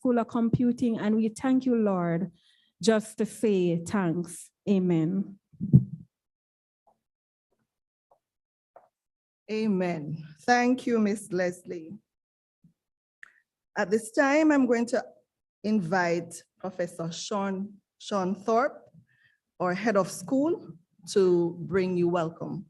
School of Computing, and we thank you, Lord, just to say thanks. Amen. Amen. Thank you, Miss Leslie. At this time, I'm going to invite Professor Sean Thorpe, our head of school, to bring you welcome.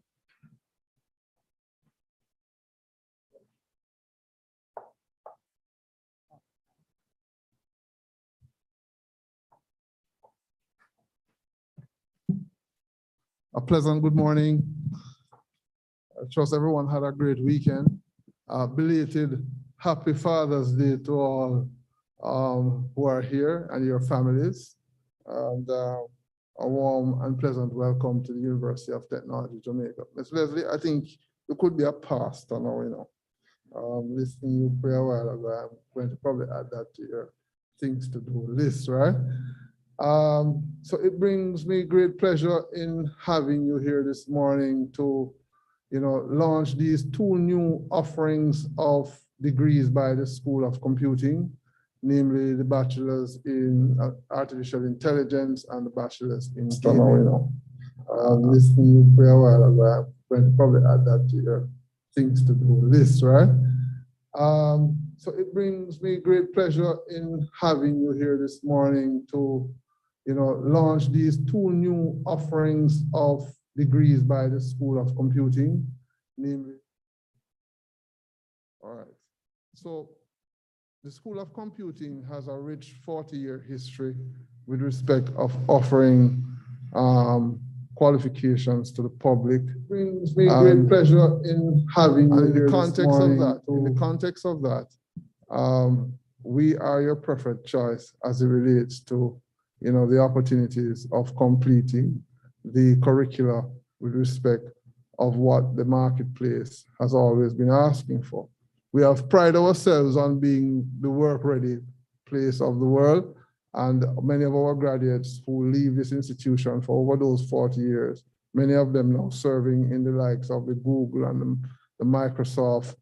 A pleasant good morning. I trust everyone had a great weekend. Belated Happy Father's Day to all who are here and your families. And a warm and pleasant welcome to the University of Technology, Jamaica. Ms. Leslie, I think you could be a pastor now, you know. Listening to you pray a while ago, I'm going to probably add that to your things to do list, right? So it brings me great pleasure in having you here this morning to, launch these two new offerings of degrees by the School of Computing, namely the Bachelor's in Artificial Intelligence and the Bachelor's in Gaming. Listening to you pray a while ago, I'm going to probably add that to your things to do list, right? So it brings me great pleasure in having you here this morning to, launch these two new offerings of degrees by the School of Computing, namely. All right. So the School of Computing has a rich 40-year history with respect of offering qualifications to the public. It brings me great pleasure in having you here this morning. In the context of that, we are your preferred choice as it relates to, the opportunities of completing the curricula with respect of what the marketplace has always been asking for. We have prided ourselves on being the work-ready place of the world, and many of our graduates who leave this institution for over those 40 years, many of them now serving in the likes of the Google and the Microsoft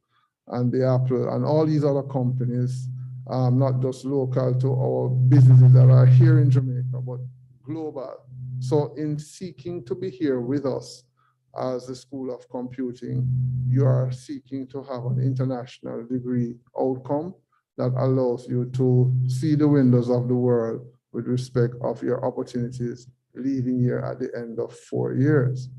and the Apple and all these other companies, not just local to our businesses that are here in Jamaica, but global. So in seeking to be here with us as the School of Computing, you are seeking to have an international degree outcome that allows you to see the windows of the world with respect of your opportunities leaving here at the end of 4 years.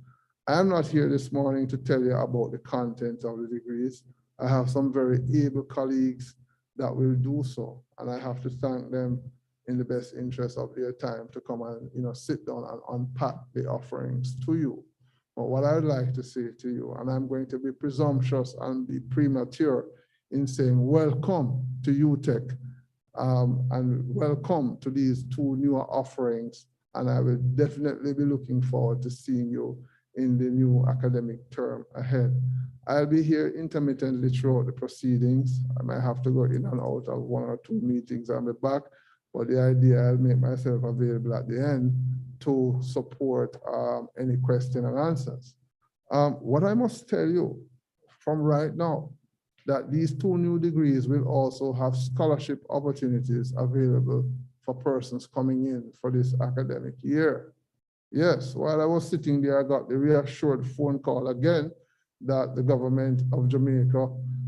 I'm not here this morning to tell you about the content of the degrees. I have some very able colleagues that will do so, and I have to thank them in the best interest of their time to come and sit down and unpack the offerings to you. But what I would like to say to you, and I'm going to be presumptuous and be premature in saying welcome to UTech, and welcome to these two newer offerings, and I will definitely be looking forward to seeing you in the new academic term ahead. I'll be here intermittently throughout the proceedings. I might have to go in and out of 1 or 2 meetings and be back, but the idea, I'll make myself available at the end to support any question and answers. What I must tell you from right now, that these two new degrees will also have scholarship opportunities available for persons coming in for this academic year. Yes, while I was sitting there, I got the reassured phone call again that the government of Jamaica,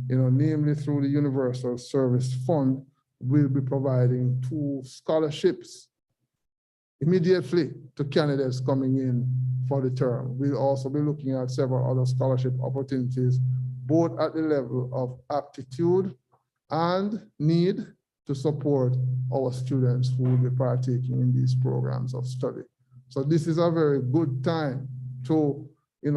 namely through the Universal Service Fund, will be providing 2 scholarships immediately to candidates coming in for the term. We'll also be looking at several other scholarship opportunities, both at the level of aptitude and need to support our students who will be partaking in these programs of study. So this is a very good time to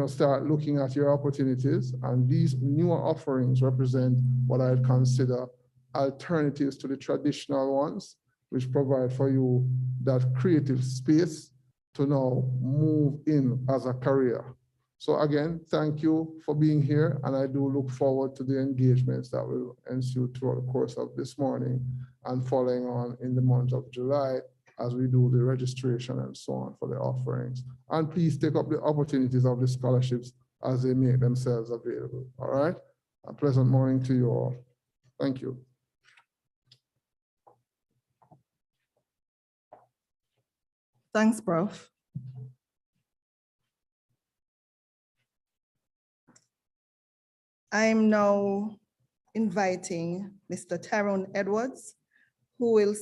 start looking at your opportunities, and these newer offerings represent what I'd consider alternatives to the traditional ones, which provide for you that creative space to now move in as a career. So again, thank you for being here, and I do look forward to the engagements that will ensue throughout the course of this morning and following on in the month of July as we do the registration and so on for the offerings. And please take up the opportunities of the scholarships as they make themselves available, all right? A pleasant morning to you all. Thank you. Thanks, Prof. I'm now inviting Mr. Tyrone Edwards, who will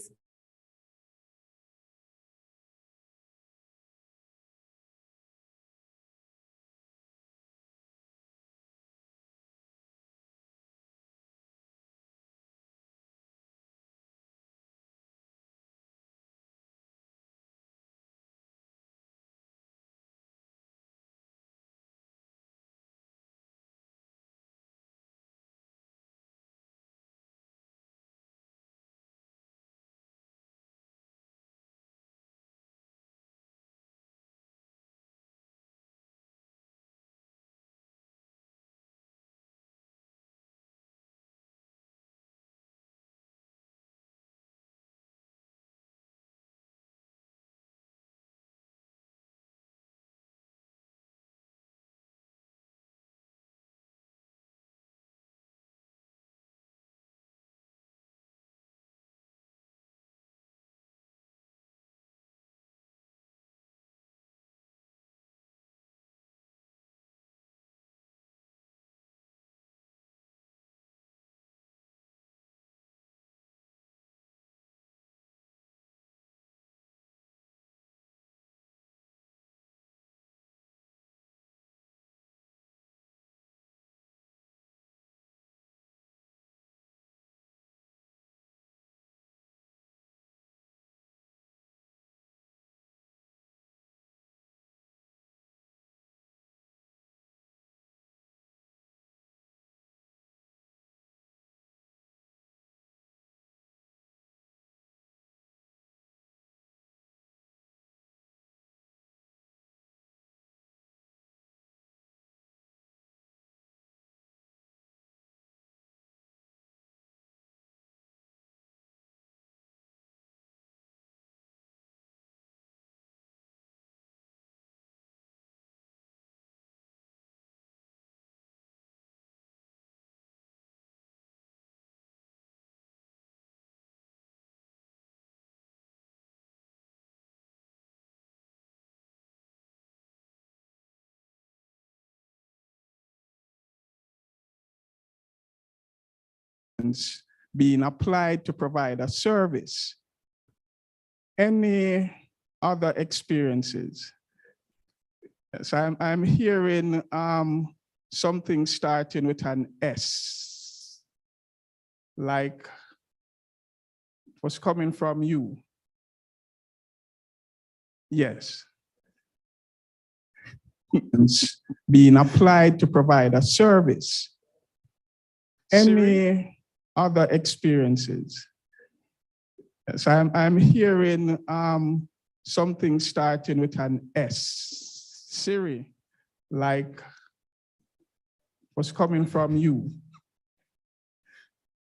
being applied to provide a service. Any other experiences? Yes, I'm hearing something starting with an S, like was coming from you. Yes. Being applied to provide a service. Any other experiences? Yes, I'm hearing something starting with an S. Siri, like was coming from you.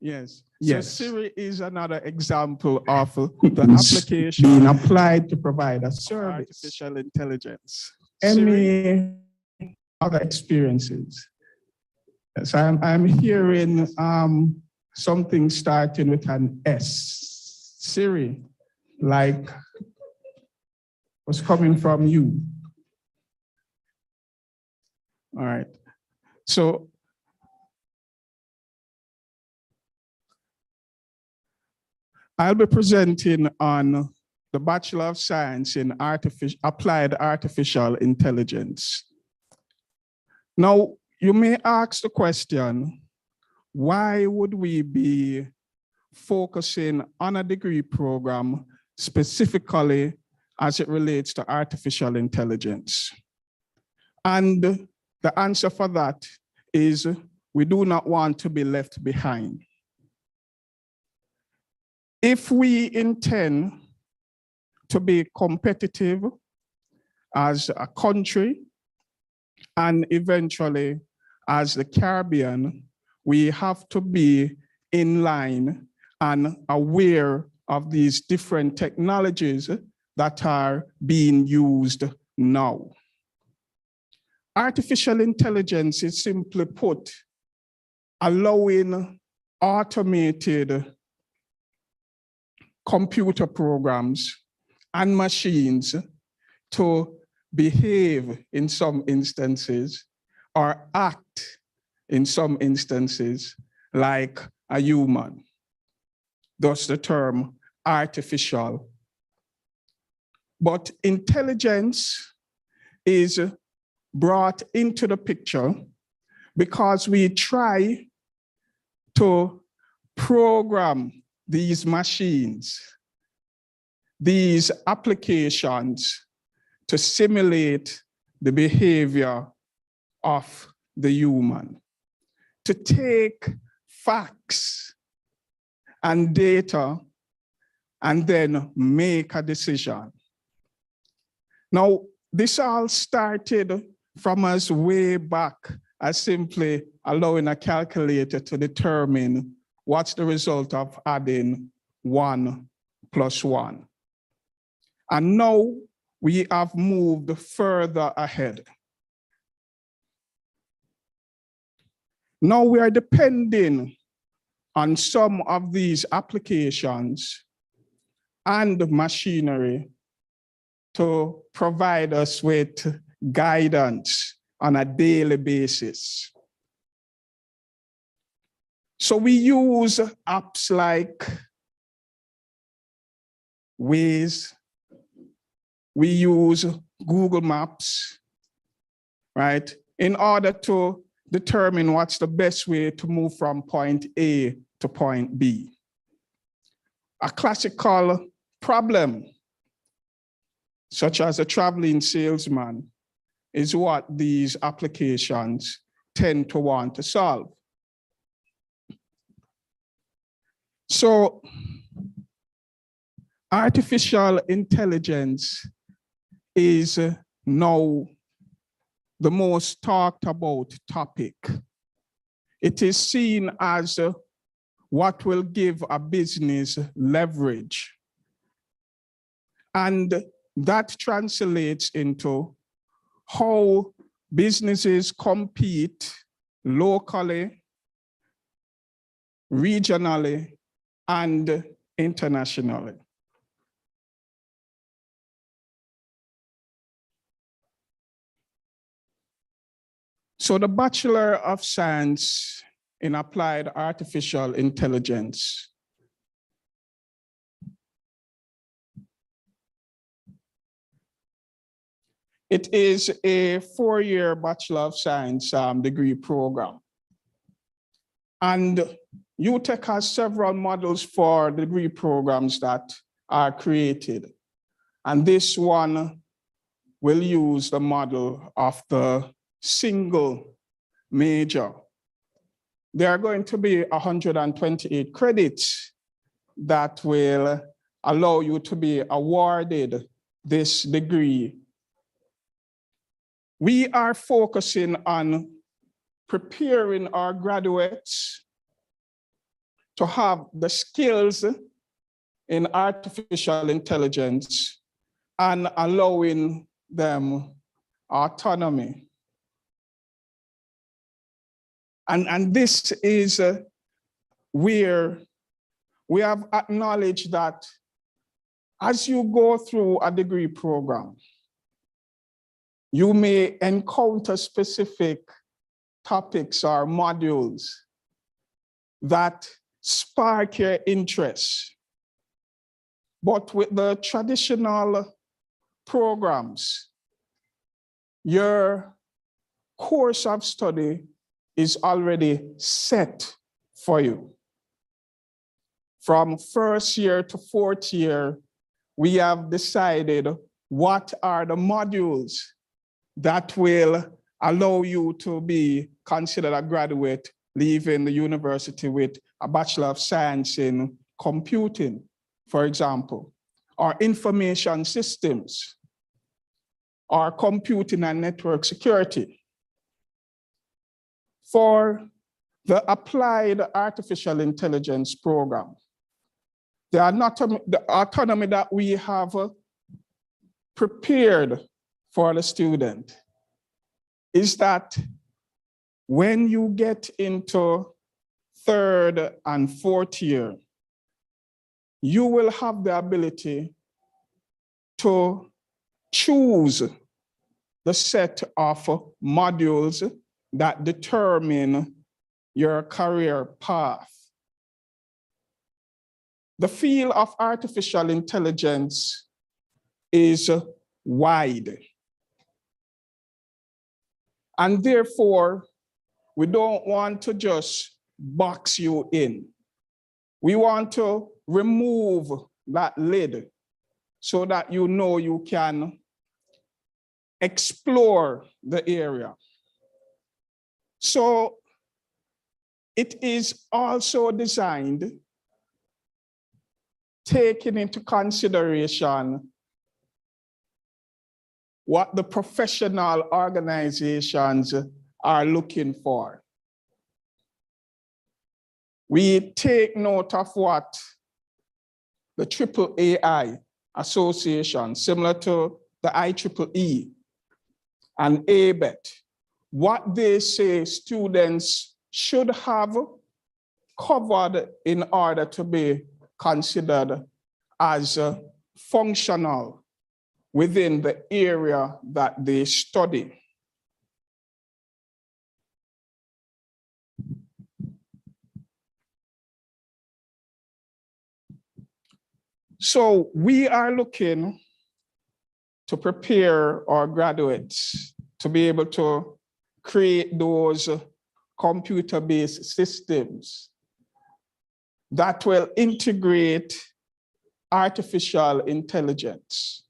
Yes. Yes. So Siri is another example of the application being applied to provide a service. Artificial intelligence. Any other experiences? Yes, I'm hearing something starting with an S. Siri, like was coming from you. All right. So I'll be presenting on the Bachelor of Science in Applied Artificial Intelligence. Now, you may ask the question, why would we be focusing on a degree program specifically as it relates to artificial intelligence? And the answer for that is we do not want to be left behind. If we intend to be competitive as a country and eventually as the Caribbean, we have to be in line and aware of these different technologies that are being used now. Artificial intelligence is simply put, allowing automated computer programs and machines to behave in some instances or act in some instances like a human. Thus the term artificial. But intelligence is brought into the picture because we try to program these machines, these applications, to simulate the behavior of the human, to take facts and data and then make a decision. Now, this all started from us way back as simply allowing a calculator to determine what's the result of adding 1 + 1. And now we have moved further ahead. Now we are depending on some of these applications and machinery to provide us with guidance on a daily basis. So we use apps like Waze, we use Google Maps, right, in order to determine what's the best way to move from point A to point B. A classical problem, such as a traveling salesman, is what these applications tend to want to solve. So, artificial intelligence is now the most talked about topic. It is seen as what will give a business leverage. And that translates into how businesses compete locally, regionally, and internationally. So the Bachelor of Science in Applied Artificial Intelligence it is a 4-year Bachelor of Science degree program. And UTech has several models for degree programs that are created. And this one will use the model of the single major. There are going to be 128 credits that will allow you to be awarded this degree. We are focusing on preparing our graduates to have the skills in artificial intelligence and allowing them autonomy. And this is where we have acknowledged that as you go through a degree program, you may encounter specific topics or modules that spark your interest. But with the traditional programs, your course of study is already set for you. From first year to fourth year, we have decided what are the modules that will allow you to be considered a graduate leaving the university with a Bachelor of Science in computing, for example, or information systems, or computing and network security. For the Applied Artificial Intelligence program, the autonomy that we have prepared for the student is that when you get into third and fourth year, you will have the ability to choose the set of modules that determine your career path. The field of artificial intelligence is wide. And therefore, we don't want to just box you in. We want to remove that lid so that you know you can explore the area. So it is also designed taking into consideration what the professional organizations are looking for. We take note of what the AAAI Association, similar to the IEEE and ABET, what they say students should have covered in order to be considered as functional within the area that they study. So we are looking to prepare our graduates to be able to create those computer-based systems that will integrate artificial intelligence.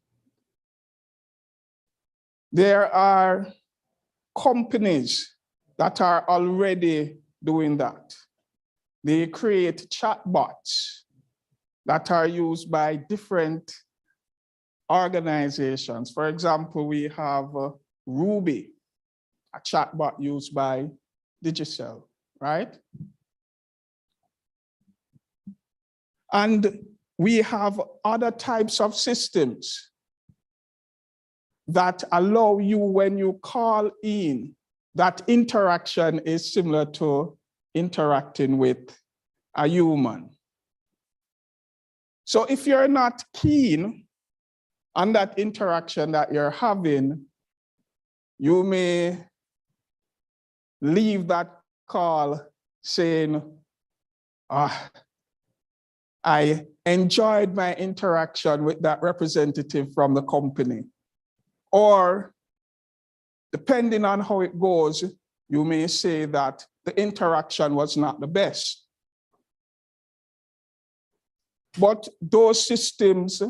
There are companies that are already doing that. They create chatbots that are used by different organizations. For example, we have Ruby, a chatbot used by Digicel, right? And we have other types of systems that allow you, when you call in, that interaction is similar to interacting with a human. So if you're not keen on that interaction that you're having, you may leave that call saying, I enjoyed my interaction with that representative from the company. Or depending on how it goes, you may say that the interaction was not the best. But those systems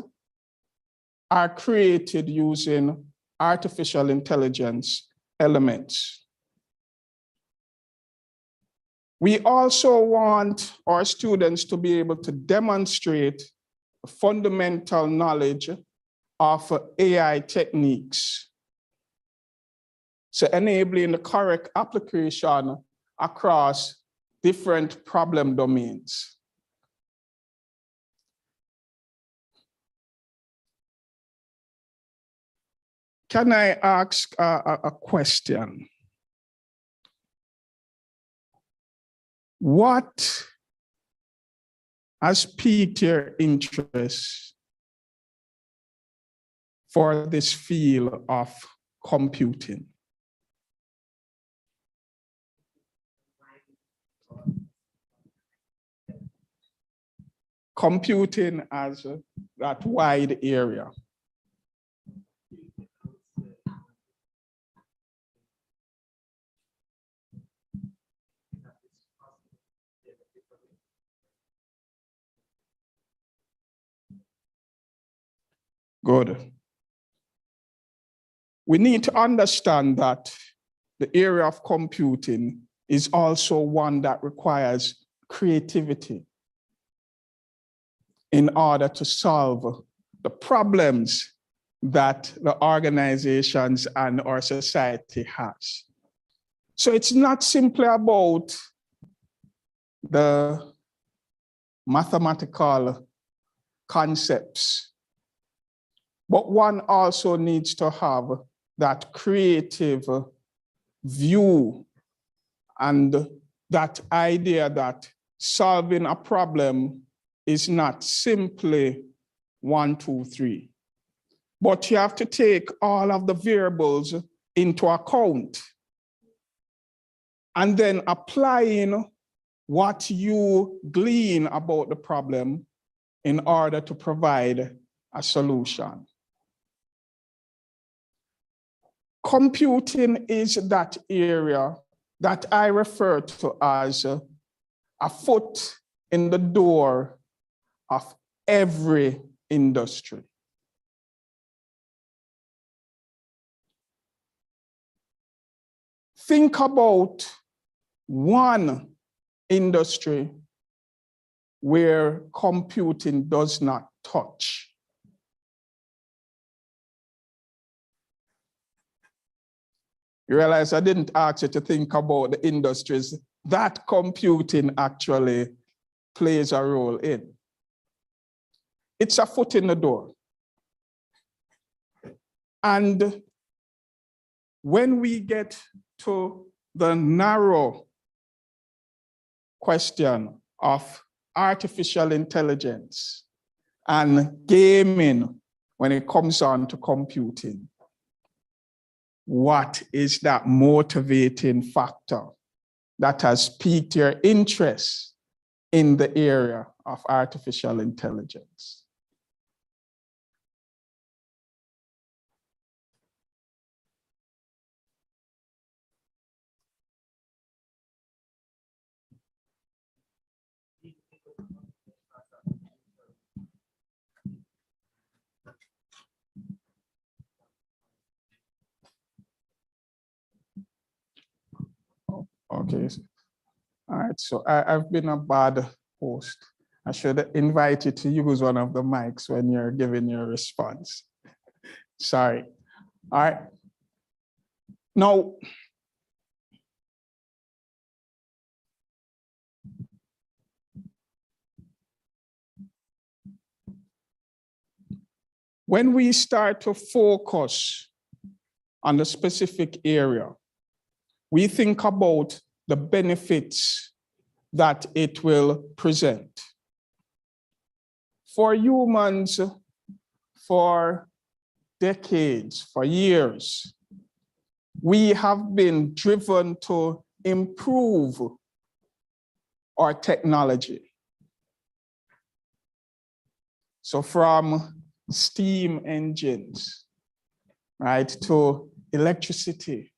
are created using artificial intelligence elements. We also want our students to be able to demonstrate fundamental knowledge of AI techniques, so enabling the correct application across different problem domains. Can I ask a question? What has piqued your interest for this field of computing? Computing as that wide area. Good. We need to understand that the area of computing is also one that requires creativity in order to solve the problems that the organizations and our society has. So it's not simply about the mathematical concepts, but one also needs to have that creative view and that idea that solving a problem is not simply 1, 2, 3. but you have to take all of the variables into account and then applying what you glean about the problem in order to provide a solution. Computing is that area that I refer to as a foot in the door of every industry. Think about one industry where computing does not touch. You realize I didn't ask you to think about the industries that computing actually plays a role in. It's a foot in the door. And when we get to the narrow question of artificial intelligence and gaming when it comes on to computing, what is that motivating factor that has piqued your interest in the area of artificial intelligence? Okay, all right, so I've been a bad host. I should invite you to use one of the mics when you're giving your response. Sorry. All right. Now, when we start to focus on the specific area, we think about the benefits that it will present. For humans, for decades, for years, we have been driven to improve our technology. So from steam engines, right, to electricity,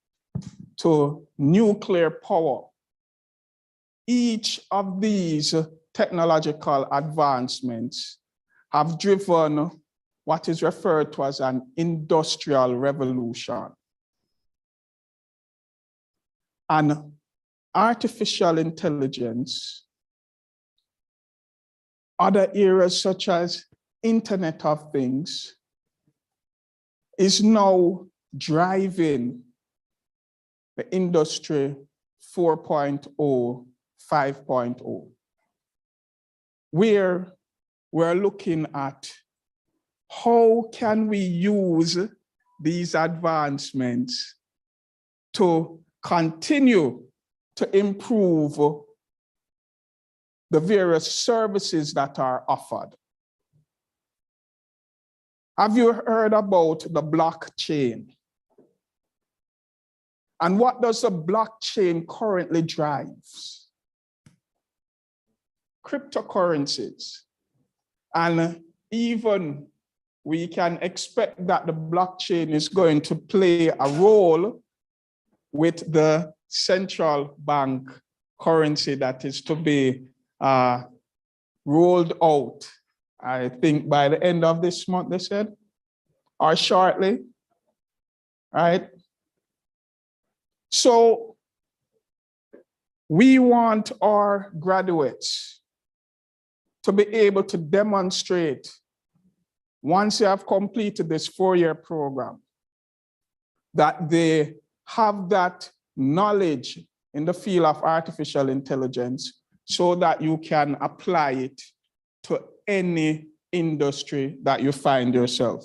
to nuclear power, each of these technological advancements have driven what is referred to as an industrial revolution. And artificial intelligence, other areas such as Internet of Things, is now driving the industry 4.0, 5.0, where we're looking at how can we use these advancements to continue to improve the various services that are offered. Have you heard about the blockchain? And what does the blockchain currently drive? Cryptocurrencies. And even we can expect that the blockchain is going to play a role with the central bank currency that is to be rolled out, I think by the end of this month, they said, or shortly, right? So we want our graduates to be able to demonstrate, once you have completed this 4-year program, that they have that knowledge in the field of artificial intelligence so that you can apply it to any industry that you find yourself.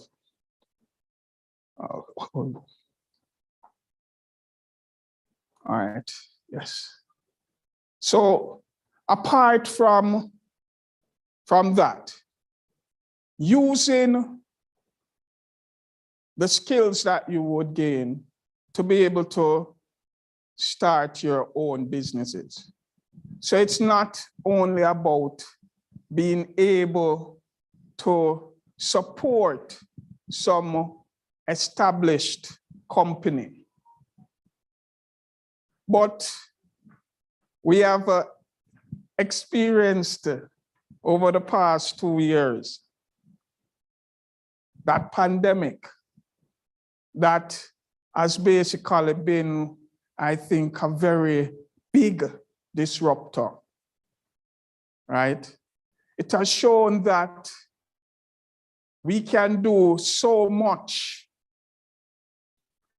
All right, yes. So apart from that, using the skills that you would gain to be able to start your own businesses. So it's not only about being able to support some established company, but we have experienced over the past 2 years that pandemic that has basically been, I think, a very big disruptor, right? It has shown that we can do so much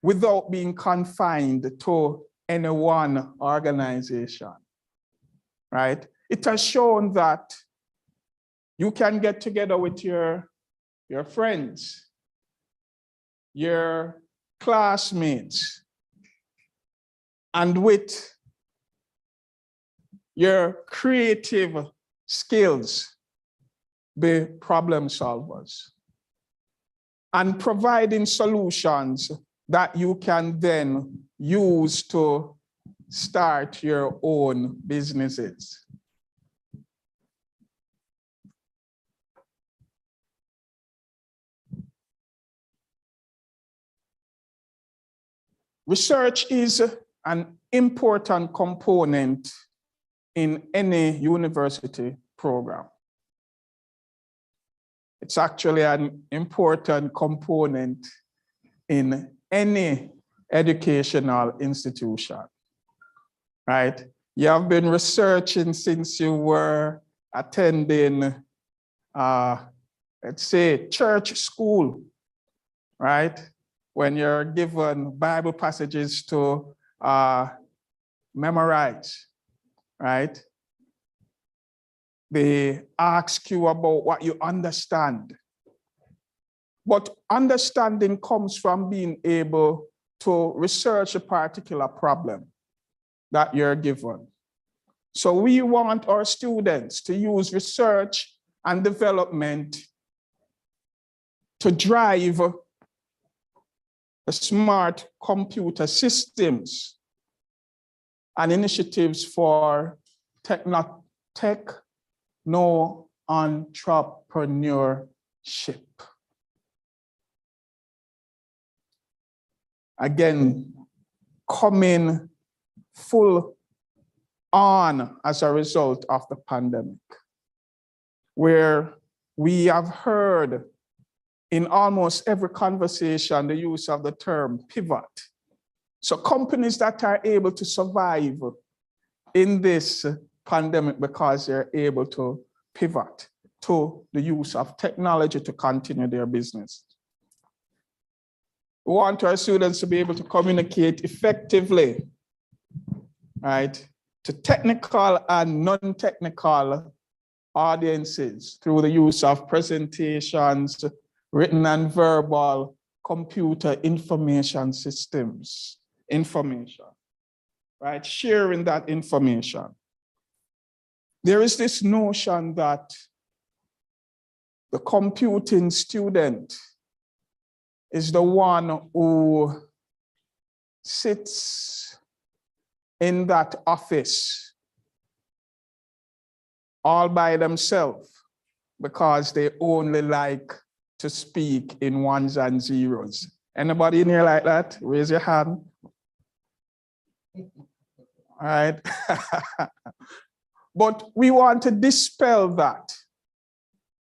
without being confined to any one organization, right? It has shown that you can get together with your friends, your classmates, and with your creative skills, be problem solvers, and providing solutions that you can then use to start your own businesses. Research is an important component in any university program. It's actually an important component in any educational institution, right? You have been researching since you were attending, let's say, church school, right? When you're given Bible passages to memorize, right? They ask you about what you understand. But understanding comes from being able to research a particular problem that you're given. So we want our students to use research and development to drive the smart computer systems and initiatives for techno-entrepreneurship. Again, coming full on as a result of the pandemic, where we have heard in almost every conversation the use of the term pivot. So companies that are able to survive in this pandemic because they're able to pivot to the use of technology to continue their business. We want our students to be able to communicate effectively, right, to technical and non-technical audiences through the use of presentations, written and verbal computer information systems, right, sharing that information. There is this notion that the computing student is the one who sits in that office all by themselves because they only like to speak in ones and zeros. Anybody in here like that? Raise your hand. All right. But we want to dispel that,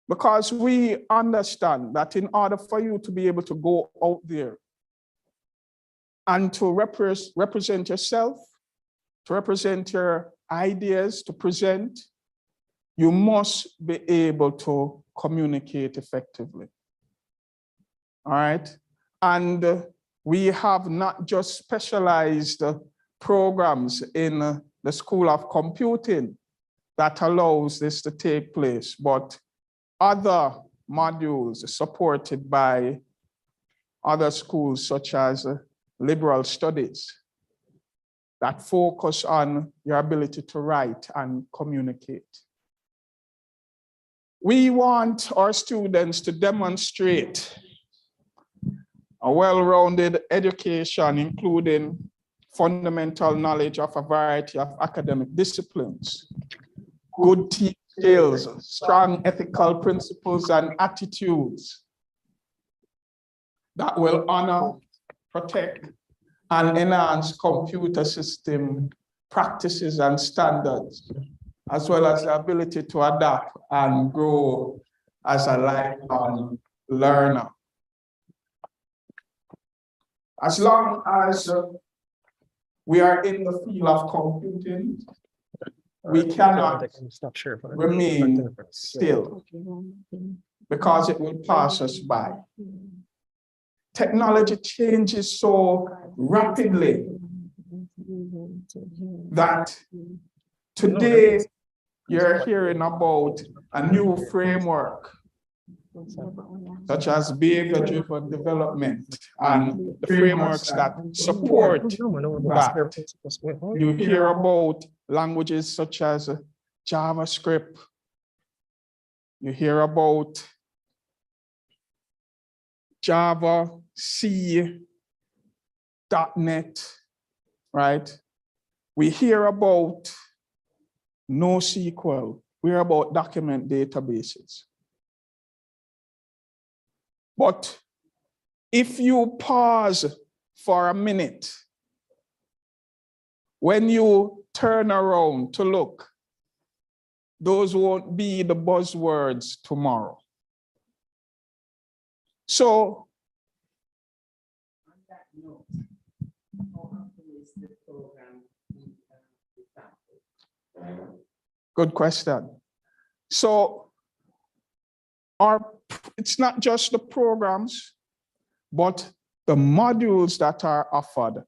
because we understand that in order for you to be able to go out there and to represent yourself, to represent your ideas, to present, you must be able to communicate effectively. All right? And we have not just specialized programs in the School of Computing that allows this to take place, but other modules supported by other schools such as liberal studies that focus on your ability to write and communicate. We want our students to demonstrate a well-rounded education, including fundamental knowledge of a variety of academic disciplines, good teaching skills, strong ethical principles and attitudes that will honor, protect, and enhance computer system practices and standards, as well as the ability to adapt and grow as a lifelong learner. As long as we are in the field of computing, we cannot remain still because it will pass us by. Technology changes so rapidly that today you're hearing about a new framework such as behavior-driven development and the frameworks that support that. You hear about languages such as JavaScript. You hear about Java, C, .NET, right? We hear about NoSQL. We hear about document databases. But if you pause for a minute, when you turn around to look, those won't be the buzzwords tomorrow. So, on that note, how often is the program? Good question. So, it's not just the programs, but the modules that are offered.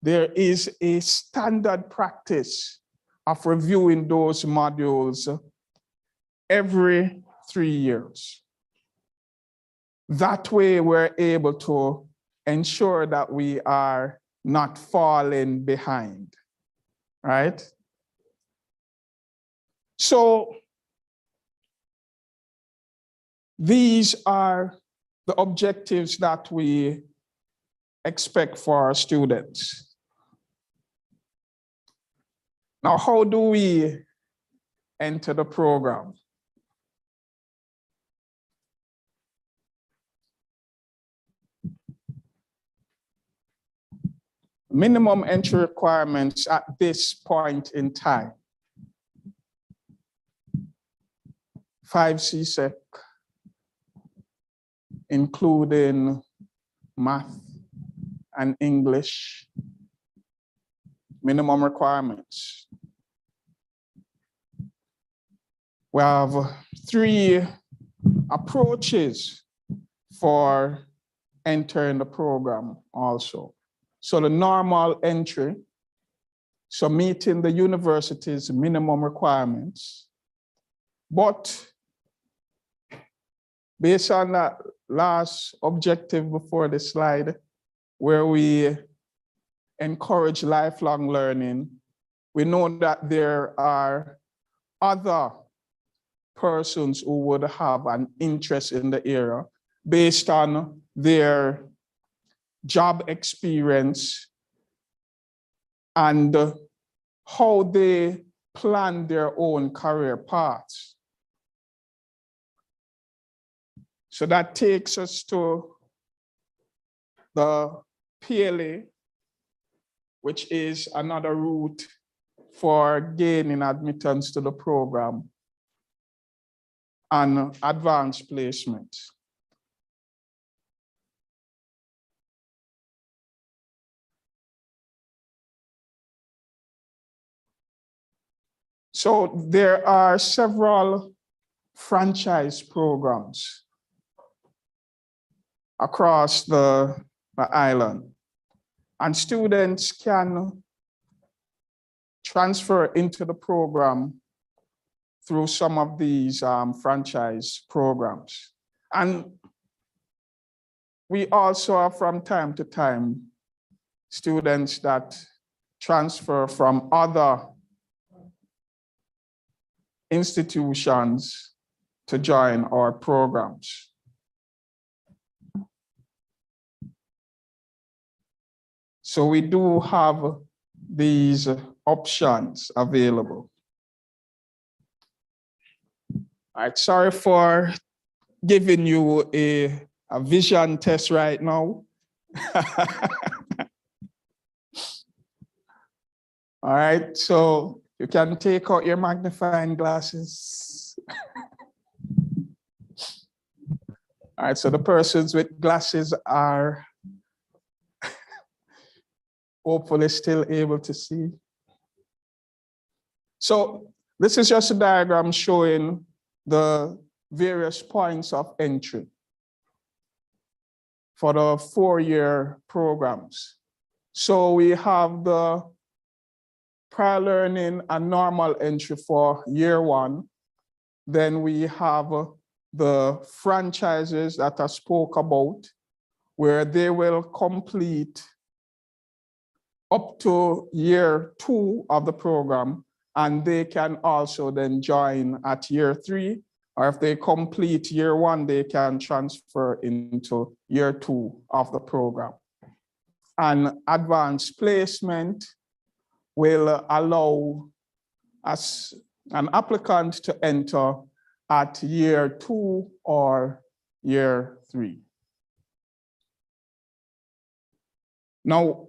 There is a standard practice of reviewing those modules every 3 years. That way, we're able to ensure that we are not falling behind, right? So, these are the objectives that we expect for our students. Now, how do we enter the program? Minimum entry requirements at this point in time. 5 CSEC, including math and English, minimum requirements. We have 3 approaches for entering the program also. So the normal entry, so meeting the university's minimum requirements, but based on that last objective before the slide, where we encourage lifelong learning, we know that there are other persons who would have an interest in the area based on their job experience and how they plan their own career paths. So that takes us to the PLA, which is another route for gaining admittance to the program, and advanced placement. So there are several franchise programs across the island, and students can transfer into the program through some of these franchise programs. And we also have from time to time students that transfer from other institutions to join our programs. So we do have these options available. All right, sorry for giving you a vision test right now. All right, so you can take out your magnifying glasses. All right, so the persons with glasses are hopefully still able to see. So this is just a diagram showing the various points of entry for the 4-year programs. So we have the prior learning and normal entry for year 1. Then we have the franchises that I spoke about, where they will complete up to year 2 of the program, and they can also then join at year 3, or if they complete year 1, they can transfer into year 2 of the program. And advanced placement will allow us, an applicant, to enter at year 2 or year 3. Now,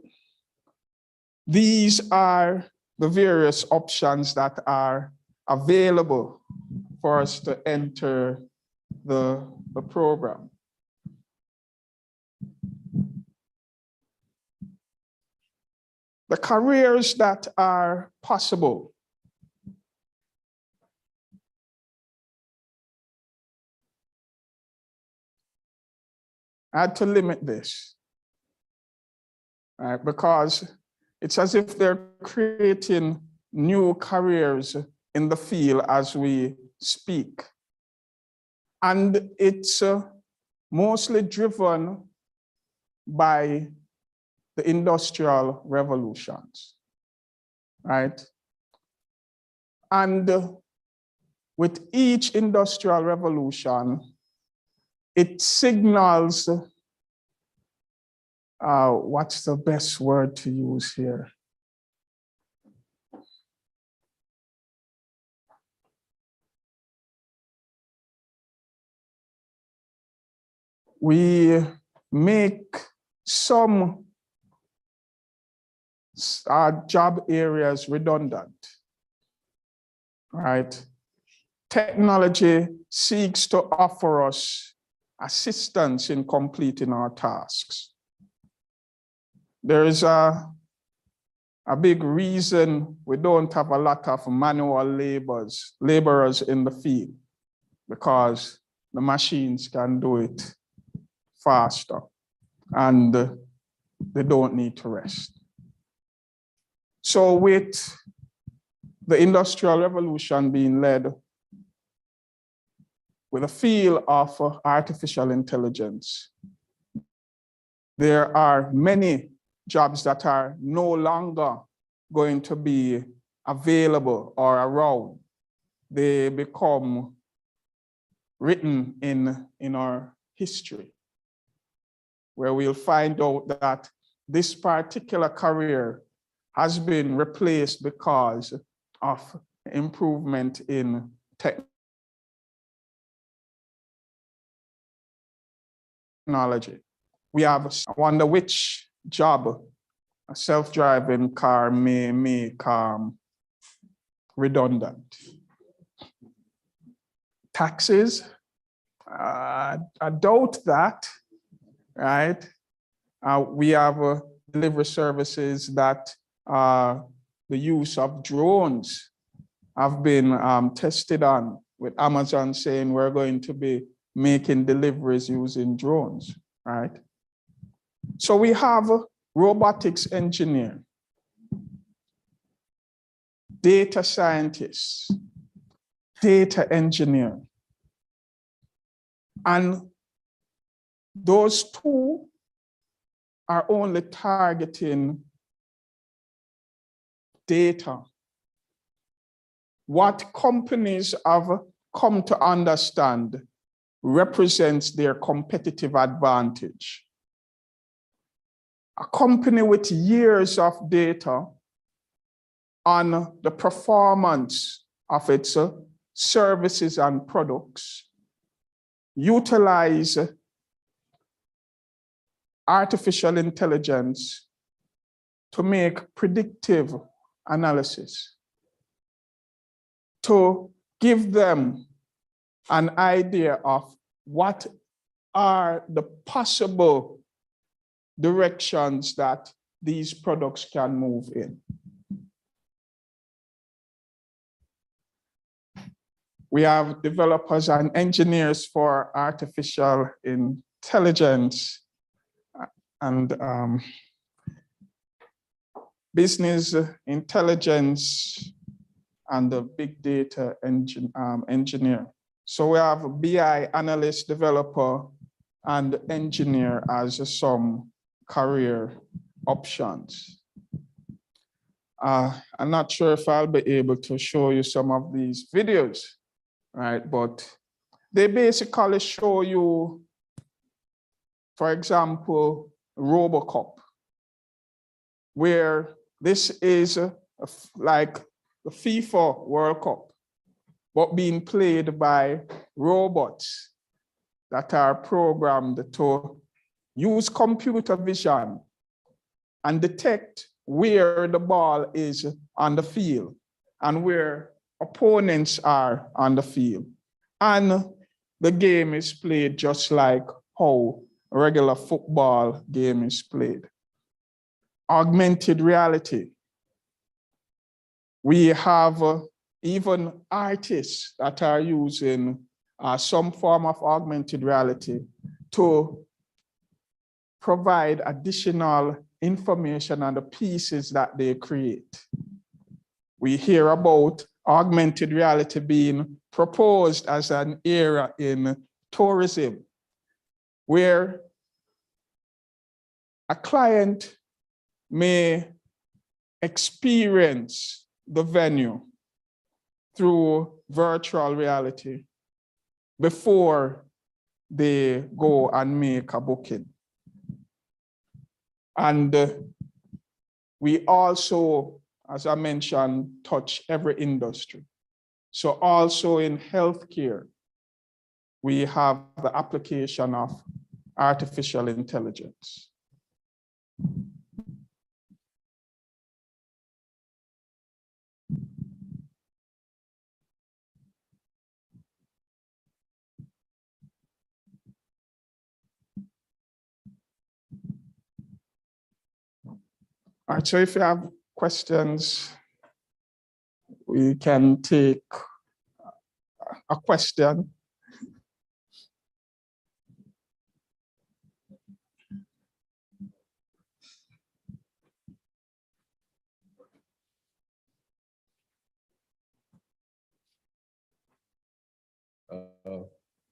these are the various options that are available for us to enter the program. The careers that are possible. I had to limit this, right, because it's as if they're creating new careers in the field as we speak. And it's mostly driven by the industrial revolutions, right? And with each industrial revolution, it signals, what's the best word to use here? We make some job areas redundant, right? Technology seeks to offer us assistance in completing our tasks. There is a big reason we don't have a lot of manual laborers in the field, because the machines can do it faster and they don't need to rest. So with the Industrial Revolution being led with a field of artificial intelligence, there are many jobs that are no longer going to be available or around. They become written in our history, where we'll find out that this particular career has been replaced because of improvement in technology. We have, I wonder which job a self-driving car may make redundant. Taxes, I doubt that, right? We have delivery services that the use of drones have been tested on, with Amazon saying we're going to be making deliveries using drones, right? So we have robotics engineer, data scientists, data engineer. And those two are only targeting data. What companies have come to understand represents their competitive advantage. a company with years of data on the performance of its services and products utilize artificial intelligence to make predictive analysis, to give them an idea of what are the possible directions that these products can move in. We have developers and engineers for artificial intelligence and business intelligence and the big data engineer. So we have a BI analyst, developer, and engineer as some career options. I'm not sure if I'll be able to show you some of these videos, right? But they basically show you, for example, RoboCop, where this is like the FIFA World Cup, but being played by robots that are programmed to use computer vision and detect where the ball is on the field and where opponents are on the field. And the game is played just like how a regular football game is played. Augmented reality. We have even artists that are using some form of augmented reality to provide additional information on the pieces that they create. We hear about augmented reality being proposed as an era in tourism, where a client may experience the venue through virtual reality before they go and make a booking. And we also, as I mentioned, touch every industry. So also in healthcare, we have the application of artificial intelligence. All right, so if you have questions, we can take a question.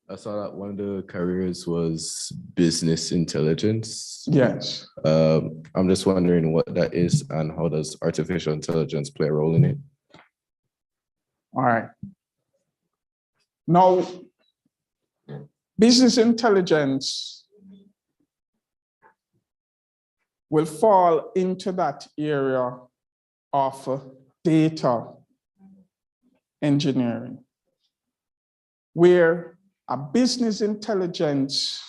I saw that one of the careers was business intelligence. Yes. I'm just wondering what that is and how does artificial intelligence play a role in it? All right. Now, business intelligence will fall into that area of data engineering, where a business intelligence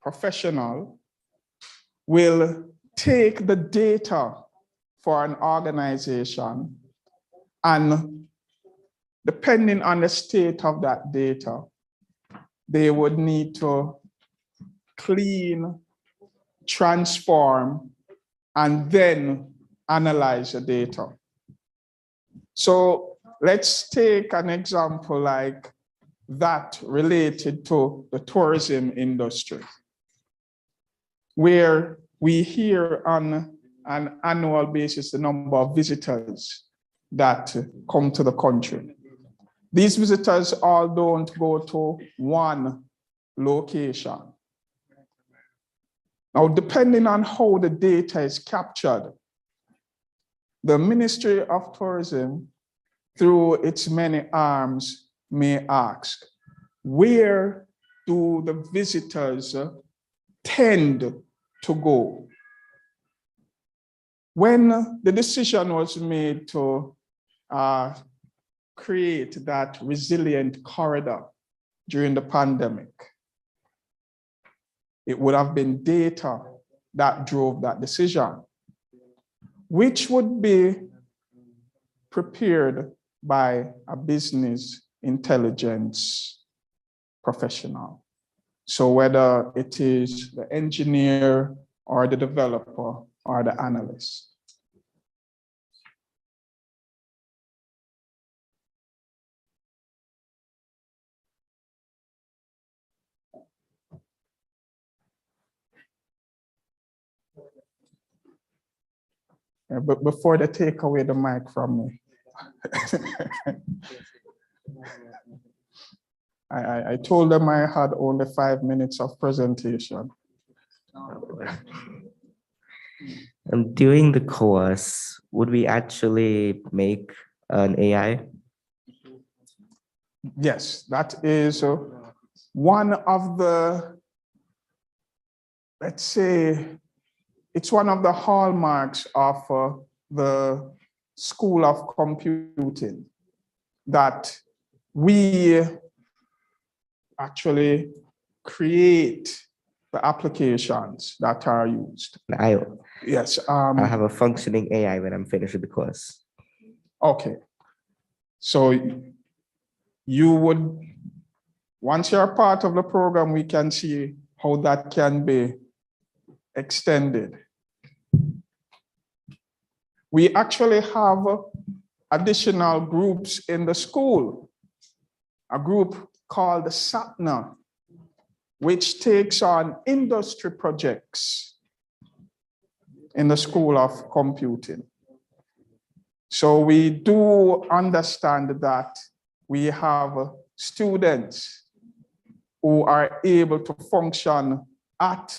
professional will take the data for an organization and, depending on the state of that data, they would need to clean, transform, and then analyze the data. So let's take an example like that related to the tourism industry, where we hear on an annual basis the number of visitors that come to the country. These visitors all don't go to one location. Now, depending on how the data is captured, the Ministry of Tourism, through its many arms, may ask, where do the visitors tend to go. When the decision was made to create that resilient corridor during the pandemic, it would have been data that drove that decision, which would be prepared by a business intelligence professional. So whether it is the engineer or the developer or the analyst. Yeah, but before they take away the mic from me, I told them I had only 5 minutes of presentation. During the course, would we actually make an AI? Yes, that is one of the, let's say, it's one of the hallmarks of the School of Computing, that we actually create the applications that are used. Yes. I have a functioning AI when I'm finished with the course. Okay. So you would, once you're part of the program, we can see how that can be extended. We actually have additional groups in the school, a group called the SATNA, which takes on industry projects in the School of Computing. So we do understand that we have students who are able to function at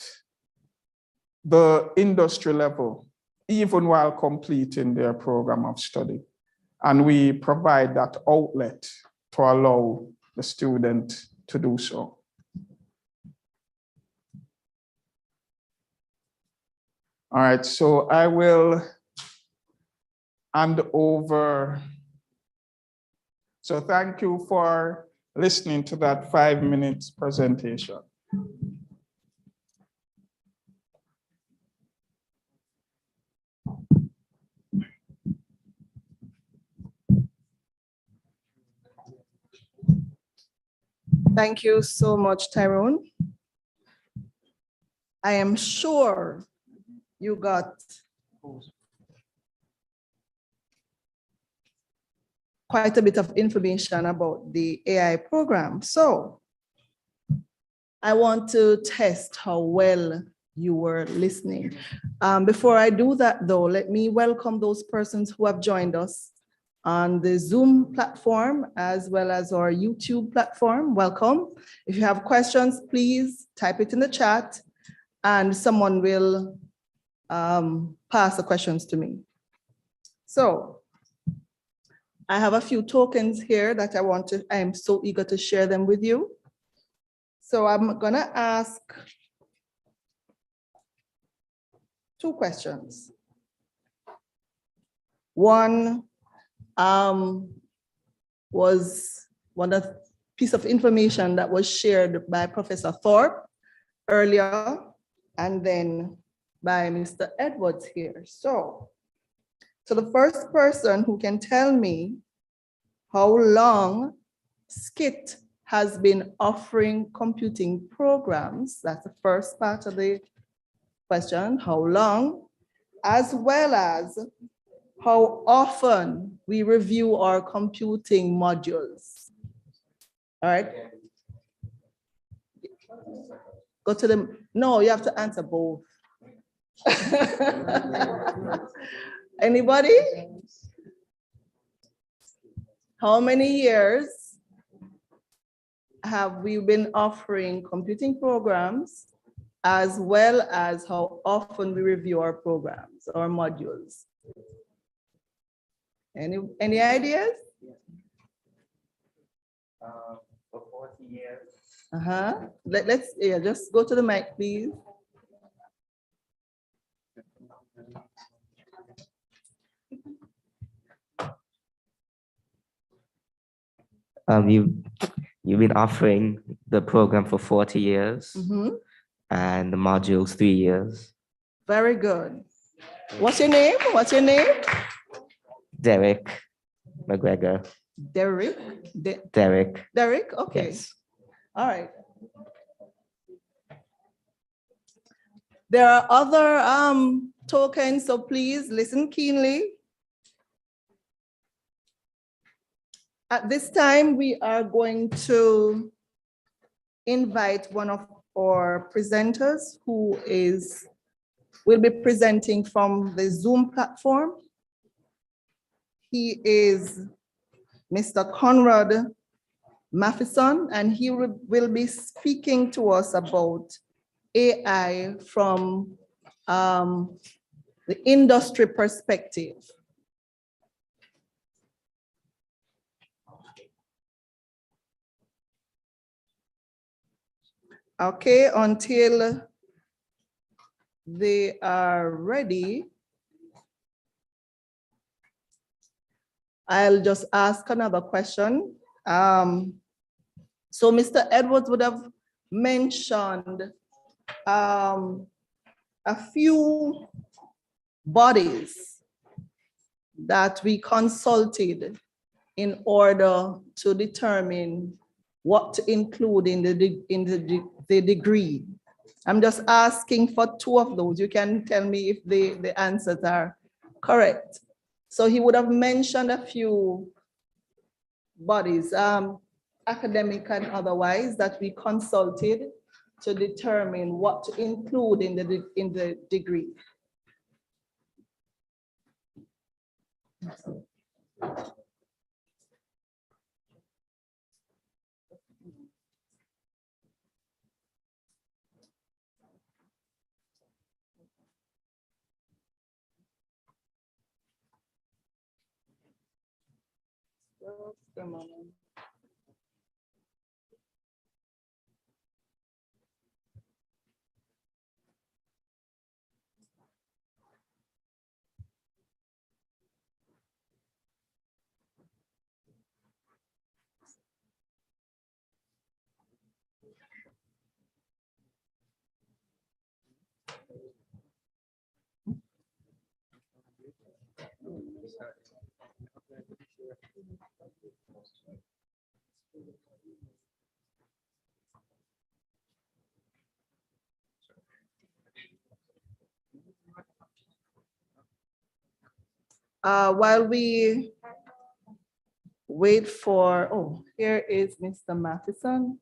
the industry level, even while completing their program of study. And we provide that outlet to allow the student to do so. All right, so I will hand over. So thank you for listening to that 5 minutes presentation. Thank you so much, Tyrone. I am sure you got quite a bit of information about the AI program. So I want to test how well you were listening. Before I do that though, let me welcome those persons who have joined us on the Zoom platform as well as our YouTube platform. Welcome. If you have questions, please type it in the chat and someone will pass the questions to me. So I have a few tokens here that I am so eager to share them with you. So I'm gonna ask 2 questions. One was one piece of information that was shared by Professor Thorpe earlier, and then by Mr. Edwards here. So the first person who can tell me how long SCIT has been offering computing programs, that's the first part of the question, how long, as well as how often we review our computing modules. All right. Go to the, no, you have to answer both. Anybody? How many years have we been offering computing programs, as well as how often we review our programs or modules? Any ideas? For 40 years. Let's just go to the mic, please. You've been offering the program for 40 years Mhm. and the modules 3 years. Very good. What's your name? What's your name? Derek McGregor. Derek. Derek. Derek. Okay. Yes. All right. There are other tokens, so please listen keenly. At this time, we are going to invite one of our presenters who will be presenting from the Zoom platform. He is Mr. Conrad Matheson, and he will be speaking to us about AI from the industry perspective. Okay, until they are ready, I'll just ask another question. So Mr. Edwards would have mentioned a few bodies that we consulted in order to determine what to include in the degree. I'm just asking for 2 of those. You can tell me if the answers are correct. So he would have mentioned a few bodies, academic and otherwise, that we consulted to determine what to include in the degree. Just a moment. While we wait for, oh, here is Mr. Matheson.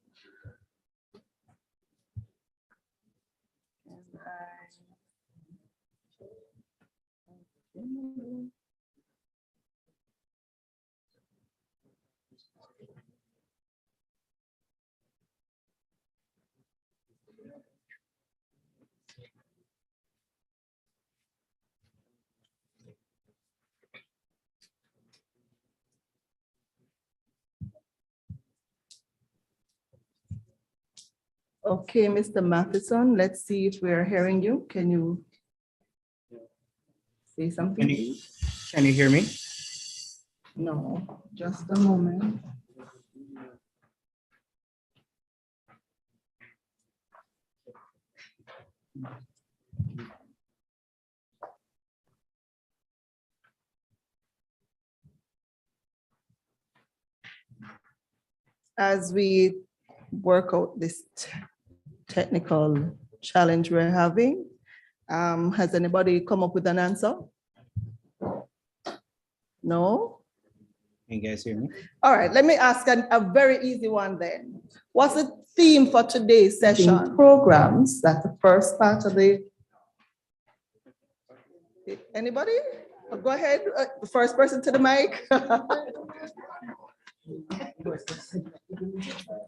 Okay, Mr. Matheson, let's see if we're hearing you. Can you say something, please? Can you hear me? No, just a moment. As we work out this technical challenge we're having, has anybody come up with an answer? No? Can you guys hear me? All right, let me ask a very easy one then. What's the theme for today's session? Programs, that's the first part of the. Anybody? Go ahead, the first person to the mic.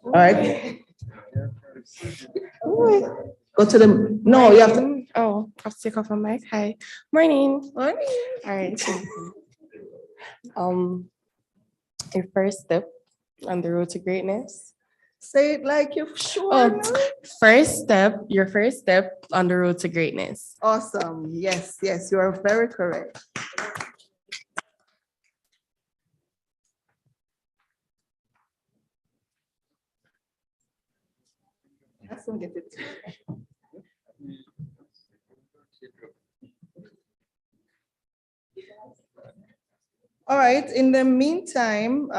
All right. Go to the, no, you have to. Oh, I'll take off my mic. Hi, morning. Morning. All right. Your first step on the road to greatness. Say it like you're sure. Oh, first step, your first step on the road to greatness. Awesome. Yes, yes, you are very correct. don't get it. All right, in the meantime,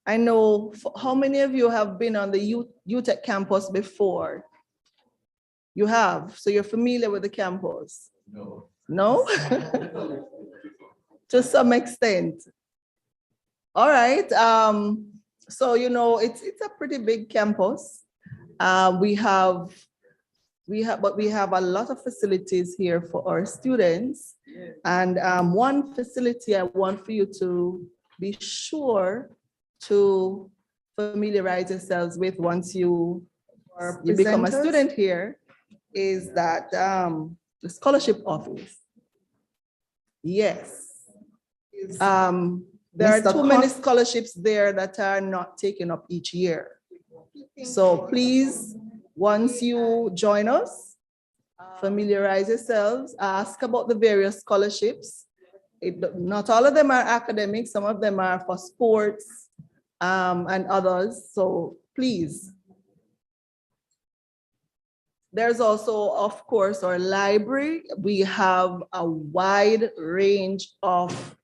I know, how many of you have been on the UTech campus before? You have, so you're familiar with the campus? No. No? To some extent. All right, so you know, it's a pretty big campus. We have a lot of facilities here for our students. And one facility I want for you to be sure to familiarize yourselves with once you become a student here is that the scholarship office. Yes. There are too many scholarships there that are not taken up each year. So please, once you join us, familiarize yourselves, ask about the various scholarships. Not all of them are academic, some of them are for sports and others, so please. There's also, of course, our library. We have a wide range of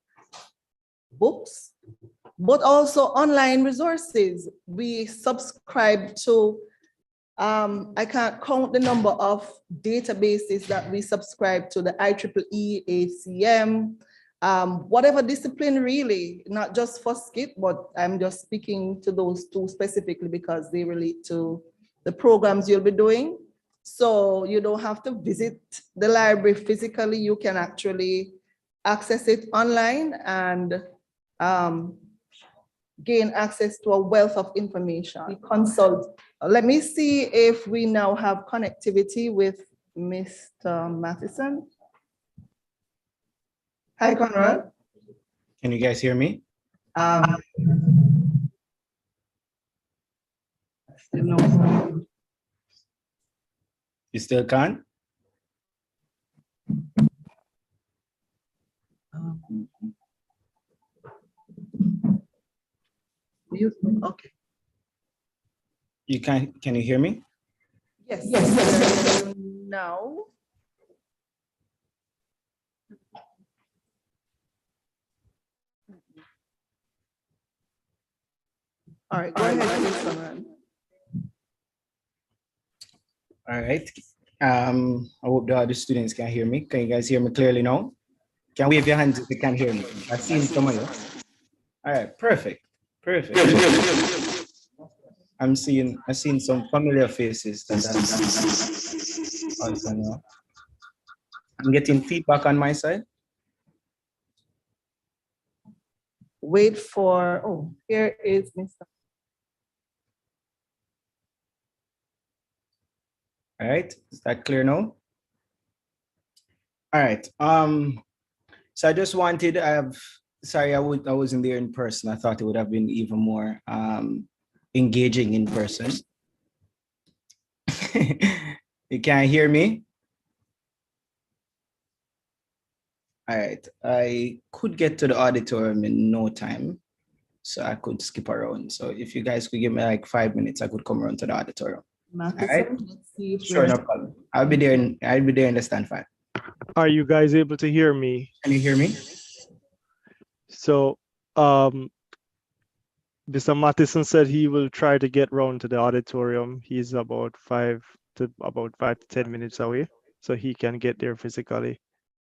books, but also online resources. We subscribe to, I can't count the number of databases that we subscribe to, the IEEE, ACM, whatever discipline really, not just for SCIT, but I'm just speaking to those two specifically because they relate to the programs you'll be doing. So you don't have to visit the library physically, you can actually access it online and gain access to a wealth of information. We consult. Let me see if we now have connectivity with Mr. Matheson. Hi, Conrad. Can you guys hear me? You still can't? Okay. You can you hear me? Yes. Now. All right, go ahead, please, Conrad. All right. I hope the other students can hear me. Can you guys hear me clearly now? Can wave your hands if you can hear me. I've seen some of you. All right, perfect. Perfect. I've seen some familiar faces. Also now. I'm getting feedback on my side. Wait for, oh, here is Mr. All right, is that clear now? All right. So I just wanted, sorry, I wasn't there in person. I thought it would have been even more engaging in person. You can't hear me? All right, I could get to the auditorium in no time, so I could skip around. So if you guys could give me like 5 minutes, I could come around to the auditorium. Matheson, right. let's see if Sure, no problem. I'll be there in the stand 5. Are you guys able to hear me? Can you hear me? So, Mr. Matheson said he will try to get round to the auditorium. He's about 5 to 10 minutes away, so he can get there physically.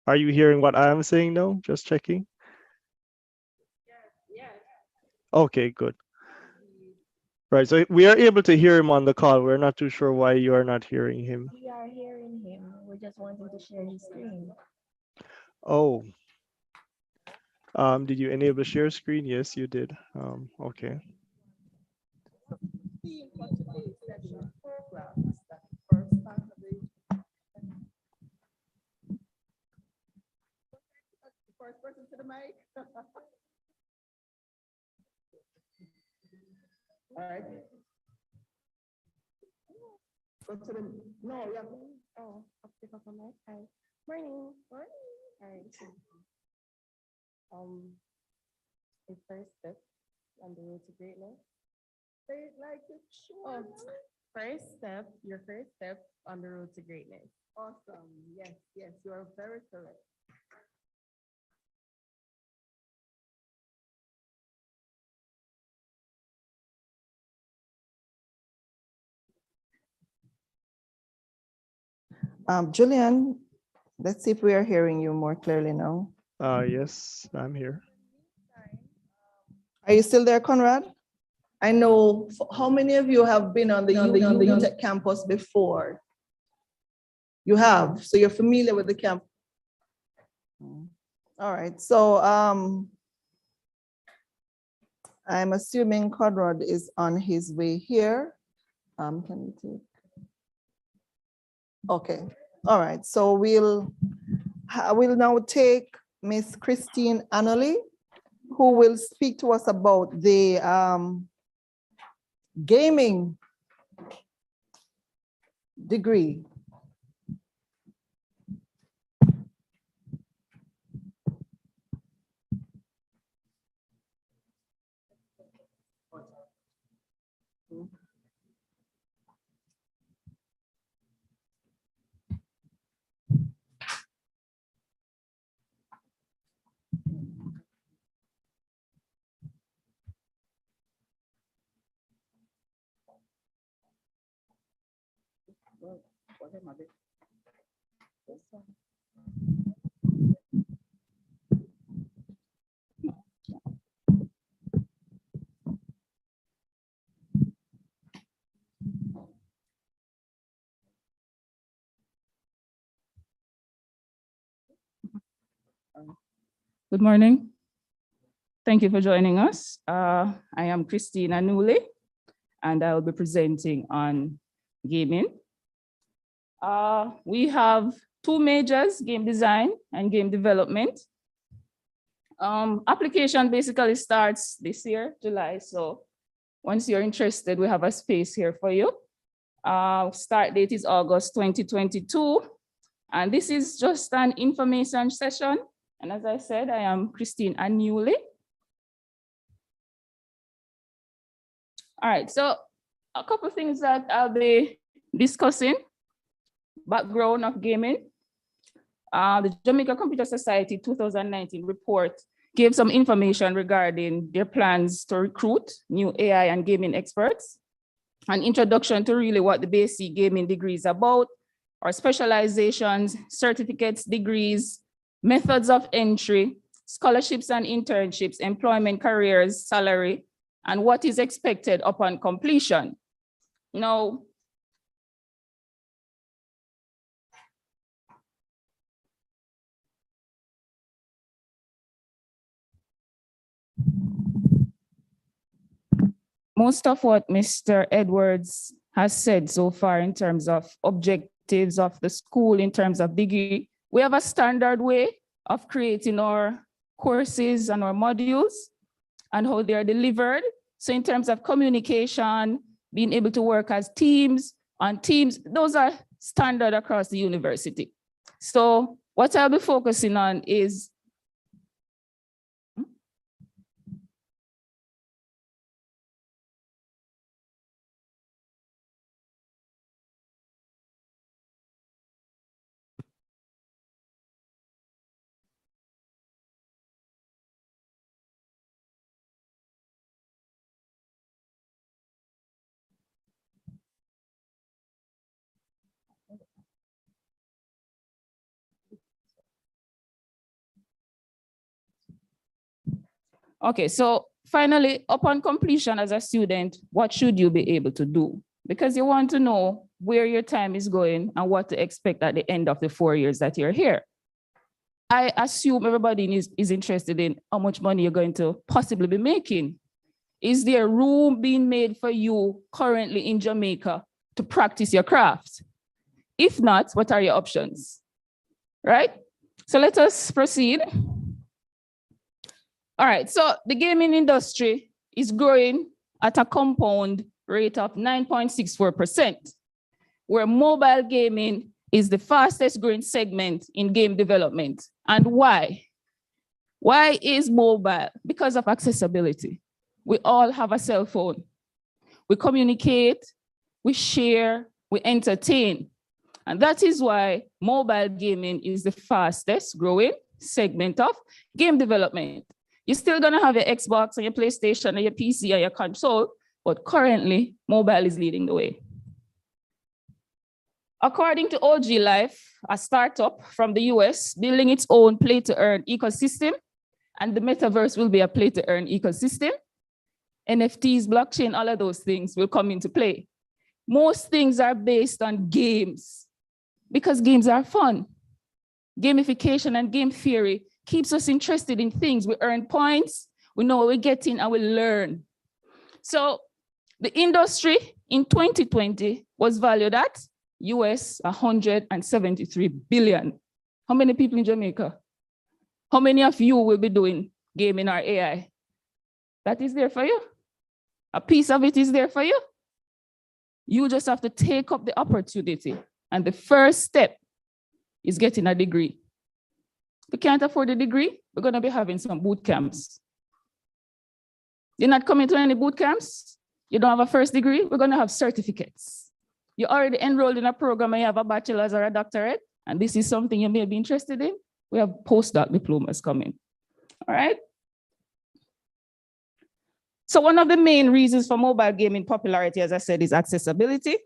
Are you hearing what I am saying now? Just checking. Yes. Okay, good. Right, so we are able to hear him on the call. We're not too sure why you are not hearing him. We are hearing him. We're just wanting to share his screen. Oh. Did you enable share screen? Yes, you did. Okay. First person to the mic. All right. Go to the, no, yeah. Oh, up the top of my Hi. Morning. Morning. All right. The first step on the road to greatness Say it like it's Oh, short. your first step on the road to greatness. Awesome. Yes, yes, you are very correct. Julian, let's see if we are hearing you more clearly now. Yes, I'm here. Are you still there, Conrad? I know, how many of you have been on the UTech campus before? You have, so you're familiar with the camp. All right, so I'm assuming Conrad is on his way here. Can we take? Okay, all right, so we'll now take Miss Christine Annally, who will speak to us about the gaming degree. Good morning. Thank you for joining us. I am Christina Newley, and I will be presenting on gaming. We have two majors, game design and game development. Application basically starts this year, July. So once you're interested, we have a space here for you. Start date is August 2022. And this is just an information session. And as I said, I am Christine Anuli. All right, so a couple of things that I'll be discussing. Background of gaming. The Jamaica Computer Society 2019 report gave some information regarding their plans to recruit new AI and gaming experts. An introduction to really what the basic gaming degree is about, or specializations, certificates, degrees, methods of entry, scholarships and internships, employment, careers, salary, and what is expected upon completion. Now, most of what Mr. Edwards has said so far in terms of objectives of the school, in terms of degree, we have a standard way of creating our courses and our modules and how they are delivered. So in terms of communication, being able to work as teams, on teams, those are standard across the university. So what I'll be focusing on is okay, so finally, upon completion as a student, what should you be able to do? Because you want to know where your time is going and what to expect at the end of the 4 years that you're here. I assume everybody is interested in how much money you're going to possibly be making. Is there room being made for you currently in Jamaica to practice your craft? If not, what are your options? Right? So let us proceed. All right, so the gaming industry is growing at a compound rate of 9.64%, where mobile gaming is the fastest growing segment in game development. And why? Why is mobile? Because of accessibility. We all have a cell phone. we communicate, we share, we entertain. And that is why mobile gaming is the fastest growing segment of game development. You're still gonna have your Xbox and your PlayStation and your PC and your console, but currently mobile is leading the way. According to OG Life, a startup from the US building its own play-to-earn ecosystem, and the metaverse will be a play-to-earn ecosystem. NFTs, blockchain, all of those things will come into play. Most things are based on games because games are fun. Gamification and game theory keeps us interested in things. We earn points, we know what we're getting, and we learn. So the industry in 2020 was valued at US 173 billion. How many people in Jamaica? How many of you will be doing gaming or AI? That is there for you. A piece of it is there for you. You just have to take up the opportunity. And the first step is getting a degree. If you can't afford a degree, we're going to be having some boot camps. You're not coming to any boot camps? You don't have a first degree? We're going to have certificates. You're already enrolled in a program and you have a bachelor's or a doctorate, and this is something you may be interested in. We have postdoc diplomas coming. All right? So one of the main reasons for mobile gaming popularity, as I said, is accessibility.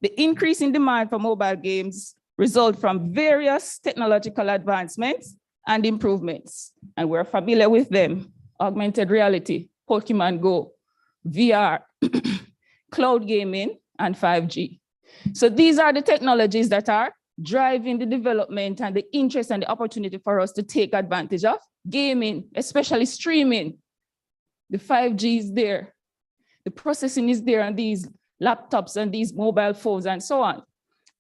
The increase in demand for mobile games result from various technological advancements and improvements, and we're familiar with them: augmented reality, Pokemon Go, VR, cloud gaming, and 5G. So these are the technologies that are driving the development and the interest and the opportunity for us to take advantage of gaming, especially streaming. The 5G is there. The processing is there on these laptops and these mobile phones and so on.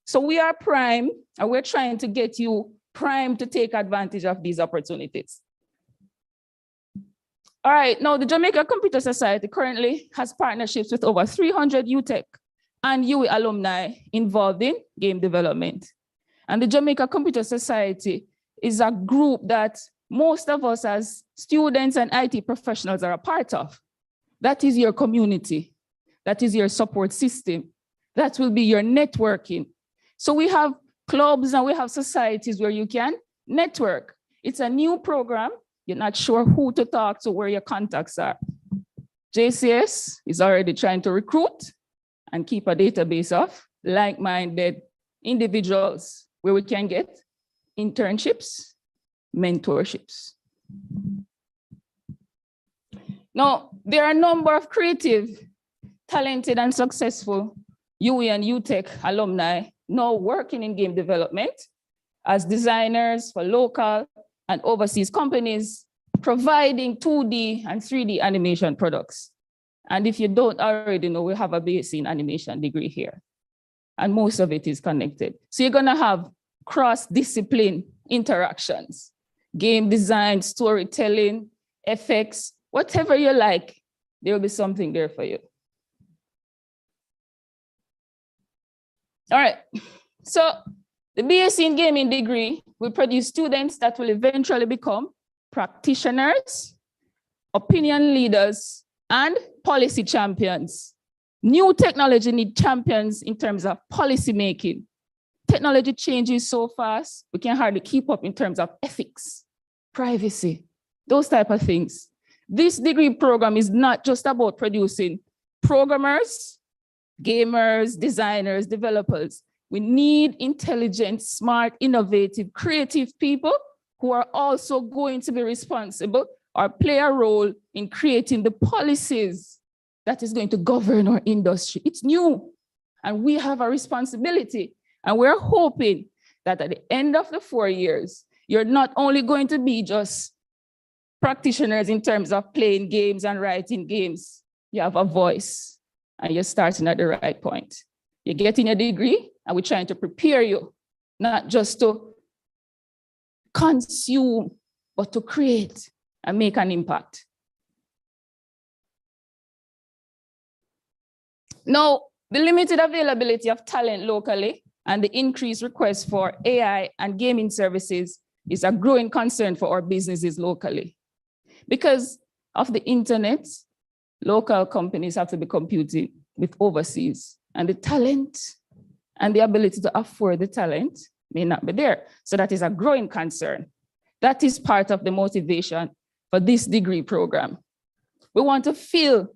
So we are primed, and we're trying to get you primed to take advantage of these opportunities. All right, now the Jamaica Computer Society currently has partnerships with over 300 UTech and UE alumni involved in game development. And the Jamaica Computer Society is a group that most of us as students and IT professionals are a part of. That is your community. That is your support system. That will be your networking. So we have clubs and we have societies where you can network. It's a new program. You're not sure who to talk to, where your contacts are. JCS is already trying to recruit and keep a database of like-minded individuals where we can get internships, mentorships. Now, there are a number of creative, talented, and successful UE and UTech alumni now working in game development as designers for local and overseas companies, providing 2D and 3D animation products. And if you don't already know, we have a base in animation degree here, and most of it is connected. So you're gonna have cross-discipline interactions, game design, storytelling, FX, whatever you like, there will be something there for you. All right, so the BSc in gaming degree will produce students that will eventually become practitioners, opinion leaders, and policy champions. New technology needs champions in terms of policy making. Technology changes so fast, we can hardly keep up in terms of ethics, privacy, those type of things. This degree program is not just about producing programmers, gamers, designers, developers. We need intelligent, smart, innovative, creative people who are also going to be responsible or play a role in creating the policies that is going to govern our industry. It's new, and we have a responsibility. And we're hoping that at the end of the 4 years, you're not only going to be just practitioners in terms of playing games and writing games. You have a voice, and you're starting at the right point. You're getting a degree, and we're trying to prepare you, not just to consume, but to create and make an impact. Now, the limited availability of talent locally and the increased request for AI and gaming services is a growing concern for our businesses locally. Because of the internet, local companies have to be competing with overseas, and the talent and the ability to afford the talent may not be there. So that is a growing concern. That is part of the motivation for this degree program. We want to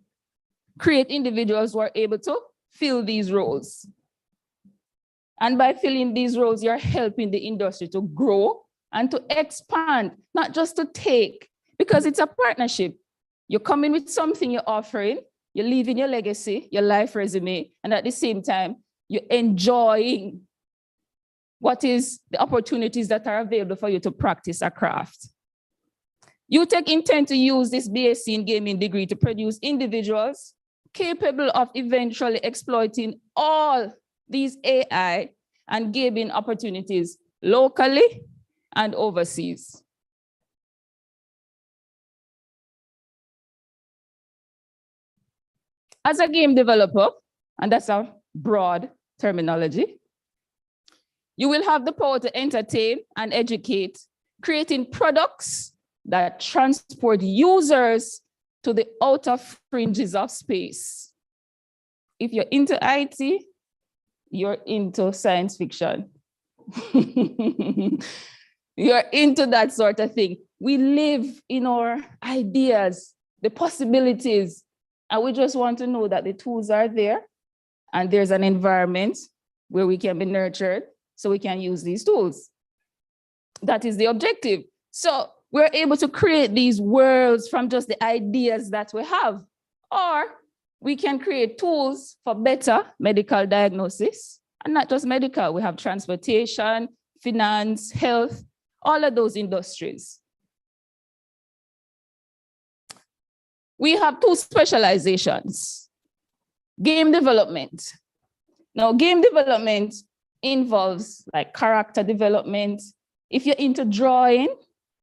create individuals who are able to fill these roles. And by filling these roles, you're helping the industry to grow and to expand, not just to take, because it's a partnership. You're coming with something you're offering, you're leaving your legacy, your life resume, and at the same time, you're enjoying what is the opportunities that are available for you to practice a craft. UTech intend to use this BSc in gaming degree to produce individuals capable of eventually exploiting all these AI and gaming opportunities locally and overseas. As a game developer, and that's a broad terminology, you will have the power to entertain and educate, creating products that transport users to the outer fringes of space. If you're into IT, you're into science fiction. You're into that sort of thing. We live in our ideas, the possibilities, and we just want to know that the tools are there and there's an environment where we can be nurtured so we can use these tools. That is the objective. So we're able to create these worlds from just the ideas that we have, or we can create tools for better medical diagnosis, and not just medical. We have transportation, finance, health, all of those industries. We have two specializations. Game development. Now, game development involves like character development. If you're into drawing,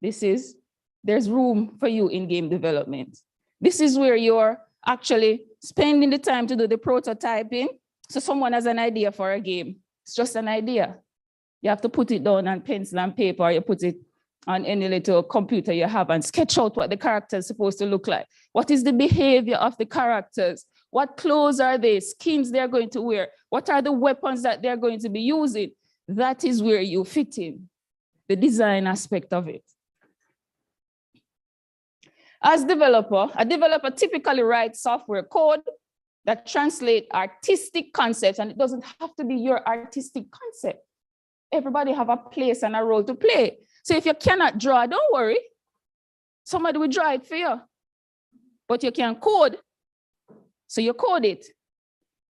there's room for you in game development. This is where you're actually spending the time to do the prototyping. So someone has an idea for a game. It's just an idea. You have to put it down on pencil and paper, or you put it on any little computer you have and sketch out what the character is supposed to look like. What is the behavior of the characters? What clothes are they, skins they're going to wear? What are the weapons that they're going to be using? That is where you fit in, the design aspect of it. As a developer typically writes software code that translate artistic concepts, and it doesn't have to be your artistic concept. Everybody have a place and a role to play. So if you cannot draw, don't worry. Somebody will draw it for you. But you can code, so you code it.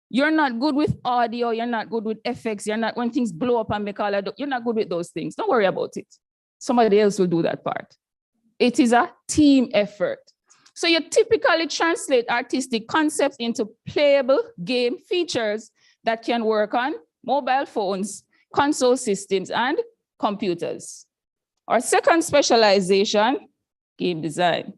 You're not good with audio, you're not good with effects, you're not, when things blow up and make all that, you're not good with those things. Don't worry about it. Somebody else will do that part. It is a team effort. So you typically translate artistic concepts into playable game features that can work on mobile phones, console systems, and computers. Our second specialization, game design.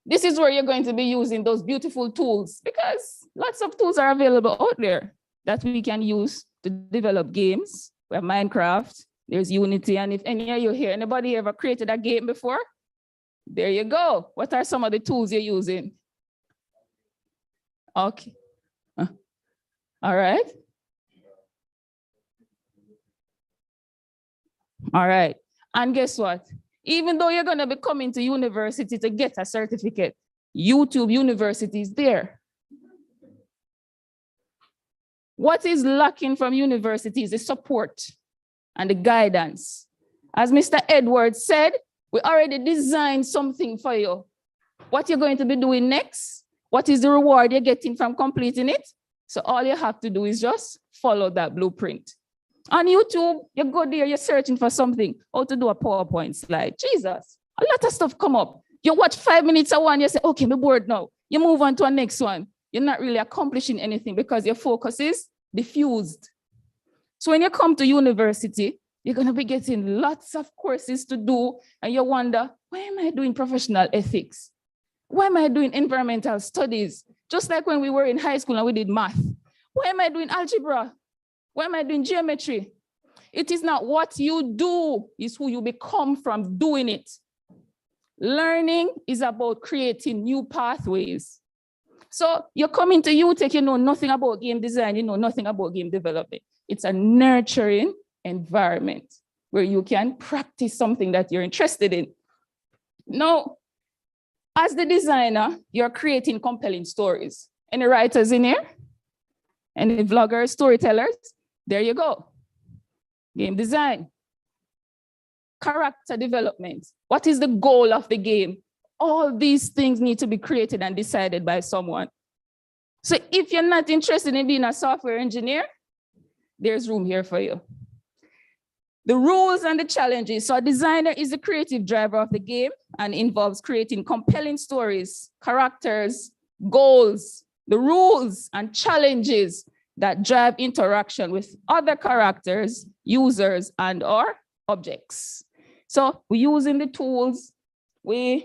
This is where you're going to be using those beautiful tools, because lots of tools are available out there that we can use to develop games. We have Minecraft, there's Unity, and if any of you here, anybody ever created a game before? There you go. What are some of the tools you're using? Okay. All right. All right. And guess what? Even though you're going to be coming to university to get a certificate, YouTube University is there. What is lacking from university is the support and the guidance. As Mr. Edwards said, we already designed something for you. What you're going to be doing next, what is the reward you're getting from completing it? So all you have to do is just follow that blueprint. On YouTube, you go there, you're searching for something, how to do a PowerPoint slide. Jesus, a lot of stuff come up. You watch 5 minutes of one, you say, okay, I'm bored now. You move on to a next one. You're not really accomplishing anything because your focus is diffused. So when you come to university, you're going to be getting lots of courses to do, and you wonder, why am I doing professional ethics? Why am I doing environmental studies? Just like when we were in high school and we did math. Why am I doing algebra? Why am I doing geometry? It is not what you do, it's who you become from doing it. Learning is about creating new pathways. So you're coming to UTech, you know nothing about game design, you know nothing about game development. It's a nurturing environment where you can practice something that you're interested in. Now, as the designer, you're creating compelling stories. Any writers in here? Any vloggers, storytellers? There you go. Game design. Character development. What is the goal of the game? All these things need to be created and decided by someone. So if you're not interested in being a software engineer, there's room here for you. The rules and the challenges. So a designer is the creative driver of the game and involves creating compelling stories, characters, goals, the rules and challenges that drive interaction with other characters, users, and or objects. So we're using the tools, we're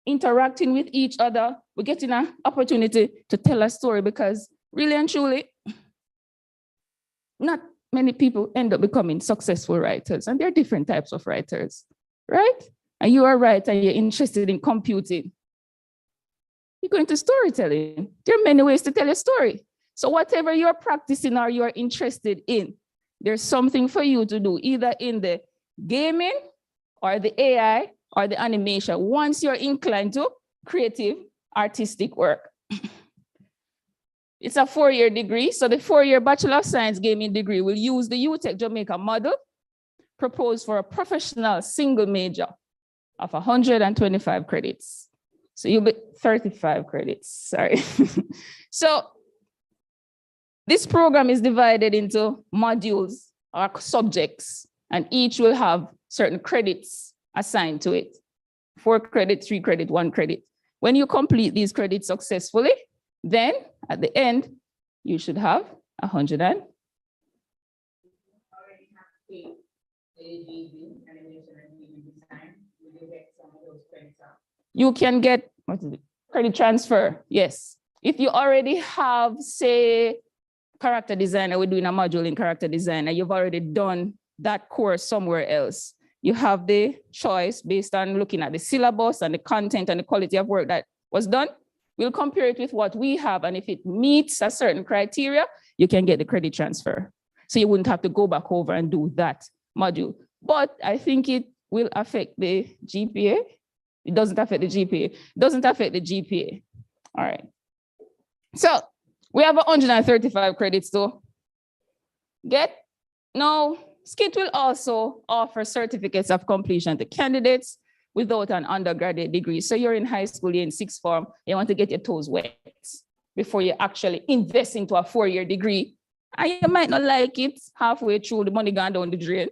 interacting with each other, we're getting an opportunity to tell a story, because really and truly, not many people end up becoming successful writers, and there are different types of writers, right? And you are a writer, you're interested in computing. You're going to storytelling. There are many ways to tell a story. So whatever you're practicing or you're interested in, there's something for you to do, either in the gaming or the AI or the animation, once you're inclined to creative, artistic work. It's a 4-year degree. So the 4-year Bachelor of Science Gaming degree will use the UTech Jamaica model proposed for a professional single major of 125 credits. So you'll be 35 credits, sorry. So this program is divided into modules or subjects, and each will have certain credits assigned to it. 4 credits, 3 credits, 1 credit. When you complete these credits successfully, then at the end, you should have 100 and you can get, what is it? Credit transfer, yes. If you already have, say, character designer, we're doing a module in character design, and you've already done that course somewhere else, you have the choice based on looking at the syllabus and the content and the quality of work that was done. We'll compare it with what we have, and if it meets a certain criteria, you can get the credit transfer. So you wouldn't have to go back over and do that module. But I think it will affect the GPA. It doesn't affect the GPA. It doesn't affect the GPA. All right. So we have 135 credits to get. Now, SCIT will also offer certificates of completion to candidates without an undergraduate degree. So you're in high school, you're in sixth form, you want to get your toes wet before you actually invest into a 4-year degree. And you might not like it halfway through, the money gone down the drain.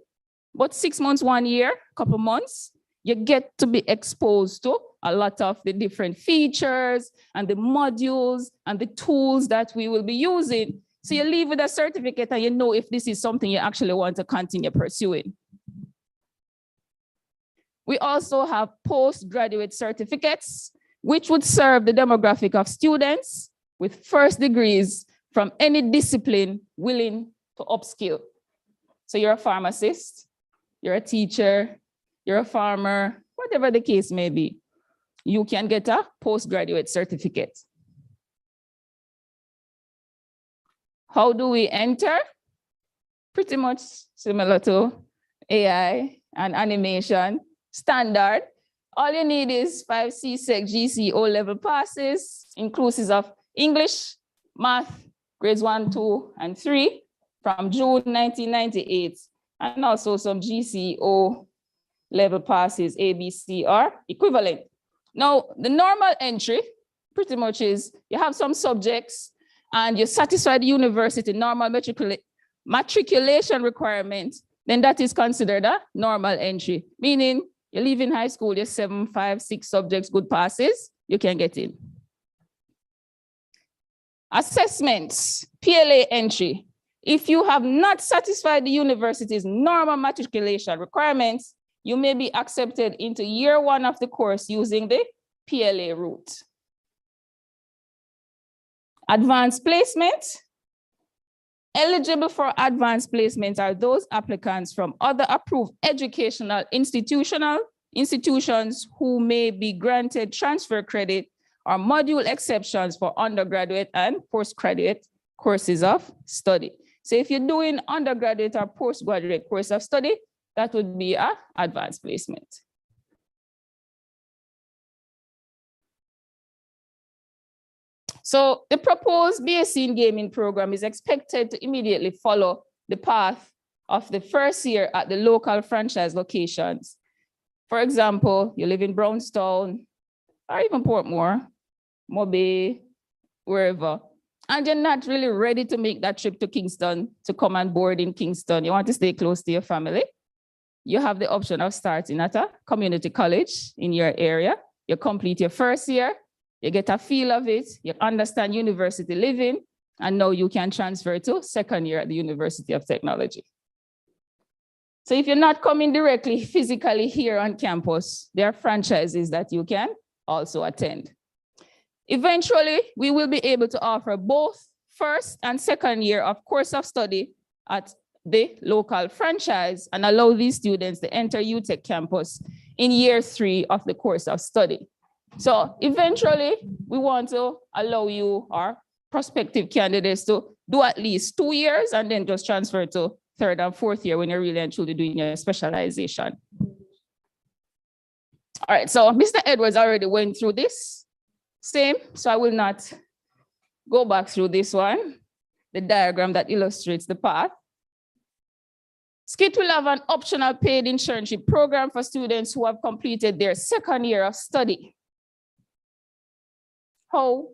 But 6 months, 1 year, couple months, you get to be exposed to a lot of the different features and the modules and the tools that we will be using. So you leave with a certificate and you know if this is something you actually want to continue pursuing. We also have postgraduate certificates, which would serve the demographic of students with first degrees from any discipline willing to upskill. So you're a pharmacist, you're a teacher, you're a farmer, whatever the case may be, you can get a postgraduate certificate. How do we enter? Pretty much similar to AI and animation. Standard. All you need is 5 CSEC GC O-level passes, inclusive of English, math, grades 1, 2, and 3 from June 1998, and also some GCO level passes, A, B, C, or equivalent. Now, the normal entry pretty much is you have some subjects and you satisfy the university normal matriculation requirement, then that is considered a normal entry, meaning you leave in high school, you're 7, 5, 6 subjects, good passes, you can get in. Assessments, PLA entry. If you have not satisfied the university's normal matriculation requirements, you may be accepted into year 1 of the course using the PLA route. Advanced placement. Eligible for advanced placement are those applicants from other approved educational institutions who may be granted transfer credit or module exceptions for undergraduate and postgraduate courses of study. So if you're doing undergraduate or postgraduate course of study, that would be an advanced placement. So the proposed BSc in Gaming program is expected to immediately follow the path of the first year at the local franchise locations. For example, you live in Brownstown or even Portmore, Moby, wherever, and you're not really ready to make that trip to Kingston to come and board in Kingston. You want to stay close to your family. You have the option of starting at a community college in your area. You complete your first year, you get a feel of it, you understand university living, and now you can transfer to second year at the University of Technology. So if you're not coming directly physically here on campus, there are franchises that you can also attend. Eventually, we will be able to offer both first and second year of course of study at the local franchise and allow these students to enter UTech campus in year 3 of the course of study. So eventually, we want to allow you, our prospective candidates, to do at least 2 years and then just transfer to 3rd and 4th year when you're really and truly doing your specialization. All right, so Mr. Edwards already went through this. Same, so I will not go back through this one, the diagram that illustrates the path. SCIT will have an optional paid internship program for students who have completed their second year of study. How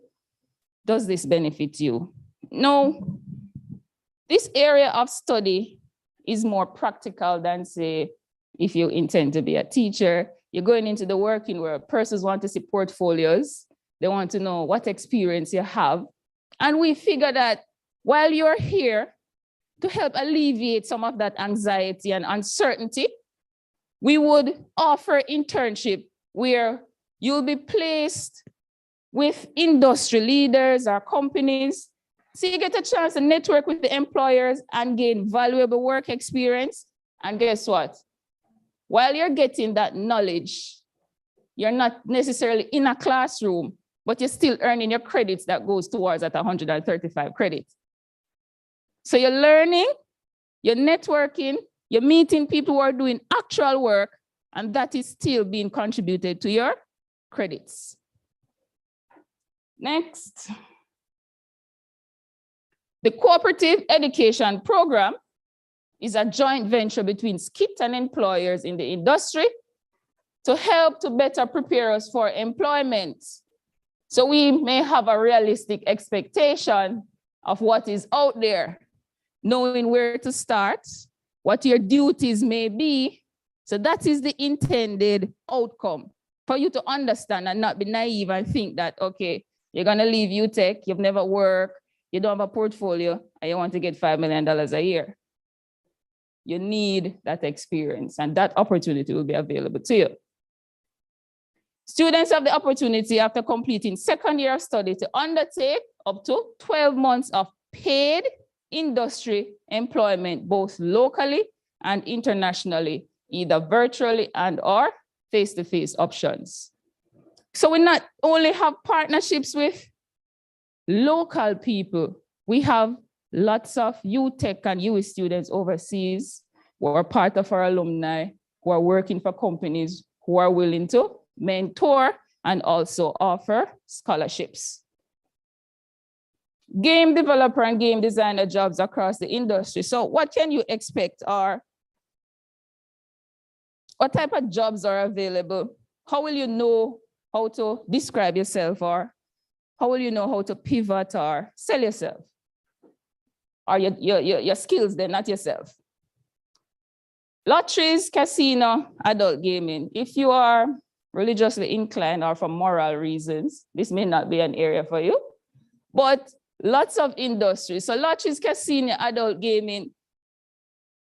does this benefit you? No, this area of study is more practical than, say, if you intend to be a teacher. You're going into the working world. Persons want to see portfolios. They want to know what experience you have. And we figure that while you're here to help alleviate some of that anxiety and uncertainty, we would offer internship where you'll be placed with industry leaders or companies. So you get a chance to network with the employers and gain valuable work experience. And guess what? While you're getting that knowledge, you're not necessarily in a classroom, but you're still earning your credits that goes towards that 135 credits. So you're learning, you're networking, you're meeting people who are doing actual work, and that is still being contributed to your credits. Next. The Cooperative Education Program is a joint venture between SCIT and employers in the industry to help to better prepare us for employment. So we may have a realistic expectation of what is out there, knowing where to start, what your duties may be. So that is the intended outcome for you to understand and not be naive and think that, okay, you're gonna leave UTech, you've never worked, you don't have a portfolio, and you want to get $5 million a year. You need that experience, and that opportunity will be available to you. Students have the opportunity after completing second year of study to undertake up to 12 months of paid industry employment, both locally and internationally, either virtually and or face-to-face options. So we not only have partnerships with local people, we have lots of UTech and UE students overseas who are part of our alumni, who are working for companies who are willing to mentor and also offer scholarships. Game developer and game designer jobs across the industry. So what can you expect, or what type of jobs are available? How will you know how to describe yourself, or how will you know how to pivot or sell yourself? Or your skills, then, not yourself. Lotteries, casino, adult gaming. If you are religiously inclined or for moral reasons, this may not be an area for you, but lots of industries. So lotteries, casino, adult gaming,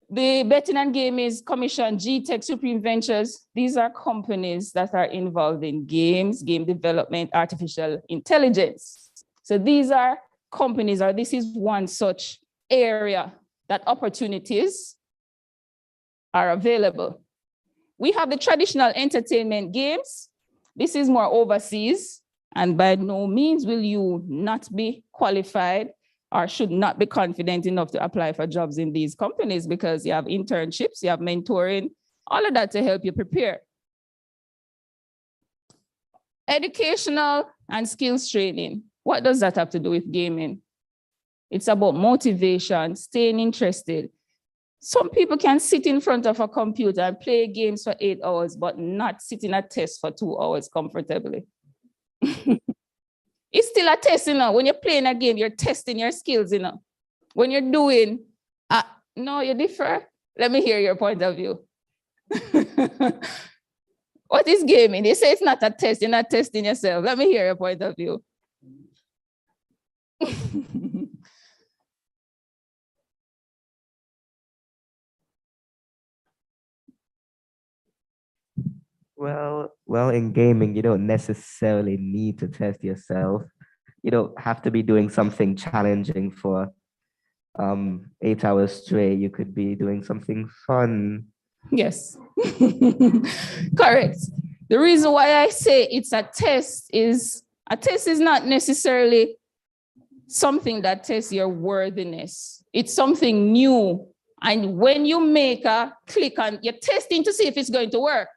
the Betting and Gaming Commission, GTech, Supreme Ventures, these are companies that are involved in games, game development, artificial intelligence. So these are companies, or this is one such area that opportunities are available. We have the traditional entertainment games. This is more overseas. And by no means will you not be qualified or should not be confident enough to apply for jobs in these companies, because you have internships, you have mentoring, all of that to help you prepare. Educational and skills training. What does that have to do with gaming? It's about motivation, staying interested. Some people can sit in front of a computer and play games for 8 hours, but not sit in a test for 2 hours comfortably. It's still a test, you know. When you're playing a game, you're testing your skills, you know. When you're doing, no, you differ. Let me hear your point of view. What is gaming? You say it's not a test, you're not testing yourself. Let me hear your point of view. Well, in gaming, you don't necessarily need to test yourself. You don't have to be doing something challenging for 8 hours straight. You could be doing something fun. Yes, correct. The reason why I say it's a test is not necessarily something that tests your worthiness. It's something new. And when you make a click on, you're testing to see if it's going to work.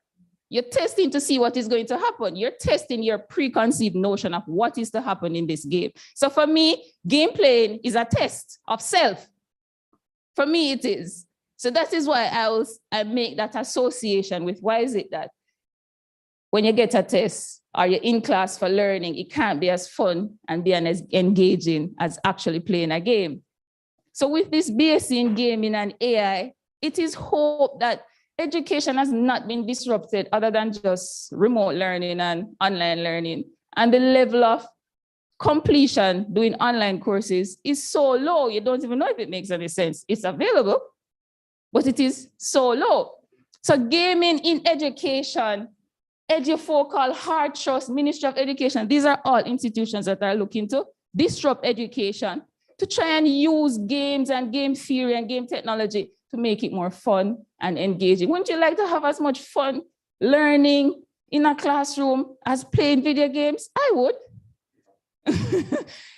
You're testing to see what is going to happen. You're testing your preconceived notion of what is to happen in this game. So for me, game playing is a test of self. For me, it is. So that is why I make that association with why is it that when you get a test or you're in class for learning, it can't be as fun and be as engaging as actually playing a game. So with this BSc in gaming and AI, it is hope that education has not been disrupted other than just remote learning and online learning. And the level of completion doing online courses is so low, you don't even know if it makes any sense. It's available, but it is so low. So gaming in education, Edufocal, Hard Trust, Ministry of Education, these are all institutions that are looking to disrupt education, to try and use games and game theory and game technology to make it more fun and engaging. Wouldn't you like to have as much fun learning in a classroom as playing video games? I would.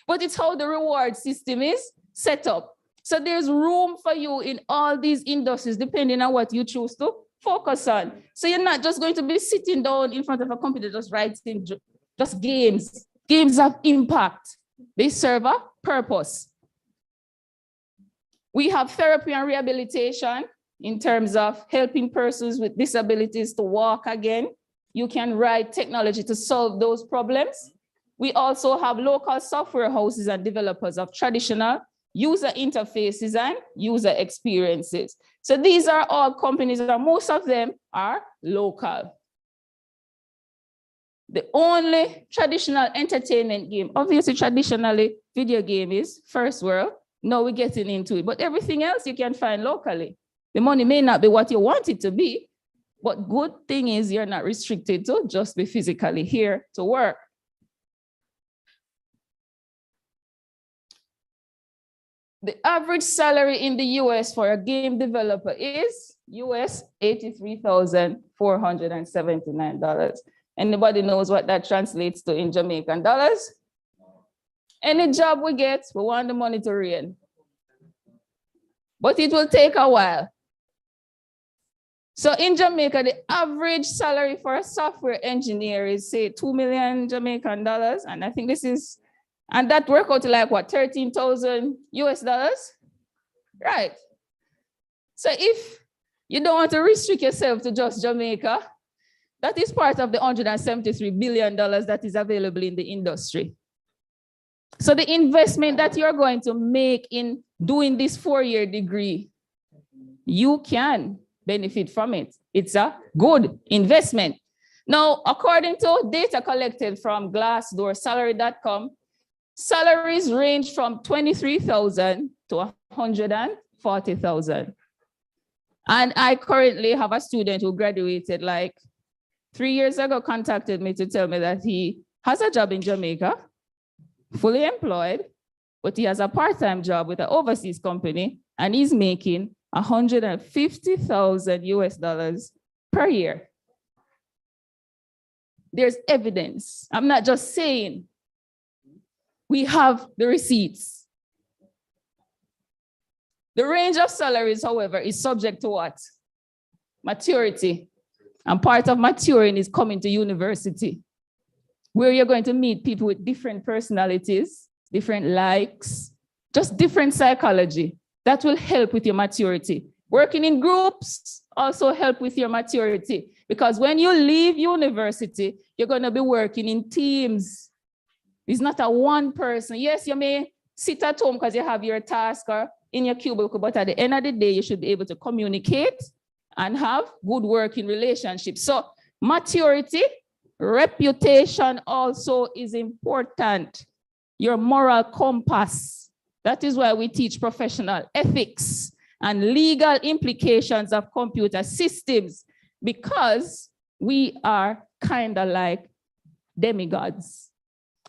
But it's how the reward system is set up. So there's room for you in all these industries, depending on what you choose to focus on. So you're not just going to be sitting down in front of a computer, just writing just games. Games have impact. They serve a purpose. We have therapy and rehabilitation in terms of helping persons with disabilities to walk again. You can write technology to solve those problems. We also have local software houses and developers of traditional user interfaces and user experiences. So these are all companies that most of them are local. The only traditional entertainment game, obviously traditionally video game is first world. Now we're getting into it, but everything else you can find locally. The money may not be what you want it to be, but good thing is you're not restricted to just be physically here to work. The average salary in the US for a game developer is US $83,479. Anybody knows what that translates to in Jamaican dollars? Any job we get, we want the money to rain. But it will take a while. So in Jamaica, the average salary for a software engineer is say 2 million Jamaican dollars. And I think this is, and that work out to like what, 13,000 US dollars? Right. So if you don't want to restrict yourself to just Jamaica, that is part of the $173 billion that is available in the industry. So the investment that you're going to make in doing this 4-year degree, you can benefit from it. It's a good investment. Now, according to data collected from Glassdoor, salary.com, salaries range from $23,000 to $140,000. And I currently have a student who graduated like 3 years ago, contacted me to tell me that he has a job in Jamaica, fully employed, but he has a part-time job with an overseas company, and he's making $150,000 US per year. There's evidence. I'm not just saying. We have the receipts. The range of salaries, however, is subject to what? Maturity. And part of maturing is coming to university, where you're going to meet people with different personalities, different likes, just different psychology. That will help with your maturity. Working in groups also help with your maturity, because when you leave university, you're going to be working in teams. It's not a one person. Yes, you may sit at home because you have your task or in your cubicle, but at the end of the day, you should be able to communicate and have good working relationships. So maturity, reputation also is important. Your moral compass. That is why we teach professional ethics and legal implications of computer systems, because we are kind of like demigods.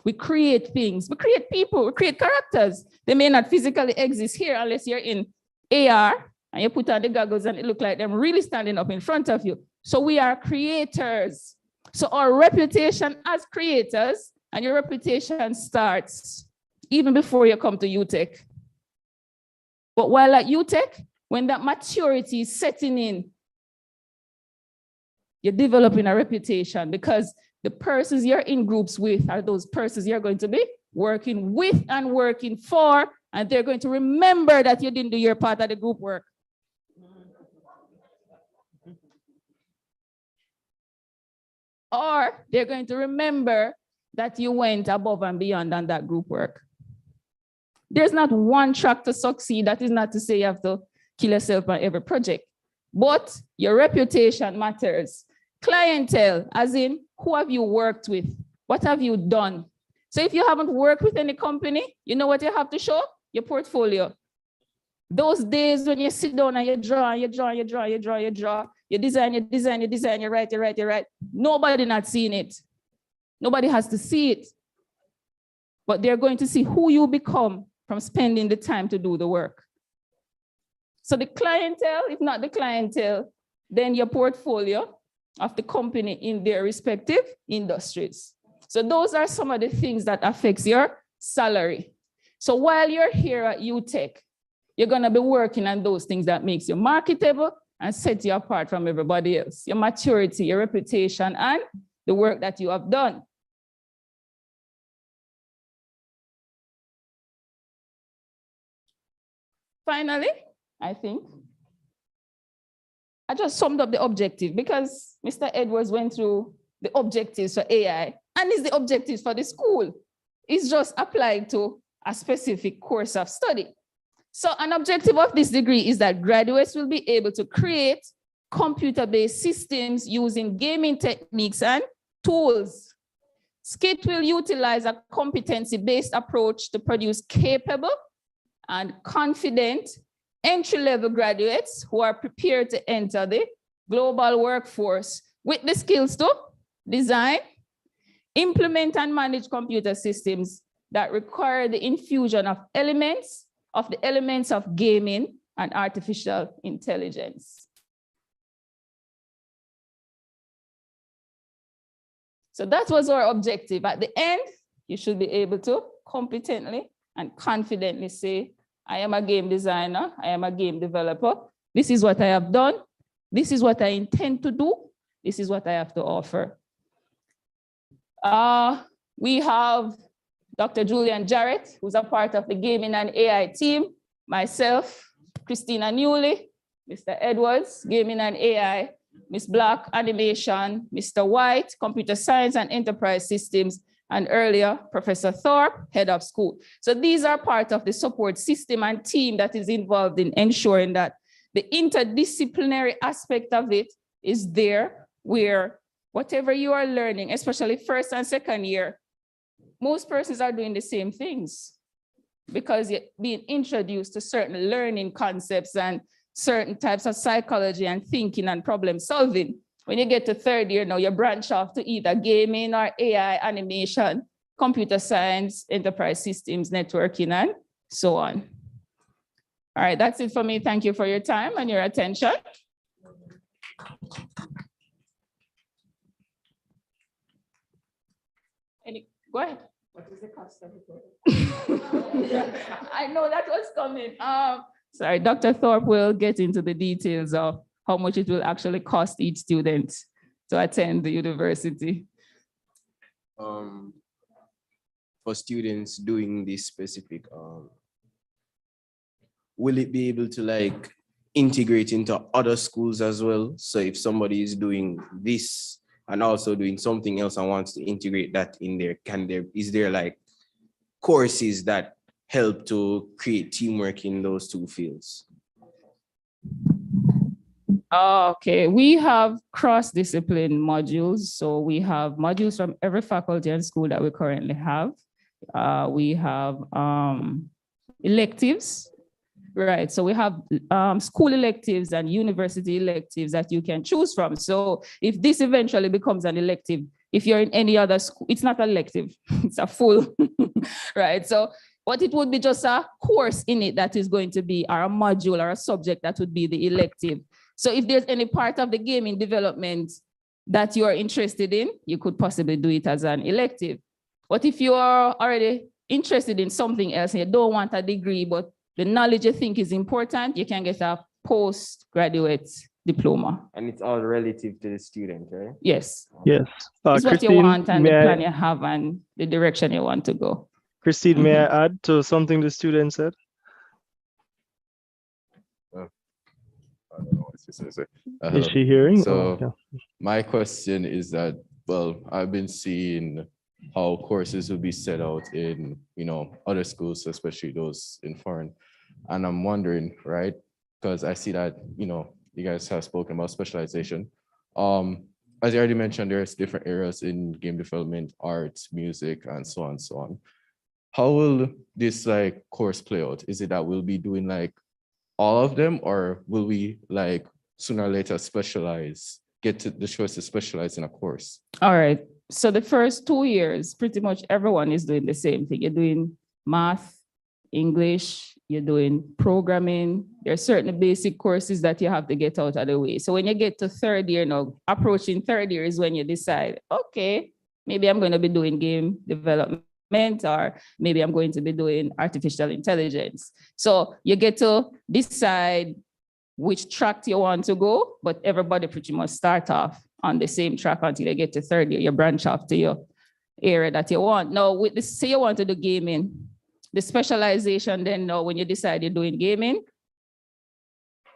We create things, we create people, we create characters. They may not physically exist here unless you're in AR and you put on the goggles and it looks like them really standing up in front of you. So we are creators. So our reputation as creators, and your reputation starts even before you come to UTech. But while at UTech, when that maturity is setting in, you're developing a reputation, because the persons you're in groups with are those persons you're going to be working with and working for, and they're going to remember that you didn't do your part of the group work. Or they're going to remember that you went above and beyond on that group work. There's not one track to succeed. That is not to say you have to kill yourself on every project, but your reputation matters. Clientele, as in, who have you worked with? What have you done? So if you haven't worked with any company, you know what you have to show? Your portfolio. Those days when you sit down and you draw, you design, you write. Nobody not seeing it. Nobody has to see it. But they're going to see who you become from spending the time to do the work. So the clientele, if not the clientele, then your portfolio of the company in their respective industries. So those are some of the things that affects your salary. So while you're here at UTech, you're gonna be working on those things that makes you marketable and set you apart from everybody else. Your maturity, your reputation, and the work that you have done. Finally, I think I just summed up the objective, because Mr. Edwards went through the objectives for AI, and it's the objectives for the school. It's just applied to a specific course of study. So an objective of this degree is that graduates will be able to create computer-based systems using gaming techniques and tools. SCIT will utilize a competency-based approach to produce capable and confident entry-level graduates who are prepared to enter the global workforce with the skills to design, implement, and manage computer systems that require the infusion of the elements of gaming and artificial intelligence. So that was our objective. At the end, you should be able to competently and confidently say, I am a game designer, I am a game developer. This is what I have done. This is what I intend to do. This is what I have to offer. We have Dr. Julian Jarrett, who's a part of the gaming and AI team, myself, Christina Newley, Mr. Edwards, gaming and AI, Ms. Black, animation, Mr. White, computer science and enterprise systems, and earlier, Professor Thorpe, head of school. So these are part of the support system and team that is involved in ensuring that the interdisciplinary aspect of it is there, where whatever you are learning, especially first and second year, most persons are doing the same things because you're being introduced to certain learning concepts and certain types of psychology and thinking and problem solving. When you get to third year now, you branch off to either gaming or AI, animation, computer science, enterprise systems, networking, and so on. All right, that's it for me. Thank you for your time and your attention. Go ahead. What is the cost of it? I know that was coming. Sorry, Dr. Thorpe will get into the details of how much it will actually cost each student to attend the university. For students doing this specific, will it be able to like integrate into other schools as well? So if somebody is doing this and also doing something else and wants to integrate that in there, is there like courses that help to create teamwork in those two fields? Okay, we have cross-discipline modules. So we have modules from every faculty and school that we currently have. We have electives, right? So we have school electives and university electives that you can choose from. So if this eventually becomes an elective, if you're in any other school, it's not an elective, it's a full, right? So but it would be just a course in it that is going to be, or a module or a subject that would be the elective. So if there's any part of the gaming development that you are interested in, you could possibly do it as an elective. But if you are already interested in something else and you don't want a degree, but the knowledge you think is important, you can get a postgraduate diploma. And it's all relative to the student, right? Yes. Yes. It's what you Christine, want and the may plan I, you have and the direction you want to go. Christine, may I add to something the student said? I don't know what she says. Is she hearing? So Oh, yeah. my question is that, well, I've been seeing how courses will be set out in, other schools, especially those in foreign. And I'm wondering, right? Because I see that, you guys have spoken about specialization. As you already mentioned, there's different areas in game development, arts, music, and so on and so on. How will this course play out? Is it that we'll be doing all of them, or will we sooner or later get to the choice to specialize in a course? All right. So the first 2 years, pretty much everyone is doing the same thing. You're doing math, English, you're doing programming. There are certain basic courses that you have to get out of the way. So when you get to third year now, approaching third year is when you decide, okay, maybe I'm going to be doing game development, or maybe I'm going to be doing artificial intelligence. So you get to decide which track you want to go, but everybody pretty much start off on the same track until you get to third year. You branch off to your area that you want. Now, with this, say you want to do gaming, the specialization then now when you decide you're doing gaming,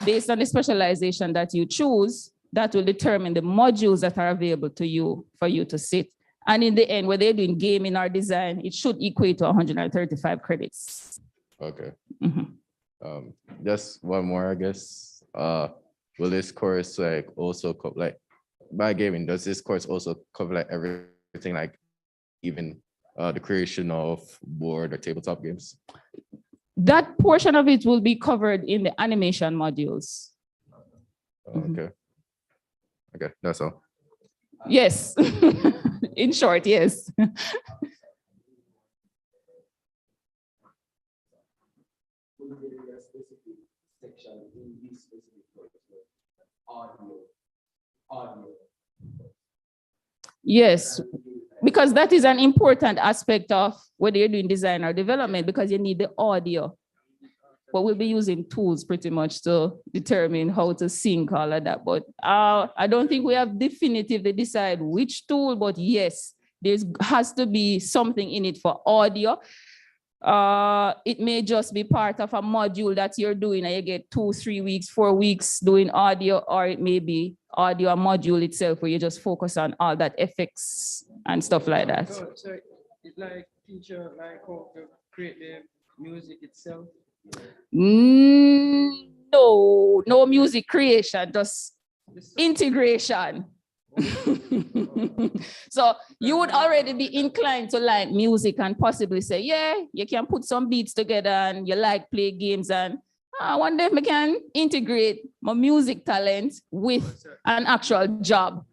based on the specialization that you choose, that will determine the modules that are available to you for you to sit. And in the end, whether you're doing gaming or design, it should equate to 135 credits. Okay. Just one more, I guess. Will this course also cover by gaming? Does this course also cover everything, even the creation of board or tabletop games? That portion of it will be covered in the animation modules. Okay. Okay, that's all. Yes. In short, yes. Yes, because that is an important aspect of whether you're doing design or development, because you need the audio. But we'll be using tools pretty much to determine how to sync all of that. But I don't think we have definitively decided which tool, but yes, there has to be something in it for audio. It may just be part of a module that you're doing and you get 2, 3 weeks, 4 weeks doing audio, or it may be audio module itself where you just focus on all that effects and stuff like that. So it teacher how to create the music itself? No, no music creation, just integration. So you would already be inclined to like music and possibly say, yeah, you can put some beats together and you play games, and one day I can integrate my music talent with an actual job.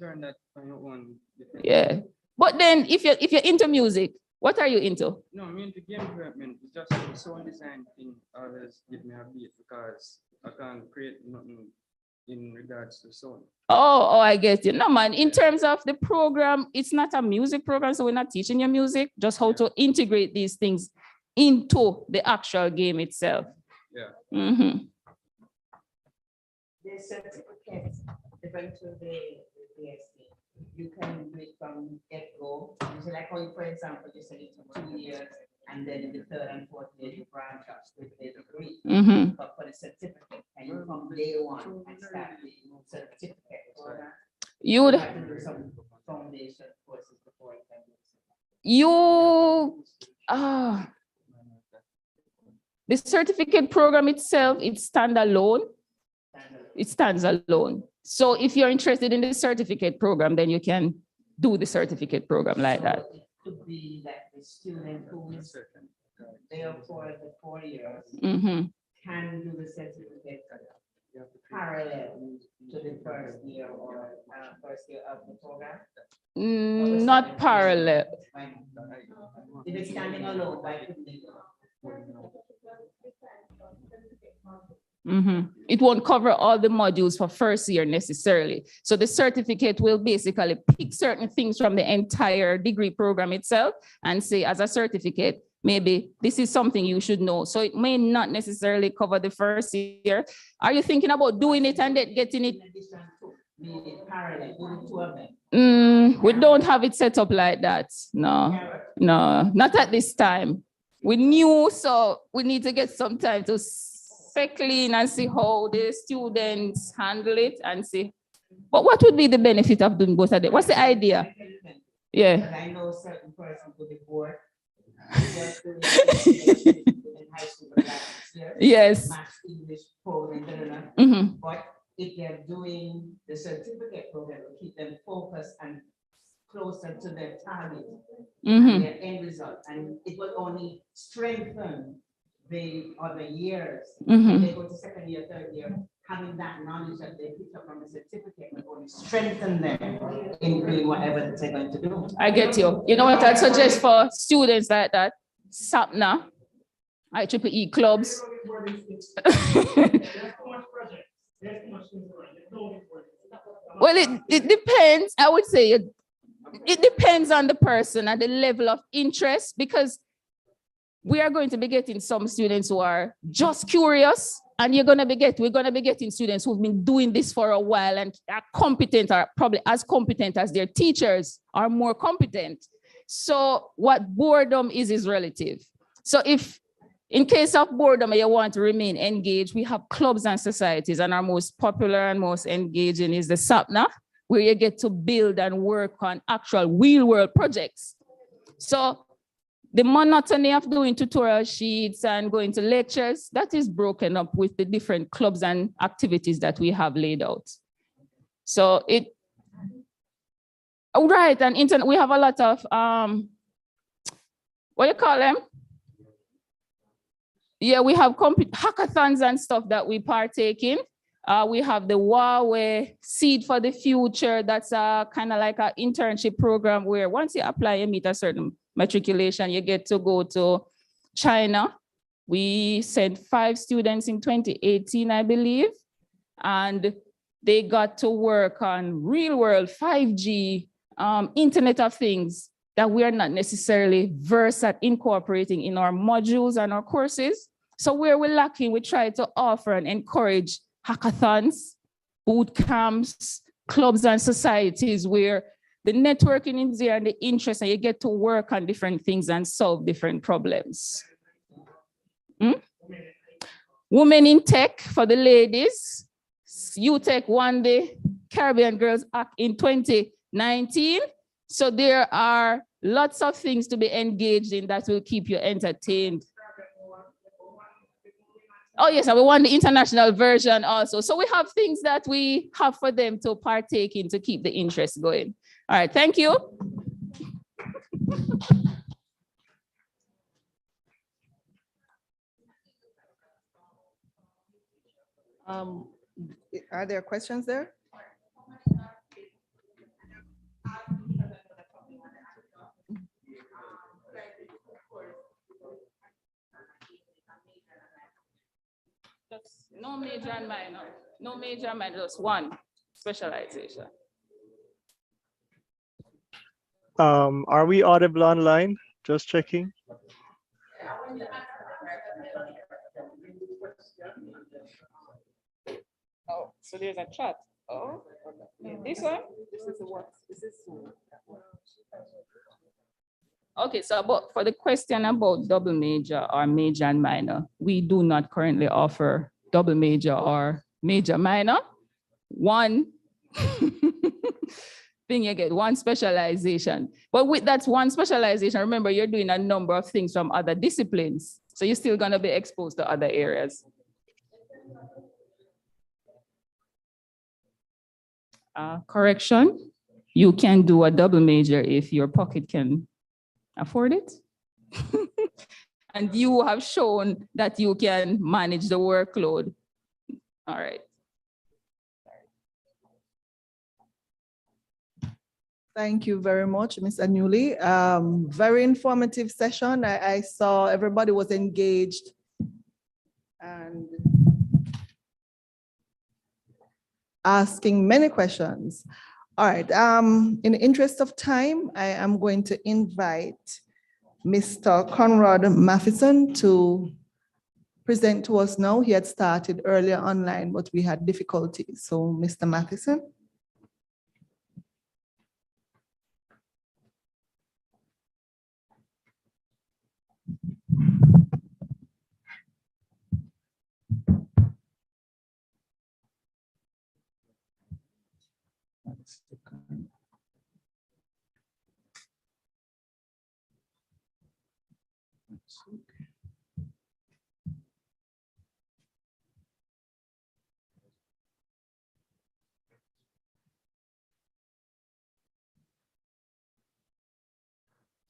Learn that on your own. Yeah, but then if you're into music, what are you into? No, I'm into game development. It's just the sound design thing always give me a beat because I can't create nothing in regards to sound. Oh, I get you. No, man, in terms of the program, it's not a music program, so we're not teaching you music, just how to integrate these things into the actual game itself. Yeah. Mm-hmm. The certificate, different to the PhD, you can do it from get-go. So like, how, for example, you said it took 2 years, and then in the third and fourth year, you branch out with the degree. Mm-hmm. But for the certificate, and you from day one and start the certificate. You would have to do some foundation courses before you can do the certificate program itself, it's standalone. It stands alone. So if you're interested in the certificate program, then you can do the certificate program like that. It could be that the student who is there for the 4 years Mm-hmm. can do the certificate parallel to the first year or first year of the program. Not parallel. If it's standing alone, why couldn't they go? Mm-hmm. It won't cover all the modules for first year necessarily. So the certificate will basically pick certain things from the entire degree program itself and say, as a certificate, maybe this is something you should know. So it may not necessarily cover the first year. Are you thinking about doing it and then getting it? We don't have it set up like that. No, not at this time. We knew, so we need to get some time to settle in and see how the students handle it and see. But what would be the benefit of doing both of them? What's the idea? Yeah. I know certain persons with the board. Yes. Mm-hmm. But if they're doing the certificate program, to keep them focused and closer to their target, and their end result, and it will only strengthen the other years. When they go to second year, third year, having that knowledge that they picked up from the certificate will only strengthen them in doing whatever they're going to do. I get you. You know what I'd suggest for students like that? SAPNA, IEEE clubs. Well, it depends. I would say it depends on the person and the level of interest, because we are going to be getting some students who are just curious, and we're going to be getting students who've been doing this for a while and are competent, or probably as competent as their teachers, are more competent. So what boredom is relative. So if in case of boredom, you want to remain engaged, we have clubs and societies, and our most popular and most engaging is the SAPNA, where you get to build and work on actual real world projects. So the monotony of doing tutorial sheets and going to lectures, that is broken up with the different clubs and activities that we have laid out. So and we have a lot of, what do you call them? Yeah, we have hackathons and stuff that we partake in. We have the Huawei Seed for the Future. That's kind of like an internship program where once you apply, you meet a certain matriculation, you get to go to China. We sent 5 students in 2018, I believe, and they got to work on real world 5G, Internet of Things that we are not necessarily versed at incorporating in our modules and our courses. So where we're lacking, we try to offer and encourage hackathons, boot camps, clubs and societies where the networking is there and the interest, and you get to work on different things and solve different problems. Women in Tech for the ladies, UTech One Day, Caribbean Girls Act in 2019. So there are lots of things to be engaged in that will keep you entertained. Oh yes, and we want the international version also. So we have things that we have for them to partake in to keep the interest going. All right, thank you. Are there questions there? Just no major and minor. No major and minor, just one specialization. Are we audible online? Just checking. Oh, so there's a chat. Oh, this one? This is what? This is Okay, so but for the question about double major or major and minor, we do not currently offer double major or major minor. One thing you get, one specialization. But with that one specialization, remember you're doing a number of things from other disciplines. So you're still gonna be exposed to other areas. Correction, you can do a double major if your pocket can afford it. And you have shown that you can manage the workload. All right. Thank you very much, Ms. Anuli. Very informative session. I saw everybody was engaged and asking many questions. All right, in the interest of time, I am going to invite Mr. Conrad Matheson to present to us now. He had started earlier online, but we had difficulties. So Mr. Matheson.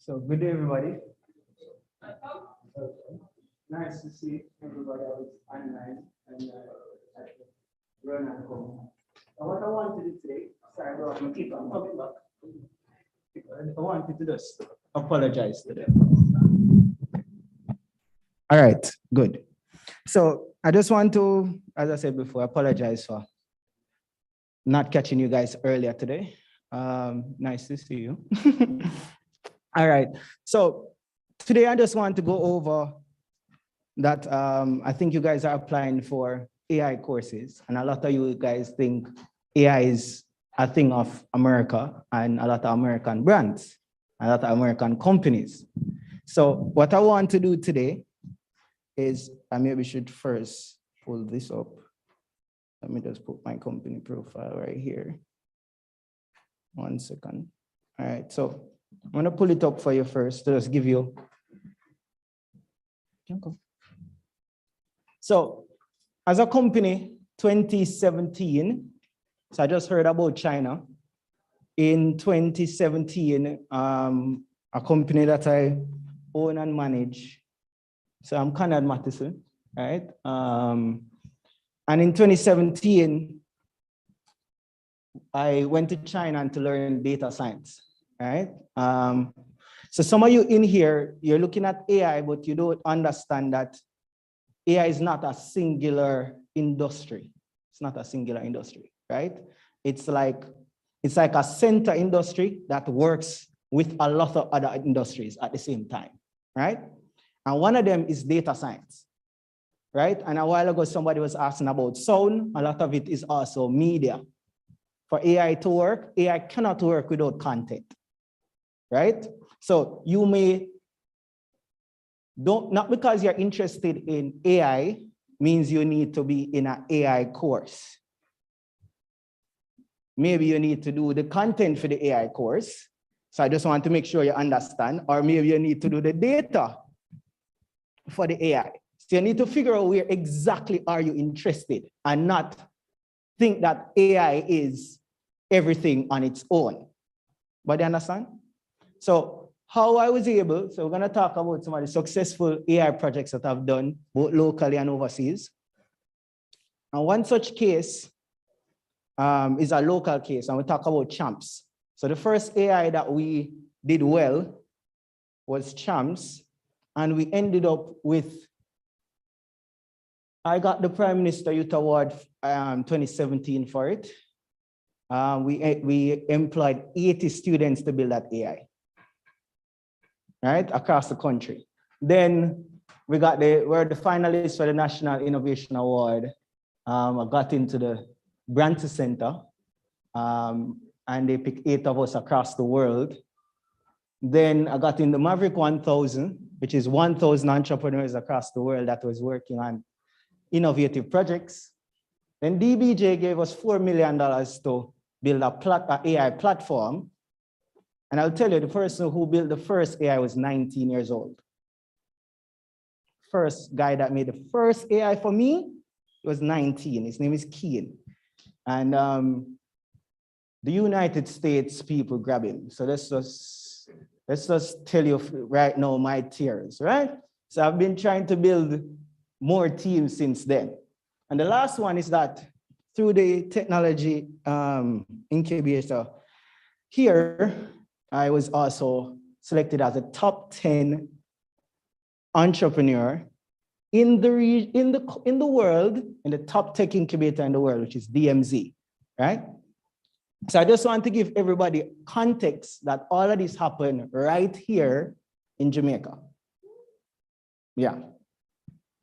So good day, everybody. Nice to see everybody else online and run and come. And what I want to do today, sorry, bro, I'm gonna keep on coming back. I wanted to just apologize to them. All right, good. So I just want to, as I said before, apologize for not catching you guys earlier today. Nice to see you. All right, so today I just want to go over that I think you guys are applying for AI courses, and a lot of you guys think AI is a thing of America and a lot of American brands, a lot of American companies. So what I want to do today is, I maybe should first pull this up. Let me just put my company profile right here. 1 second. All right, so I'm gonna pull it up for you first to just give you. So as a company, 2017, so I just heard about China. In 2017, a company that I own and manage. So I'm Conrad Matheson, right? And in 2017, I went to China to learn data science, right? So some of you in here, you're looking at AI, but you don't understand that AI is not a singular industry. It's not a singular industry, right? It's like a center industry that works with a lot of other industries at the same time, right? And one of them is data science, right? And a while ago, somebody was asking about sound. A lot of it is also media. For AI to work, AI cannot work without content, right? So you may, not because you're interested in AI means you need to be in an AI course. Maybe you need to do the content for the AI course. So I just want to make sure you understand, or maybe you need to do the data for the AI. So you need to figure out where exactly are you interested and not think that AI is everything on its own. But you understand? So how I was able, so we're going to talk about some of the successful AI projects that I've done, both locally and overseas. And one such case is a local case, and we talk about Champs. So the first AI that we did well was Champs, and we ended up with I got the Prime Minister Youth Award 2017 for it. We employed 80 students to build that AI, right, across the country. Then we're the finalists for the National Innovation Award. I got into the Branty Center, and they picked 8 of us across the world. Then I got in the Maverick 1000, which is 1,000 entrepreneurs across the world that was working on innovative projects. Then DBJ gave us $4 million to build a AI platform. And I'll tell you, the person who built the first AI was 19 years old. First guy that made the first AI for me was 19. His name is Keen. And the United States people grab him. So let's just tell you right now my tears, right? So I've been trying to build more teams since then. And the last one is that through the technology incubator here, I was also selected as a top 10 entrepreneur in the world, in the top tech incubator in the world, which is DMZ, right? So I just want to give everybody context that all of this happened right here in Jamaica. Yeah.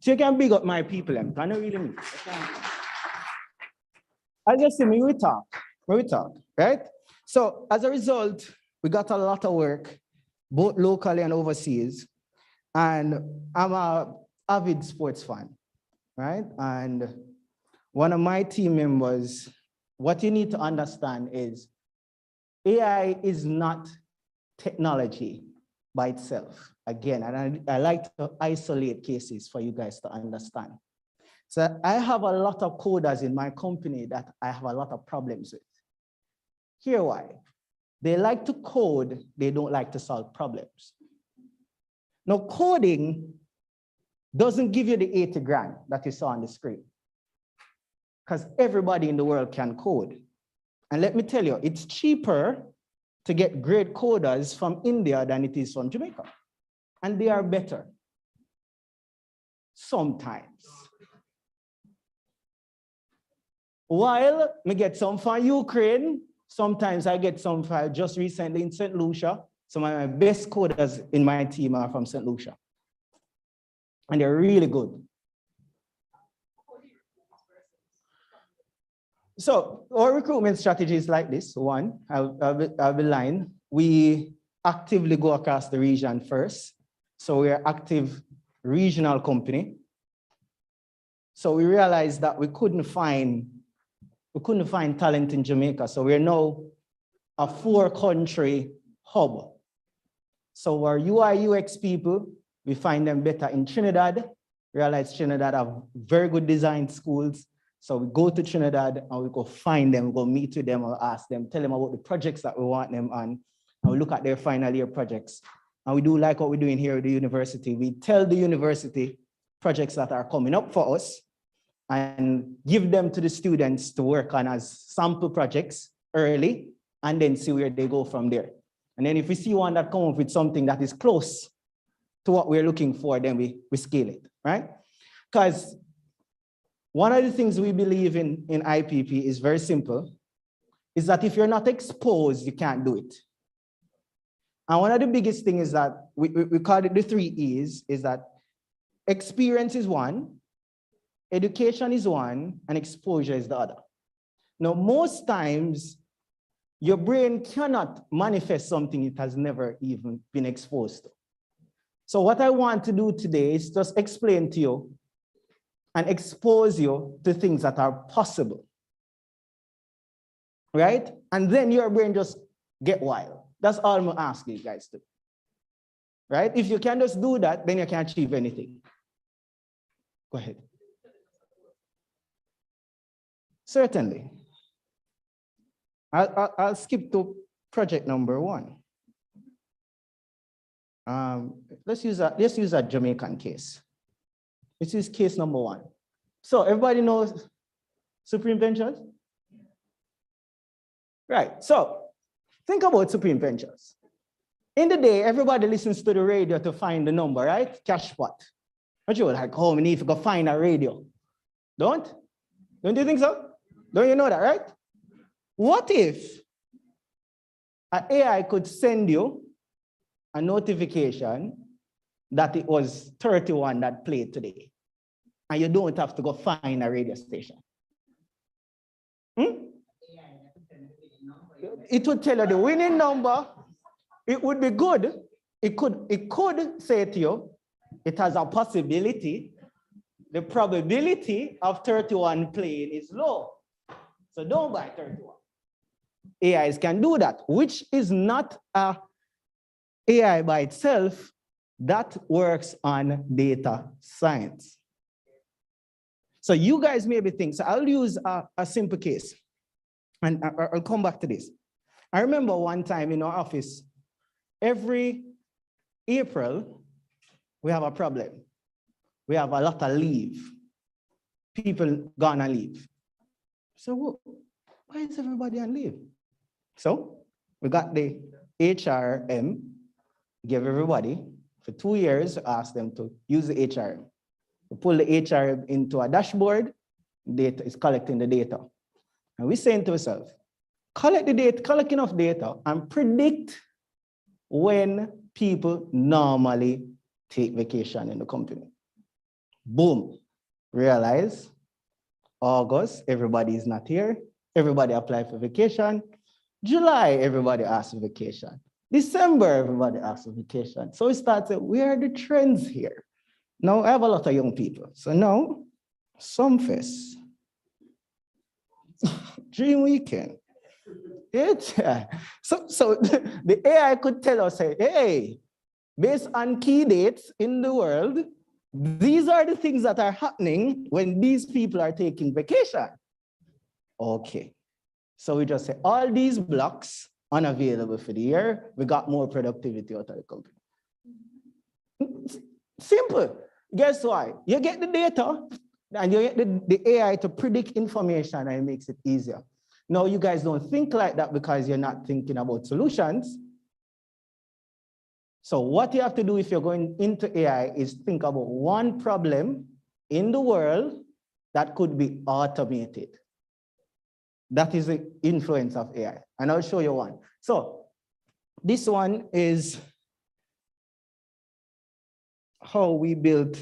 So you can big up my people, I don't really mean. I just say when we talk, right? So as a result, we got a lot of work, both locally and overseas. And I'm an avid sports fan, right? And one of my team members, what you need to understand is AI is not technology by itself. Again, and I like to isolate cases for you guys to understand. So I have a lot of coders in my company that I have a lot of problems with. Here why. They like to code, they don't like to solve problems. Now, coding doesn't give you the 80 grand that you saw on the screen, because everybody in the world can code. And let me tell you, it's cheaper to get great coders from India than it is from Jamaica. And they are better. Sometimes. While me get some from Ukraine, sometimes I get some from just recently in St. Lucia. Some of my best coders in my team are from St. Lucia. And they're really good. So our recruitment strategy is like this. One, I'll be lying. We actively go across the region first. So we're active regional company. So we realized that we couldn't find talent in Jamaica. So we're now a 4-country hub. So our UI UX people, we find them better in Trinidad. Realize Trinidad have very good design schools. So we go to Trinidad and we go find them, go meet with them or ask them, tell them about the projects that we want them on. And we look at their final year projects. And we do like what we're doing here at the university. We tell the university projects that are coming up for us and give them to the students to work on as sample projects early and then see where they go from there. And then if we see one that comes up with something that is close to what we're looking for, then we scale it, right? Because one of the things we believe in IPP is very simple, is that if you're not exposed, you can't do it. And one of the biggest things is that we call it the 3 E's, is that experience is one, education is one, and exposure is the other. Now, most times, your brain cannot manifest something it has never even been exposed to. So what I want to do today is just explain to you and expose you to things that are possible, right? And then your brain just get wild. That's all I'm gonna ask you guys to, right? If you can just do that, then you can achieve anything. Go ahead. Certainly. I'll skip to project number 1. Let's use a Jamaican case. This is case number 1. So everybody knows Supreme Ventures? Right, so think about Supreme Ventures. In the day, everybody listens to the radio to find the number, right? Cash pot. But you're like, oh, we need to go find a radio. Don't you think so? Don't you know that, right? What if an AI could send you a notification that it was 31 that played today, and you don't have to go find a radio station? It would tell you the winning number. It would be good. It could say to you, it has a possibility. The probability of 31 playing is low. So don't buy 31. AIs can do that, which is not a AI by itself. That works on data science. So you guys maybe think, so I'll use a simple case, and I'll come back to this. I remember one time in our office, every April, we have a problem. We have a lot of leave. People gone on leave. So why is everybody on leave? So we got the HRM, give everybody for 2 years, ask them to use the HRM. We pull the HRM into a dashboard, data is collecting the data. And we saying to ourselves, collect the data, collect enough data and predict when people normally take vacation in the company. Boom, realize August, everybody is not here. Everybody apply for vacation. July, everybody asks for vacation. December, everybody asks for vacation. So we start saying, where are the trends here? Now I have a lot of young people. So now, Sumfest, Dream Weekend. So the AI could tell us, say, hey, based on key dates in the world, these are the things that are happening when these people are taking vacation. Okay. So we just say all these blocks unavailable for the year, we got more productivity out of the company. Simple. Guess why? You get the data and you get the AI to predict information, and it makes it easier. Now, you guys don't think like that because you're not thinking about solutions. So what you have to do if you're going into AI is think about one problem in the world that could be automated. That is the influence of AI. And I'll show you one. So this one is how we built.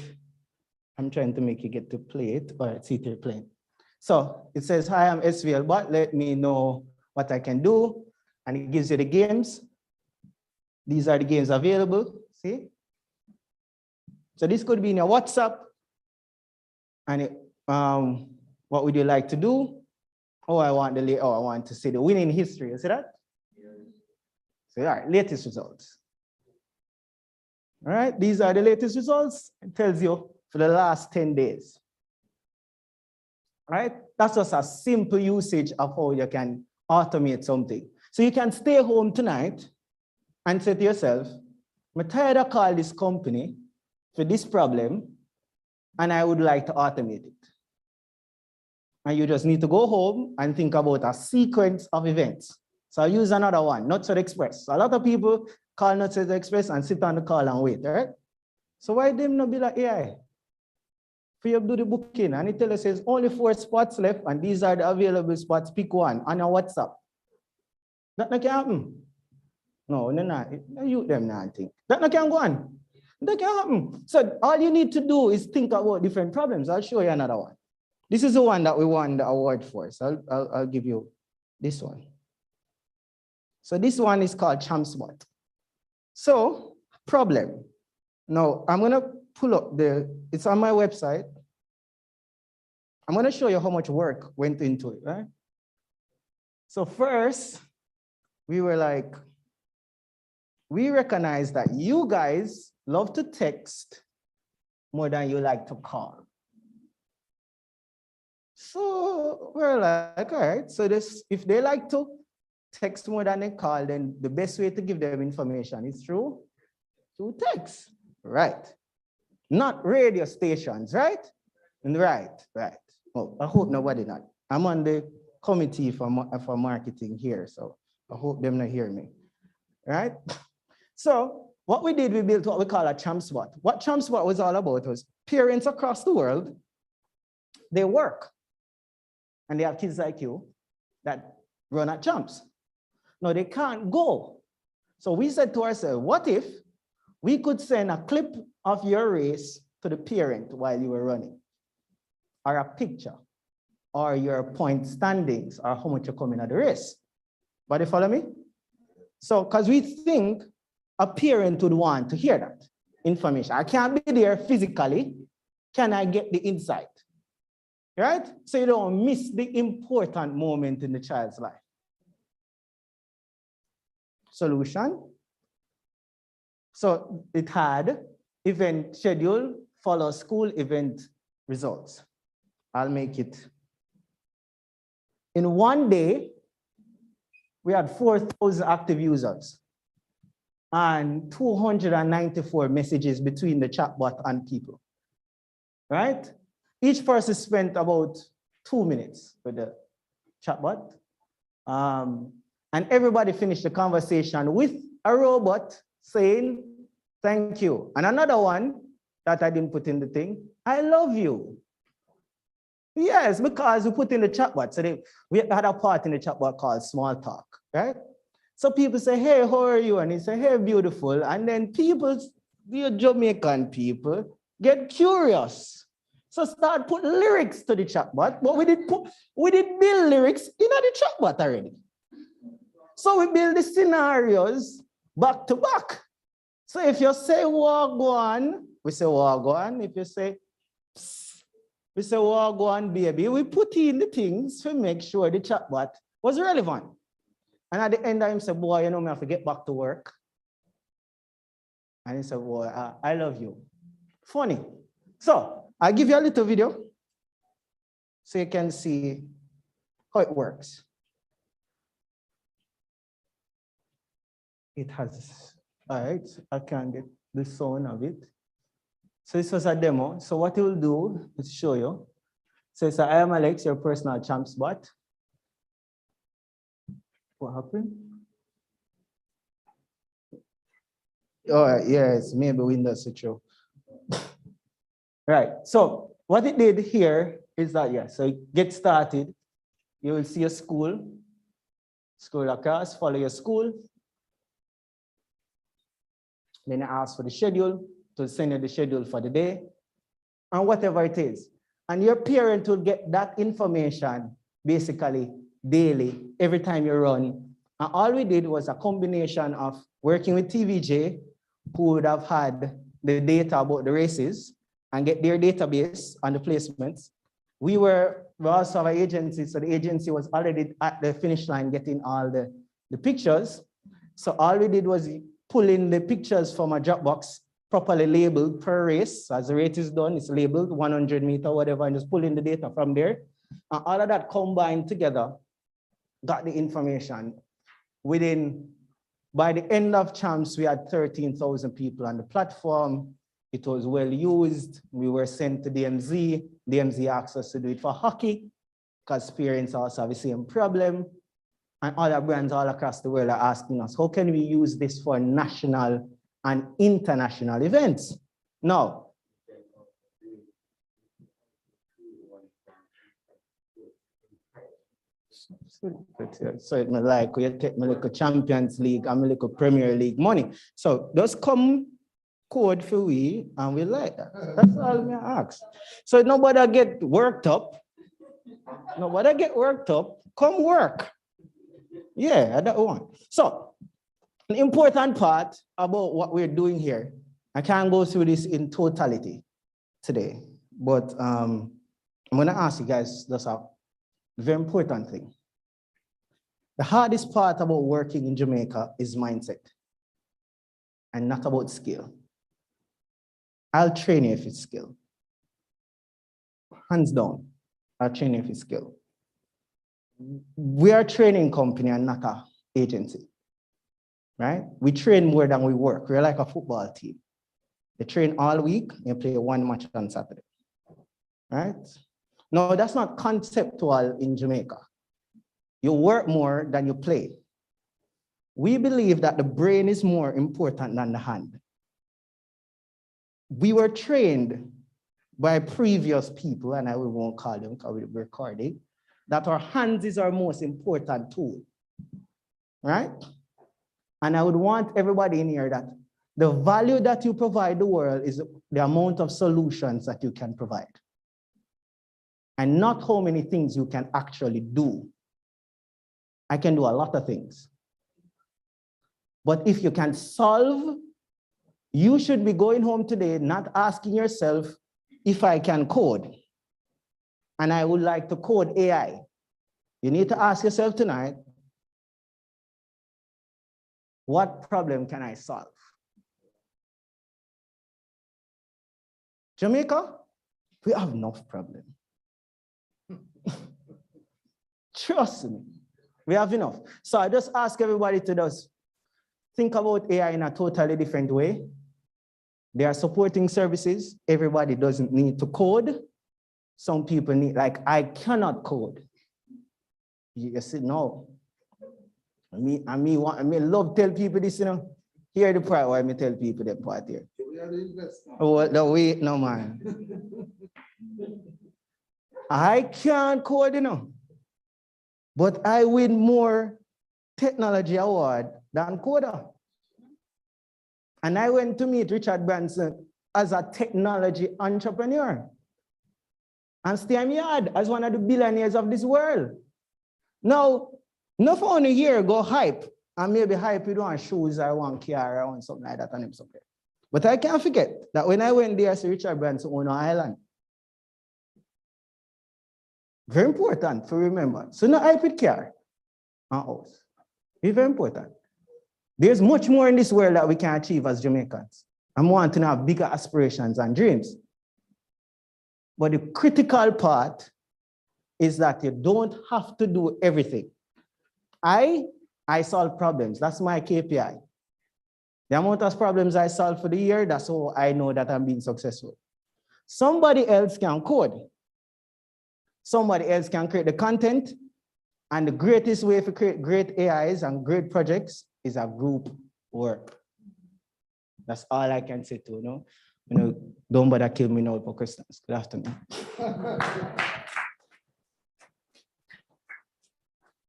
I'm trying to make you get to play it. All right, see it here playing. So it says, hi, I'm SVL bot. Let me know what I can do. And it gives you the games. These are the games available, see? So this could be in your WhatsApp. And what would you like to do? Oh, I want to see the winning history. You see that? So, all right, latest results. All right, these are the latest results. It tells you for the last 10 days. All right, that's just a simple usage of how you can automate something. So you can stay home tonight and say to yourself, I'm tired of calling this company for this problem, and I would like to automate it. And you just need to go home and think about a sequence of events. So I'll use another one, Nuts Express. So a lot of people call Nuts Express and sit on the call and wait, right? So why them not be like AI? For you to do the booking, and it tells you says only 4 spots left, and these are the available spots, pick one on your WhatsApp. That can happen. No, you them not think. That can go on. That can happen. So all you need to do is think about different problems. I'll show you another one. This is the one that we won the award for. So I'll give you this one. So this one is called ChampSpot. So problem. Now I'm gonna pull up it's on my website. I'm gonna show you how much work went into it, right? So first, we were like, we recognize that you guys love to text more than you like to call. So we're like, all right, so if they like to text more than they call, then the best way to give them information is through text, right? Not radio stations, right? Right. Oh, I hope nobody not. I'm on the committee for marketing here, so I hope them not hear me, right? So what we did, we built what we call a ChampSpot. What ChampSpot was all about was parents across the world they work. And they have kids like you that run at jumps. No, they can't go. So we said to ourselves, what if we could send a clip of your race to the parent while you were running, or a picture, or your point standings, or how much you're coming at the race? But you follow me? So, because we think a parent would want to hear that information. I can't be there physically. Can I get the insight? Right? So you don't miss the important moment in the child's life. Solution. So it had event schedule, follow school event results. I'll make it. In one day, we had 4,000 active users and 294 messages between the chatbot and people, right? Each person spent about 2 minutes with the chatbot. And everybody finished the conversation with a robot saying, thank you. And another one that I didn't put in the thing, I love you. Yes, because we put in the chatbot. So we had a part in the chatbot called small talk, right? So people say, hey, how are you? And they say, hey, beautiful. And then people, the Jamaican people, get curious. So start put lyrics to the chatbot, but we did build lyrics in the chatbot already. So we build the scenarios back to back. So if you say wagwan, we say wagwan. If you say psst, we say wagwan, baby. We put in the things to make sure the chatbot was relevant. And at the end of him say, boy, you know me, I have to get back to work. And he said, boy, I love you. Funny. So I'll give you a little video so you can see how it works. It has, all right, I can get the sound of it. So this was a demo. So what it will do is show you. So it's I am Alex, your personal champs bot. What happened? Oh, yes, maybe Windows switch off. Right, so what it did here is that, yeah, so get started. You will see a school, scroll across, follow your school. Then I ask for the schedule to send you the schedule for the day and whatever it is. And your parent will get that information basically daily, every time you run. And all we did was a combination of working with TVJ, who would have had the data about the races and get their database on the placements. We also have an agency, so the agency was already at the finish line getting all the pictures. So all we did was pull in the pictures from a Dropbox, properly labeled per race. As the race is done, it's labeled 100 meter, whatever, and just pull in the data from there. And all of that combined together got the information. By the end of champs, we had 13,000 people on the platform. It was well used. We were sent to DMZ. DMZ asked us to do it for hockey because parents also have the same problem. And other brands all across the world are asking us, how can we use this for national and international events? Now, so it like we take my little Champions League and my little Premier League money. So those come code for we and we like that. That's all me ask. So nobody get worked up. Nobody get worked up. Come work. Yeah, that one. So an important part about what we're doing here, I can't go through this in totality today, but I'm gonna ask you guys just a very important thing. The hardest part about working in Jamaica is mindset and not about skill. I'll train you if it's skill. Hands down, I'll train you if it's skill. We are a training company and not an agency, right? We train more than we work. We're like a football team. They train all week and play one match on Saturday, right? No, that's not conceptual in Jamaica. You work more than you play. We believe that the brain is more important than the hand. We were trained by previous people, and I won't call them because we're recording, that our hands is our most important tool, right? And I would want everybody in here that the value that you provide the world is the amount of solutions that you can provide, and not how many things you can actually do. I can do a lot of things. But if you can solve, you should be going home today not asking yourself if I can code, and I would like to code AI. You need to ask yourself tonight, what problem can I solve? Jamaica, we have enough problem. Trust me, we have enough. So I just ask everybody to just think about AI in a totally different way. There are supporting services. Everybody doesn't need to code. Some people need, like, I cannot code. You say, no. I love tell people this, you know. Here the part why I tell people that part here. Oh, no, man. I can't code, you know. But I win more technology award than coder. And I went to meet Richard Branson as a technology entrepreneur. And stay in yard as one of the billionaires of this world. Now, not for only a year ago, hype. And maybe hype, you don't want shoes or one car or something like that. And something. But I can't forget that when I went there, I saw Richard Branson on an island. Very important to remember. So no hype with car and house. It's very important. There's much more in this world that we can achieve as Jamaicans. I'm wanting to have bigger aspirations and dreams. But the critical part is that you don't have to do everything. I solve problems. That's my KPI. The amount of problems I solve for the year, that's how I know that I'm being successful. Somebody else can code. Somebody else can create the content. And the greatest way to create great AIs and great projects is a group work. That's all I can say to you, don't bother kill me now for questions. Good afternoon.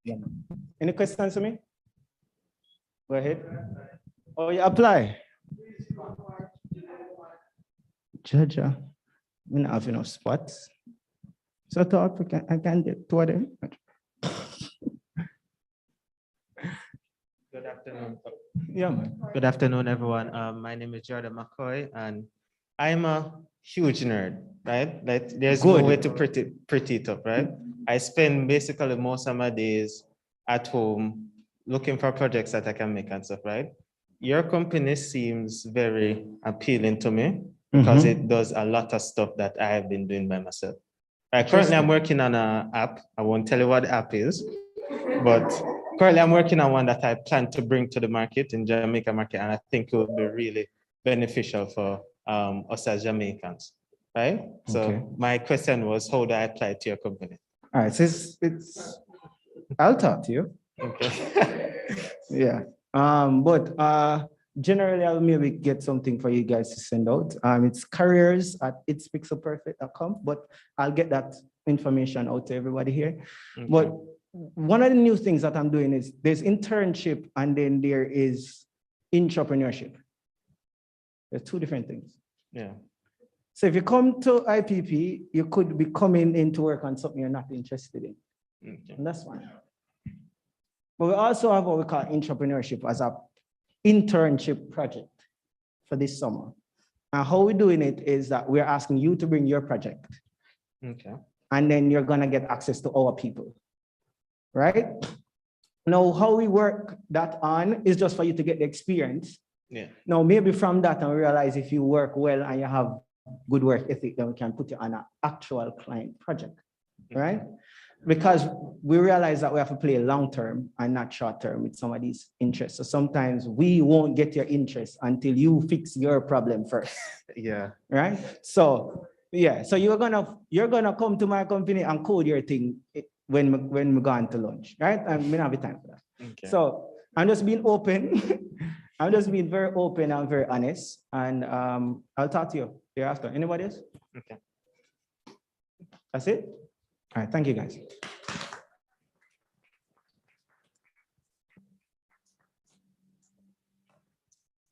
Yeah. Any questions for me? Go ahead. Oh, you apply. Judge, we don't have enough spots. So I thought I can get two of them. Good afternoon. Yeah, man. Good afternoon, everyone. My name is Jordan McCoy, and I'm a huge nerd, right? Like, there's no way to pretty it up, right? I spend basically most of my days at home looking for projects that I can make and stuff, right? Your company seems very appealing to me because it does a lot of stuff that I have been doing by myself. Currently, I'm working on an app. I won't tell you what the app is, but currently I'm working on one that I plan to bring to the market in Jamaica market, and I think it will be really beneficial for us as Jamaicans, right? So my question was, how do I apply to your company? All right, so it's I'll talk to you. Okay. Yeah. But generally I'll maybe get something for you guys to send out. It's careers@itspixelperfect.com, but I'll get that information out to everybody here. Okay. But one of the new things that I'm doing is there's internship and then there is entrepreneurship. There's two different things. Yeah. So if you come to IPP, you could be coming in to work on something you're not interested in. Okay. And that's fine. But we also have what we call entrepreneurship as an internship project for this summer. And how we're doing it is that we're asking you to bring your project. Okay. And then you're gonna get access to our people, right? Now, how we work that on is just for you to get the experience. Yeah. Now, maybe from that and realize if you work well and you have good work ethic, then we can put you on an actual client project, right? Because we realize that we have to play long-term and not short-term with some of these interests. So sometimes we won't get your interest until you fix your problem first. Yeah. Right? So yeah, so you're gonna come to my company and code your thing when we go on to lunch, right? And we don't have time for that. Okay. So I'm just being open. I'm just being very open and very honest. And I'll talk to you thereafter. Anybody else? Okay. That's it? All right, thank you, guys.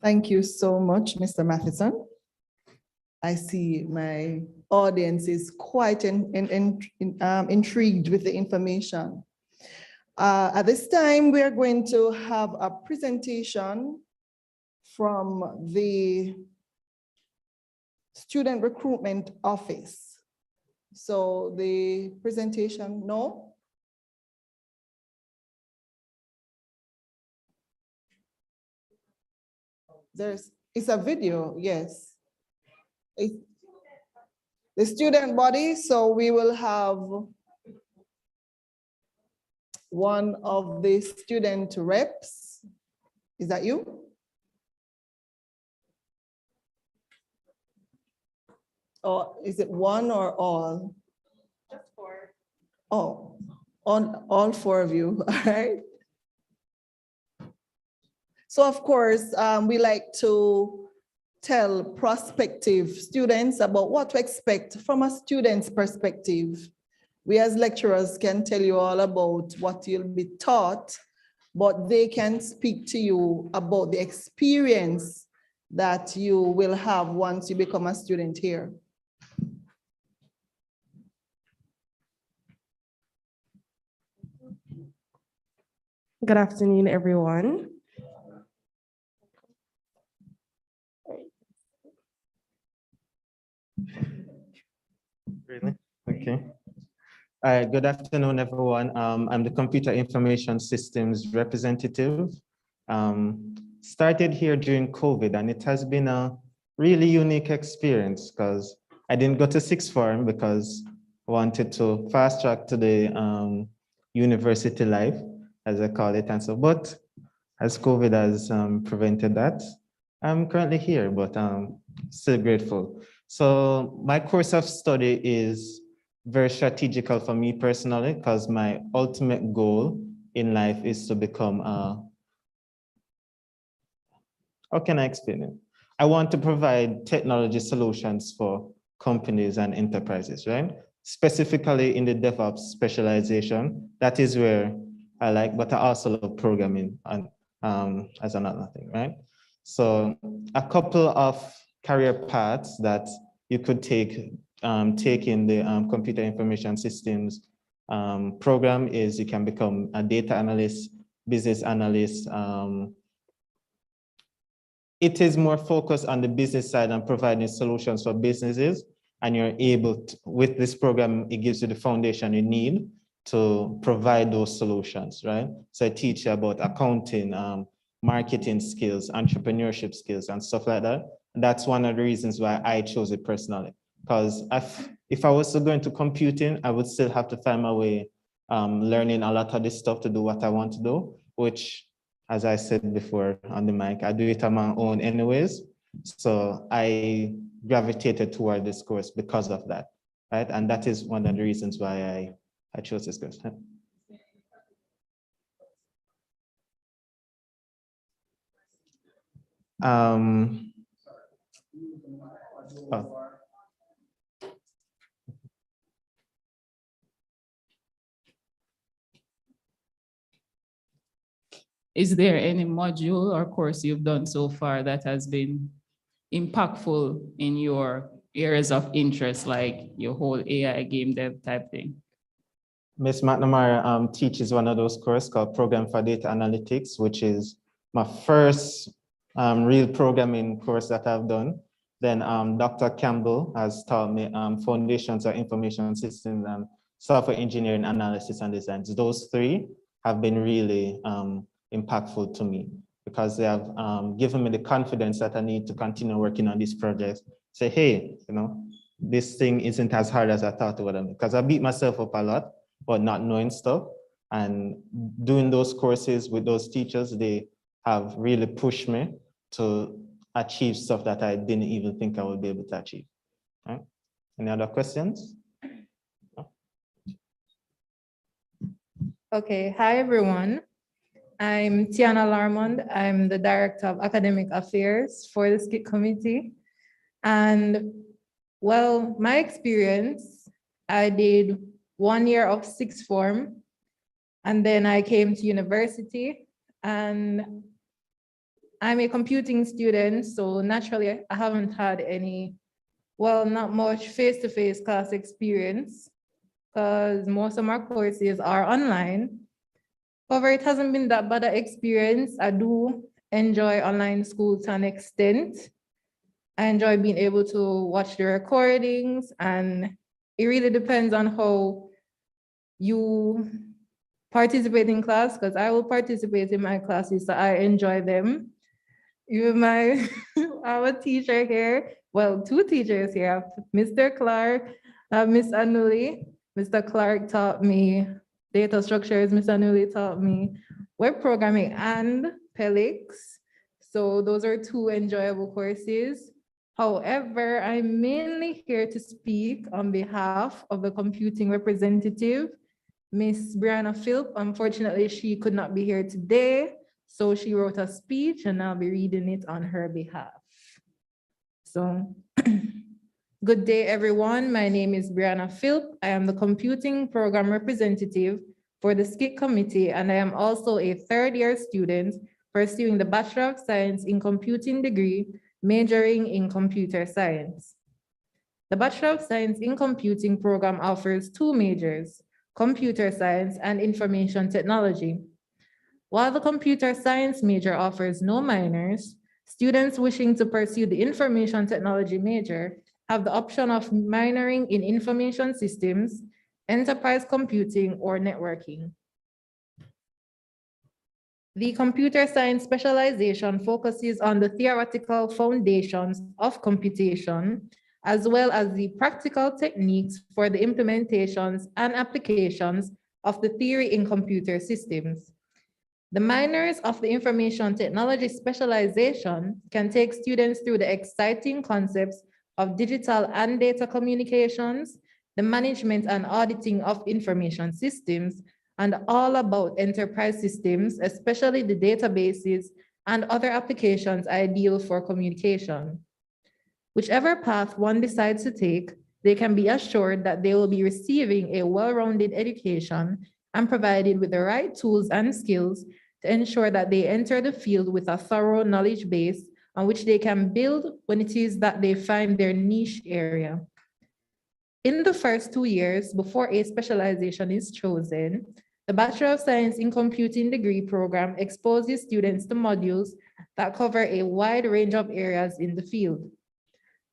Thank you so much, Mr. Matheson. I see my audience is quite intrigued with the information. At this time, we are going to have a presentation from the Student Recruitment Office. So the presentation, no? It's a video, yes. The student body, so we will have one of the student reps. Is that you? Or is it one or all? Just 4. Oh, on all 4 of you, all right? So of course, we like to tell prospective students about what to expect from a student's perspective. We as lecturers can tell you all about what you'll be taught, but they can speak to you about the experience that you will have once you become a student here. Good afternoon, everyone. Really? Okay. Good afternoon, everyone. I'm the Computer Information Systems representative. Started here during COVID, and it has been a really unique experience because I didn't go to sixth form because I wanted to fast track to the university life, as I call it, and so. But as COVID has prevented that, I'm currently here, but still grateful. So my course of study is very strategical for me personally, because my ultimate goal in life is to become how can I explain it? I want to provide technology solutions for companies and enterprises, right? Specifically in the DevOps specialization. That is where I like, but I also love programming and as another thing, right? So a couple of career paths that you could take in the computer information systems program is you can become a data analyst, business analyst. It is more focused on the business side and providing solutions for businesses. And you're able to, with this program, it gives you the foundation you need to provide those solutions, right? So I teach you about accounting, marketing skills, entrepreneurship skills, and stuff like that. And that's one of the reasons why I chose it personally. Because if I was to go into computing, I would still have to find my way learning a lot of this stuff to do what I want to do, which, as I said before on the mic, I do it on my own anyways. So I gravitated toward this course because of that, right? And that is one of the reasons why I chose this course. Oh. Is there any module or course you've done so far that has been impactful in your areas of interest, like your whole AI game dev type thing? Ms. McNamara teaches one of those courses called Program for Data Analytics, which is my first real programming course that I've done. Then Dr. Campbell has taught me Foundations of Information Systems and Software Engineering Analysis and Designs. Those 3 have been really impactful to me because they have given me the confidence that I need to continue working on these projects. Say, hey, this thing isn't as hard as I thought it would be, because I beat myself up a lot, but not knowing stuff. And doing those courses with those teachers, they have really pushed me to achieve stuff that I didn't even think I would be able to achieve. Right? Any other questions? Okay, hi everyone. I'm Tiana Larmond. I'm the Director of Academic Affairs for the SCIT Committee. And well, my experience I did 1 year of sixth form, and then I came to university, and I'm a computing student, so naturally I haven't had any, well, not much face-to-face class experience because most of my courses are online. However, it hasn't been that bad an experience. I do enjoy online school to an extent. I enjoy being able to watch the recordings, and it really depends on how you participate in class, because I will participate in my classes, so I enjoy them. Even my our teacher here, well, two teachers here, Mr. Clark, Miss Anuli. Mr. Clark taught me data structures, Miss Anuli taught me web programming and Pelix. So those are two enjoyable courses. However, I'm mainly here to speak on behalf of the computing representative, Miss Brianna Philp. Unfortunately, she could not be here today, so she wrote a speech and I'll be reading it on her behalf. So, good day, everyone. My name is Brianna Philp. I am the computing program representative for the SCIC committee, and I am also a third-year student pursuing the Bachelor of Science in Computing degree, majoring in computer science. The Bachelor of Science in Computing program offers two majors, computer science and information technology. While the computer science major offers no minors, students wishing to pursue the information technology major have the option of minoring in information systems, enterprise computing, or networking. The computer science specialization focuses on the theoretical foundations of computation, as well as the practical techniques for the implementations and applications of the theory in computer systems. The minors of the information technology specialization can take students through the exciting concepts of digital and data communications, the management and auditing of information systems, and all about enterprise systems, especially the databases and other applications ideal for communication. Whichever path one decides to take, they can be assured that they will be receiving a well-rounded education and provided with the right tools and skills to ensure that they enter the field with a thorough knowledge base on which they can build when it is that they find their niche area. In the first 2 years before a specialization is chosen, the Bachelor of Science in Computing degree program exposes students to modules that cover a wide range of areas in the field.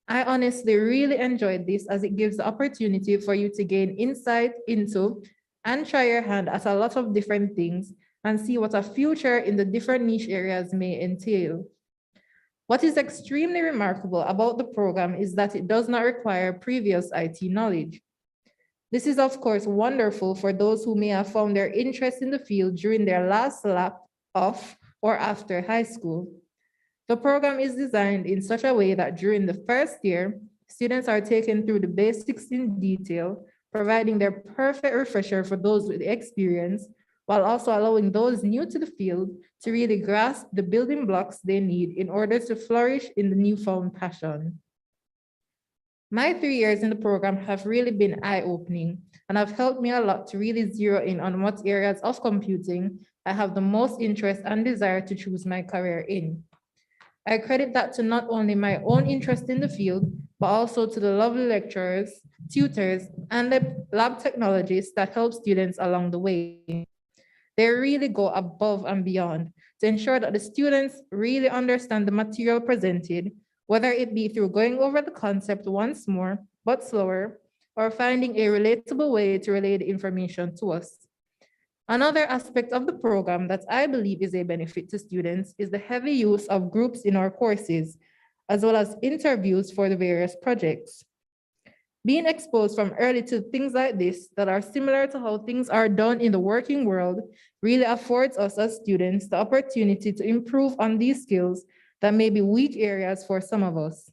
I honestly really enjoyed this as it gives the opportunity for you to gain insight into and try your hand at a lot of different things and see what a future in the different niche areas may entail. What is extremely remarkable about the program is that it does not require previous IT knowledge. This is, of course, wonderful for those who may have found their interest in the field during their last lap of or after high school. The program is designed in such a way that during the first year, students are taken through the basics in detail, providing their perfect refresher for those with experience, while also allowing those new to the field to really grasp the building blocks they need in order to flourish in the newfound passion. My 3 years in the program have really been eye-opening and have helped me a lot to really zero in on what areas of computing I have the most interest and desire to choose my career in. I credit that to not only my own interest in the field, but also to the lovely lecturers, tutors, and lab technologists that help students along the way. They really go above and beyond to ensure that the students really understand the material presented, whether it be through going over the concept once more, but slower, or finding a relatable way to relay the information to us. Another aspect of the program that I believe is a benefit to students is the heavy use of groups in our courses, as well as interviews for the various projects. Being exposed from early to things like this that are similar to how things are done in the working world really affords us as students the opportunity to improve on these skills that may be weak areas for some of us.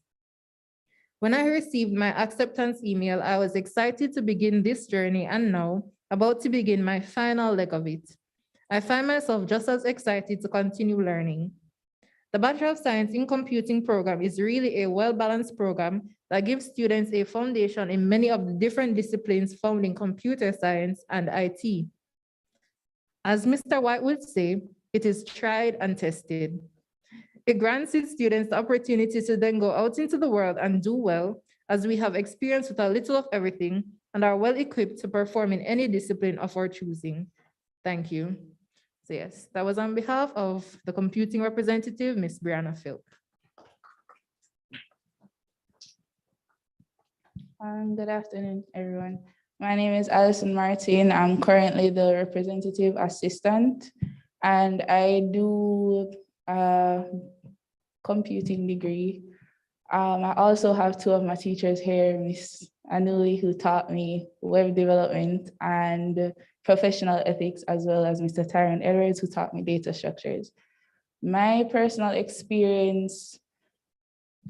When I received my acceptance email, I was excited to begin this journey and now about to begin my final leg of it. I find myself just as excited to continue learning. The Bachelor of Science in Computing program is really a well-balanced program that gives students a foundation in many of the different disciplines found in computer science and IT. As Mr. White would say, it is tried and tested. It grants its students the opportunity to then go out into the world and do well, as we have experience with a little of everything and are well equipped to perform in any discipline of our choosing. Thank you. So yes, that was on behalf of the computing representative, Ms. Brianna Philp. Good afternoon, everyone. My name is Alison Martin. I'm currently the representative assistant, and I do a computing degree. I also have two of my teachers here, Miss Anuli, who taught me web development and professional ethics, as well as Mr. Tyron Edwards, who taught me data structures. My personal experience,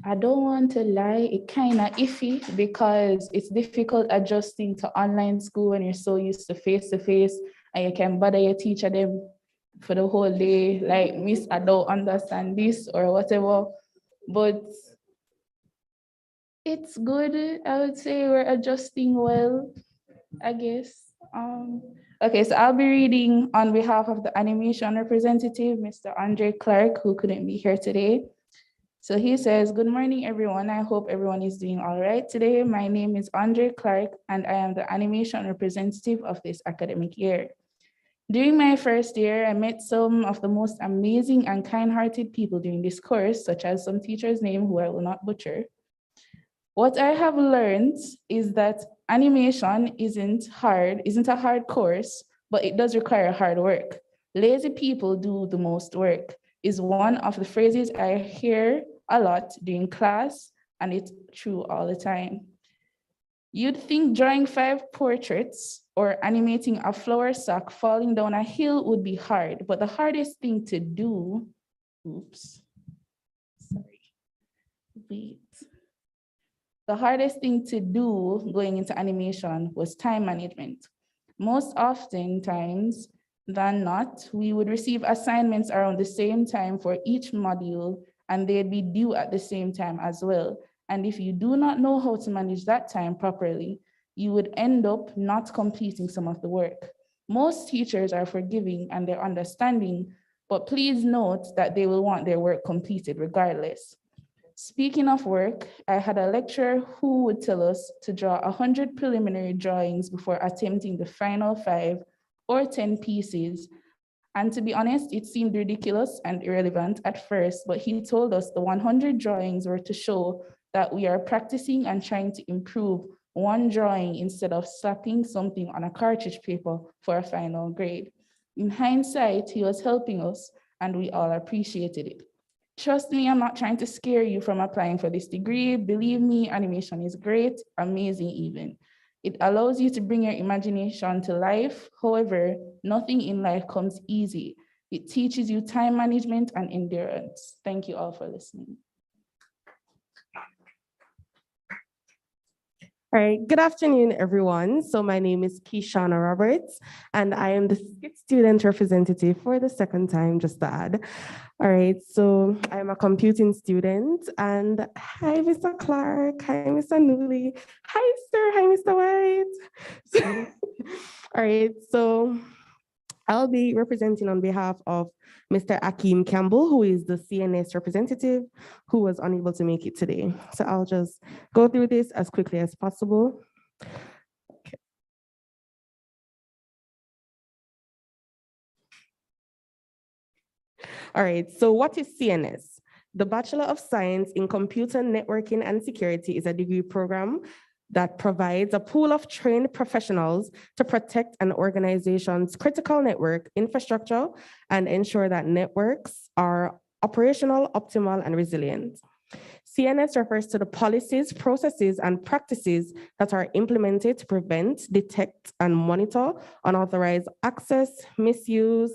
I don't want to lie, it kind of iffy because it's difficult adjusting to online school when you're so used to face-to-face and you can bother your teacher them for the whole day, like, Miss, I don't understand this or whatever. But it's good, I would say we're adjusting well, I guess. Okay, so I'll be reading on behalf of the animation representative, Mr. Andre Clark, who couldn't be here today. So he says, good morning, everyone. I hope everyone is doing all right today. My name is Andre Clark, and I am the animation representative of this academic year. During my first year, I met some of the most amazing and kind-hearted people during this course, such as some teachers' names who I will not butcher. What I have learned is that animation isn't a hard course, but it does require hard work. Lazy people do the most work is one of the phrases I hear a lot during class, and it's true all the time. You'd think drawing 5 portraits or animating a flower sack falling down a hill would be hard, but the hardest thing to do, the hardest thing to do going into animation was time management. Most often times than not, we would receive assignments around the same time for each module, and they'd be due at the same time as well. And if you do not know how to manage that time properly, you would end up not completing some of the work. Most teachers are forgiving and they're understanding, but please note that they will want their work completed regardless. Speaking of work, I had a lecturer who would tell us to draw 100 preliminary drawings before attempting the final 5 or 10 pieces. And to be honest, it seemed ridiculous and irrelevant at first, but he told us the 100 drawings were to show that we are practicing and trying to improve one drawing instead of slapping something on a cartridge paper for a final grade. In hindsight, he was helping us and we all appreciated it. Trust me, I'm not trying to scare you from applying for this degree. Believe me, animation is great, amazing even. It allows you to bring your imagination to life. However, nothing in life comes easy. It teaches you time management and endurance. Thank you all for listening. All right, good afternoon, everyone. So my name is Kishana Roberts, and I am the skit student representative for the second time, just to add. All right, so I'm a computing student, and hi, Mr. Clark, hi, Mr. Newley, hi, sir, hi, Mr. White. All right, so I'll be representing on behalf of Mr. Akeem Campbell, who is the CNS representative, who was unable to make it today. So I'll just go through this as quickly as possible. Okay. All right, so what is CNS? The Bachelor of Science in Computer Networking and Security is a degree program that provides a pool of trained professionals to protect an organization's critical network infrastructure and ensure that networks are operational, optimal, and resilient. CNS refers to the policies, processes, and practices that are implemented to prevent, detect, and monitor unauthorized access, misuse,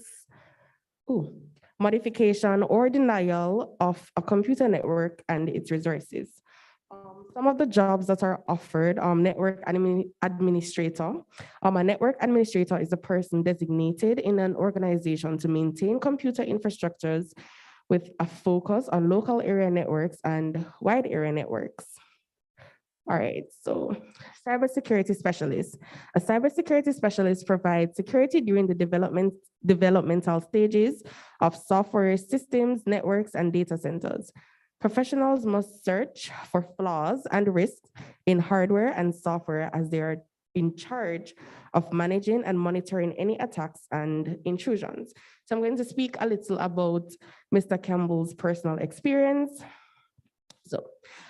modification, or denial of a computer network and its resources. Some of the jobs that are offered, network administrator. A network administrator is a person designated in an organization to maintain computer infrastructures with a focus on local area networks and wide area networks. All right, so cybersecurity specialist. A cybersecurity specialist provides security during the developmental stages of software systems, networks, and data centers. Professionals must search for flaws and risks in hardware and software as they are in charge of managing and monitoring any attacks and intrusions. So I'm going to speak a little about Mr. Campbell's personal experience. So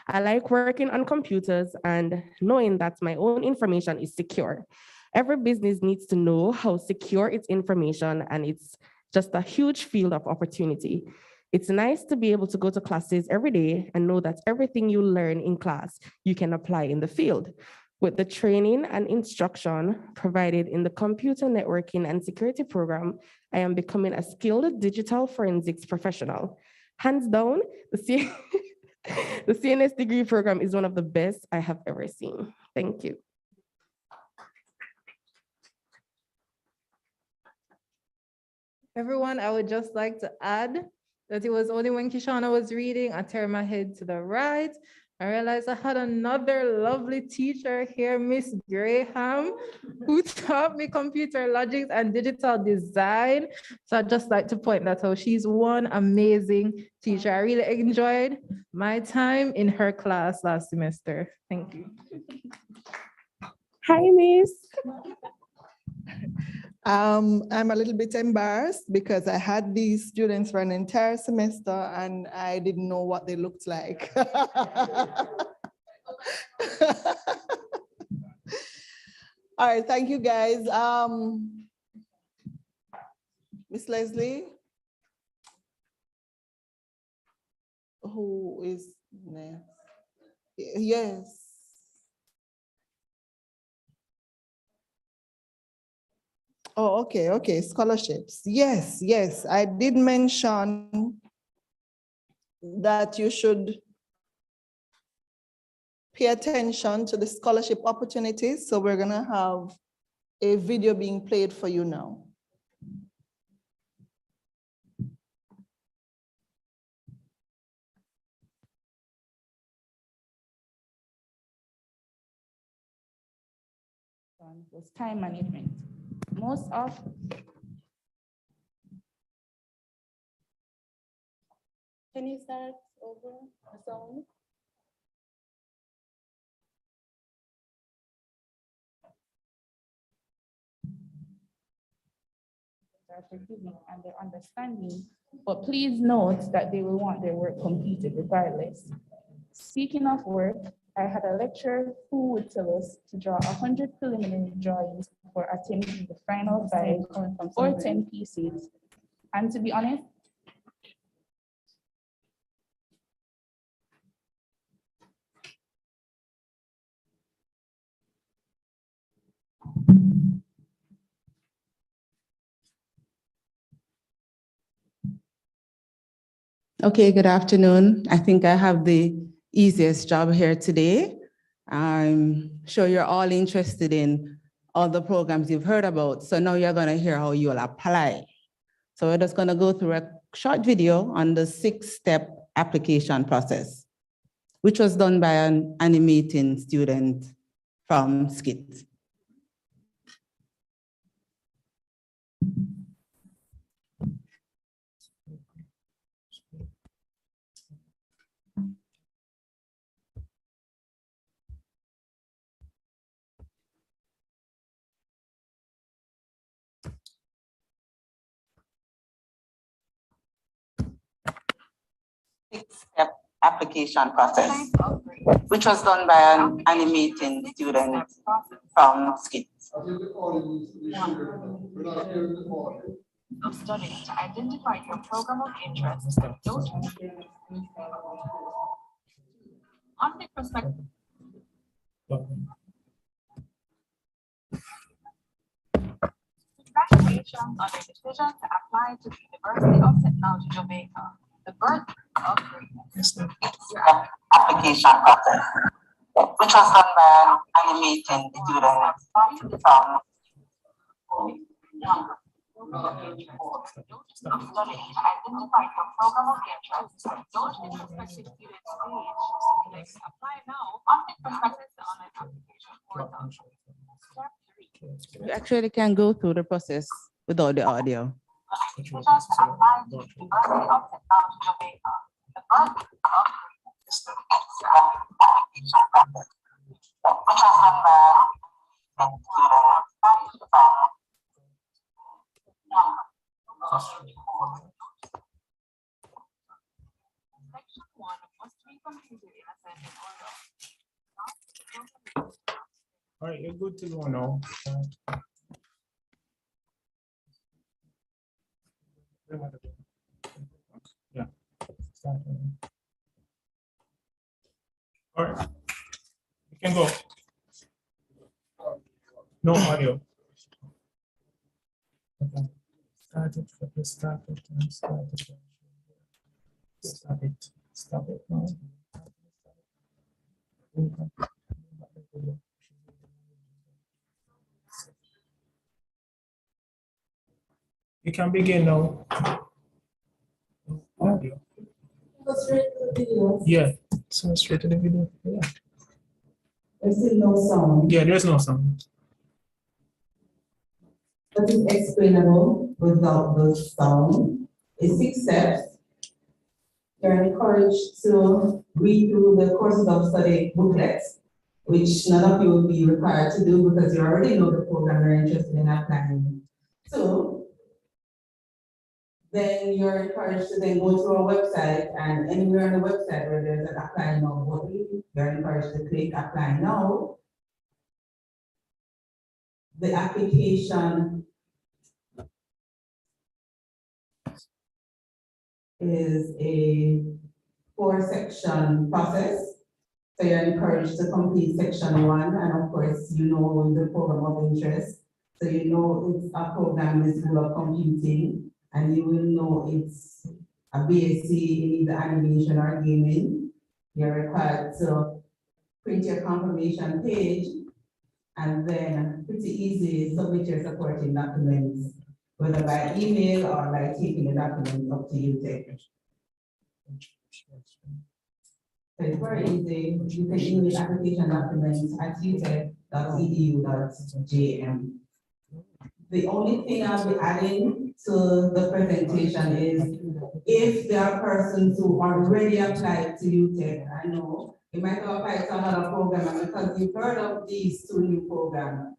I like working on computers and knowing that my own information is secure. Every business needs to know how secure its information, and it's just a huge field of opportunity. It's nice to be able to go to classes every day and know that everything you learn in class, you can apply in the field. With the training and instruction provided in the computer networking and security program, I am becoming a skilled digital forensics professional. Hands down, the CNS degree program is one of the best I have ever seen. Thank you. Everyone, I would just like to add that it was only when Kishana was reading, I turned my head to the right. I realized I had another lovely teacher here, Miss Graham, who taught me computer logic and digital design. So I'd just like to point that out. She's one amazing teacher. I really enjoyed my time in her class last semester. Thank you. Hi, Miss. I'm a little bit embarrassed because I had these students for an entire semester and I didn't know what they looked like. All right, thank you guys. Miss Leslie? Who is next? Yes. Oh, okay, scholarships. Yes, I did mention that you should pay attention to the scholarship opportunities. So we're gonna have a video being played for you now. Was time management. Most of Can you start over the sound? are forgiving and their understanding, but please note that they will want their work completed regardless. Speaking of work, I had a lecturer who would tell us to draw 100 preliminary drawings before attempting the final 5 or 10 pieces. And to be honest, Okay, good afternoon. I think I have the easiest job here today. I'm sure you're all interested in all the programs you've heard about. So now you're going to hear how you'll apply. So we're just going to go through a short video on the 6-step application process, which was done by an animating student from SCIT. Six-step application process, which was done by an animating student from SCIT. Of studying to identify your program of interest. On the perspective. Congratulations on your decision to apply to the University of Technology Jamaica, the birthplace of greatness. Your application process, which was done by an animating student from Studying, identify your program of interest. Don't miss a specific student stage. Let's apply now. Access the online application portal. Step 3. You actually can go through the process without the audio. Students apply to the University of Technology, Jamaica. The birth of Section 1 must be completed in ascending order. All right, you're good to go now. Yeah. Start. All right, you can go. No audio. Okay. Start it. Start it. Start it. Stop it. Stop it now. You can begin now. Audio. Yeah. So straight to the video. Yeah. There's still no sound. Yeah, there's no sound. What is explainable without the sound is 6 steps. You're encouraged to read through the courses of study booklets, which none of you will be required to do because you already know the program you're interested in applying to. Then you're encouraged to then go to our website, and anywhere on the website where there's an apply now button, you're encouraged to click apply now. The application is a 4-section process. So you're encouraged to complete section 1, and of course, you know the program of interest. So you know it's a program in the School of Computing, and you will know it's a BSc in either animation or gaming. You're required to print your confirmation page, and then pretty easy, submit your supporting documents, whether by email or by taking the documents up to UTech. So it's very easy. You can email application documents at utech.edu.jm. The only thing I'll be adding to the presentation is if there are persons who already applied to UTech, I know you might have applied to another program, and because you've heard of these 2 new programs,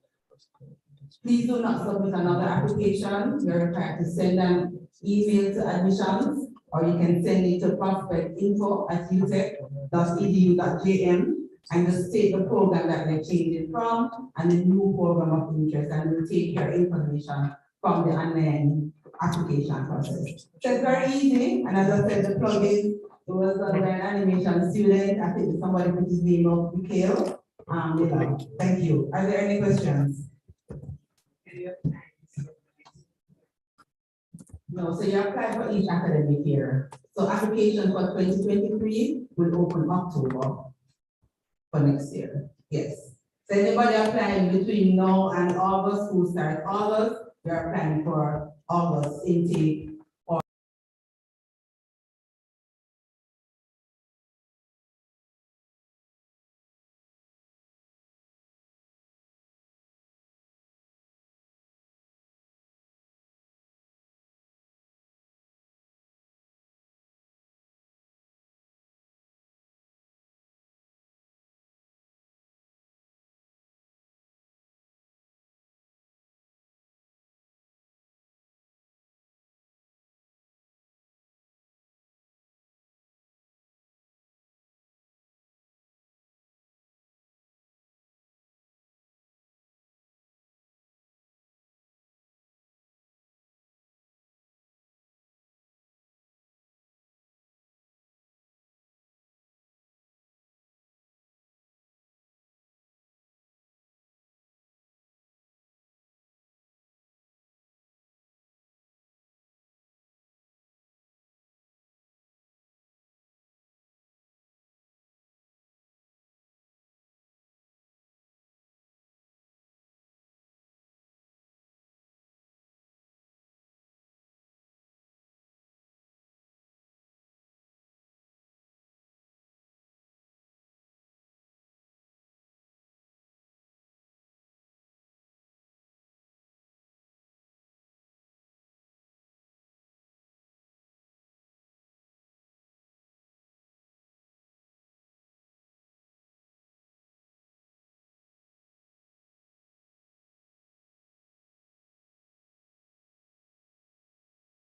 please do not submit another application. You're required to send an email to admissions, or you can send it to prospectinfo@utech.edu.jm and just state the program that they're changing from and the new program of interest, and we'll take your information from the online application process. So it's very easy, and as I said, the plugin, it was done by an animation student. I think somebody put his name up, Mikhail. Thank you. Are there any questions? No, so you apply for each academic year. So application for 2023 will open October for next year. Yes. So anybody applying between now and August, who starts August, you're applying for August intake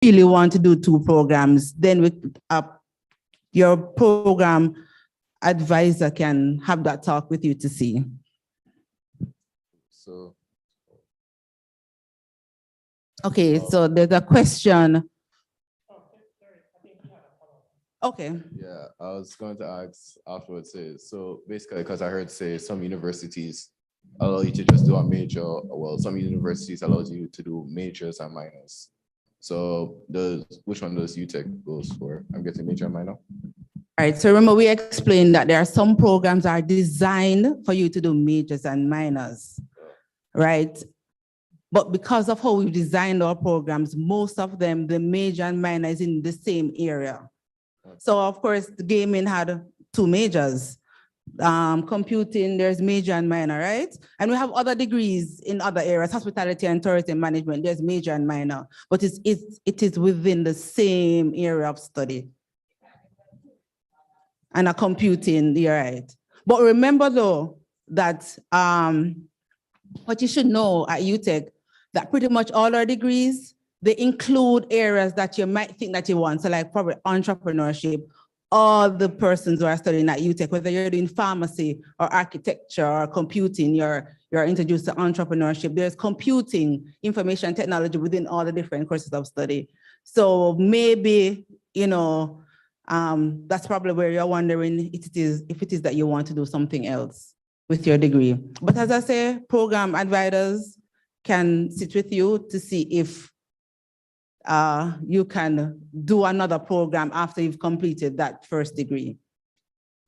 really want to do 2 programs, then your program advisor can have that talk with you to see. So. Okay, so there's a question. Okay. Yeah, I was going to ask afterwards. So basically, because I heard say some universities allow you to just do a major. Well, some universities allow you to do majors and minors. So which one does UTech goes for? I'm guessing major and minor. All right, so remember we explained that there are some programs that are designed for you to do majors and minors, right? But because of how we've designed our programs, most of them, the major and minor is in the same area. So of course, the gaming had 2 majors. Computing, there's major and minor, right? And we have other degrees in other areas, hospitality and tourism management, there's major and minor, but it is within the same area of study. And a computing, you're right. But remember though, that what you should know at UTech, that pretty much all our degrees, they include areas that you might think that you want. So like probably entrepreneurship, all the persons who are studying at UTech, whether you're doing pharmacy or architecture or computing, you're introduced to entrepreneurship. There's computing, information technology within all the different courses of study. So maybe, that's probably where you're wondering if it is that you want to do something else with your degree. But as I say, program advisors can sit with you to see if you can do another program after you've completed that first degree.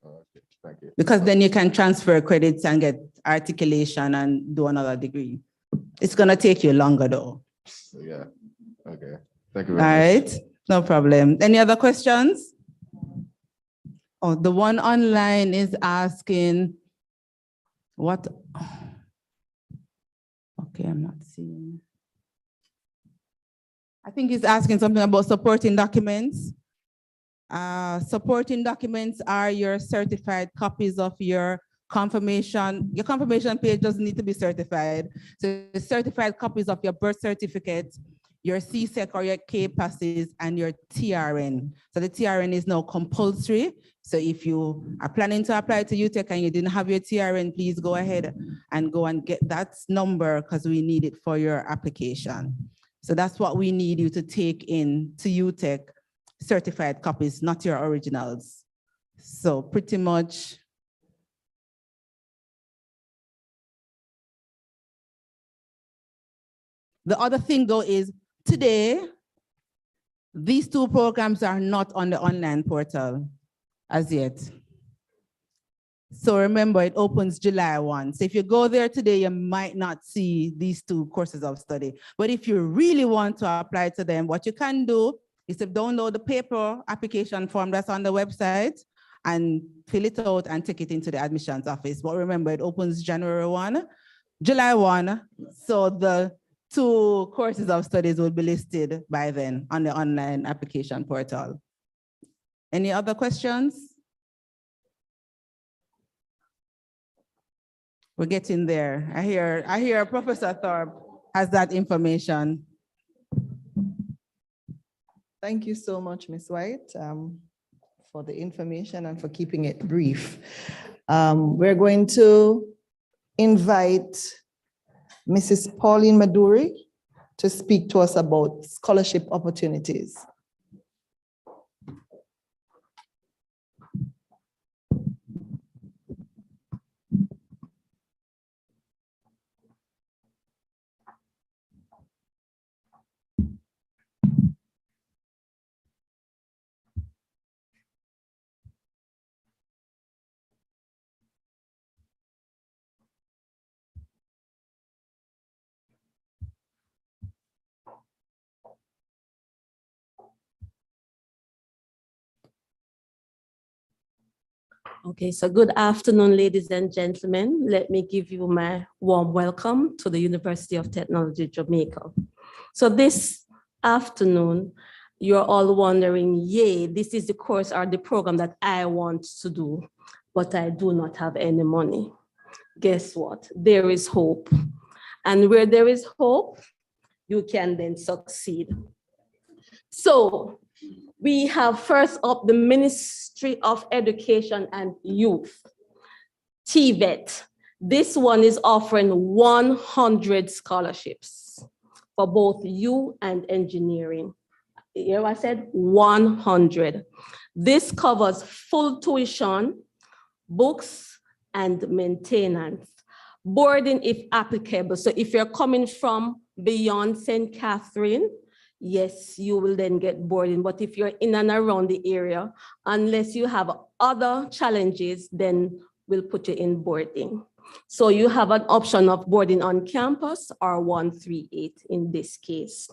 Okay, thank you. Because then you can transfer credits and get articulation and do another degree. It's gonna take you longer though. Yeah, okay. Thank you very much. All right, no problem. Any other questions? Oh, the one online is asking what? Okay, I'm not seeing. I think he's asking something about supporting documents. Supporting documents are your certified copies of your confirmation. Your confirmation page doesn't need to be certified. So certified copies of your birth certificate, your CSEC or your K-passes, and your TRN. So the TRN is now compulsory. So if you are planning to apply to UTech and you didn't have your TRN, please go ahead and go and get that number because we need it for your application. So that's what we need you to take in to UTech, certified copies, not your originals. So pretty much. The other thing though is today, these 2 programs are not on the online portal as yet. So remember, it opens July 1. So if you go there today, you might not see these 2 courses of study. But if you really want to apply to them, what you can do is to download the paper application form that's on the website and fill it out and take it into the admissions office. But remember, it opens July 1. So the 2 courses of studies will be listed by then on the online application portal. Any other questions? We're getting there. I hear Professor Thorpe has that information. Thank you so much, Ms. White, for the information and for keeping it brief. We're going to invite Mrs. Pauline Maduri to speak to us about scholarship opportunities. Okay, so good afternoon, ladies and gentlemen. Let me give you my warm welcome to the University of Technology, Jamaica. So this afternoon, you're all wondering, yay, this is the course or the program that I want to do, but I do not have any money. Guess what? There is hope. And where there is hope, you can then succeed. So we have first up the Ministry of Education and Youth, TVET. This one is offering 100 scholarships for both you and engineering. You know, I said 100. This covers full tuition, books, and maintenance. Boarding if applicable. So if you're coming from beyond St. Catherine, yes, you will then get boarding. But if you're in and around the area, unless you have other challenges, then we'll put you in boarding. So you have an option of boarding on campus or 138 in this case.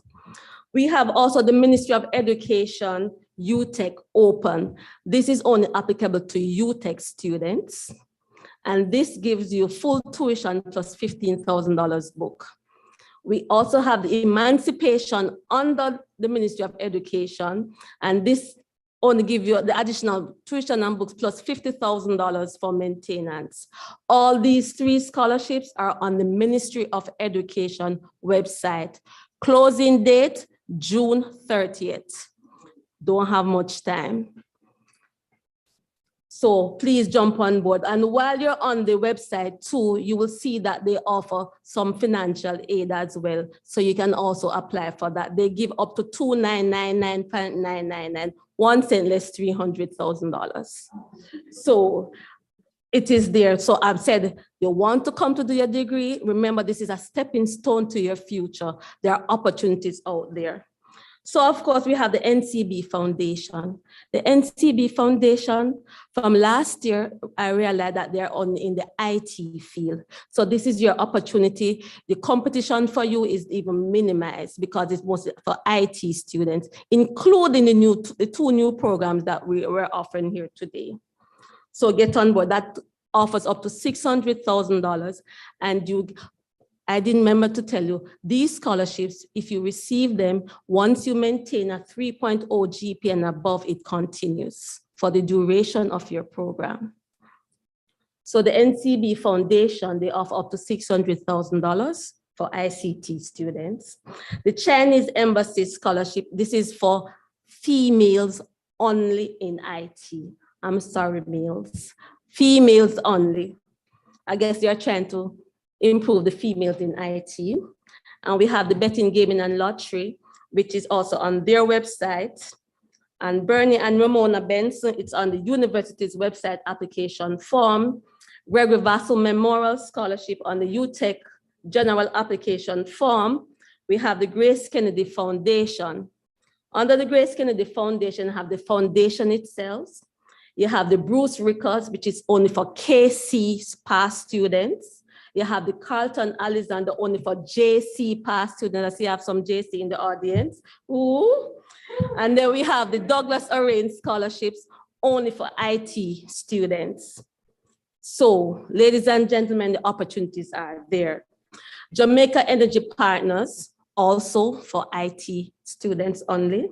We have also the Ministry of Education, UTech Open. This is only applicable to UTech students. And this gives you full tuition plus $15,000 book. We also have the Emancipation under the Ministry of Education, and this only give you the additional tuition and books plus $50,000 for maintenance. All these 3 scholarships are on the Ministry of Education website. Closing date, June 30th. Don't have much time. So please jump on board. And while you're on the website too, you will see that they offer some financial aid as well. So you can also apply for that. They give up to $2,999.999, 1 cent less $300,000. So it is there. So I've said, you want to come to do your degree, remember this is a stepping stone to your future. There are opportunities out there. So of course, we have the NCB Foundation. The NCB Foundation, from last year, I realized that they're in the IT field. So this is your opportunity. The competition for you is even minimized because it's mostly for IT students, including the 2 new programs that we're offering here today. So get on board. That offers up to $600,000, and I didn't remember to tell you, these scholarships, if you receive them, once you maintain a 3.0 GPA and above, it continues for the duration of your program. So the NCB Foundation, they offer up to $600,000 for ICT students. The Chinese Embassy Scholarship, this is for females only in IT. I'm sorry, males. Females only. I guess you're trying to improve the females in IT. And we have the betting, gaming, and lottery, which is also on their website. And Bernie and Ramona Benson, it's on the university's website application form. Gregory Vassal Memorial Scholarship on the UTech general application form. We have the Grace Kennedy Foundation. Under the Grace Kennedy Foundation, you have the foundation itself. You have the Bruce Ricketts, which is only for KC pass students. You have the Carlton Alexander only for JC pass students. I see you have some JC in the audience. Ooh. And then we have the Douglas Orange scholarships only for IT students. So, ladies and gentlemen, the opportunities are there. Jamaica Energy Partners, also for IT students only.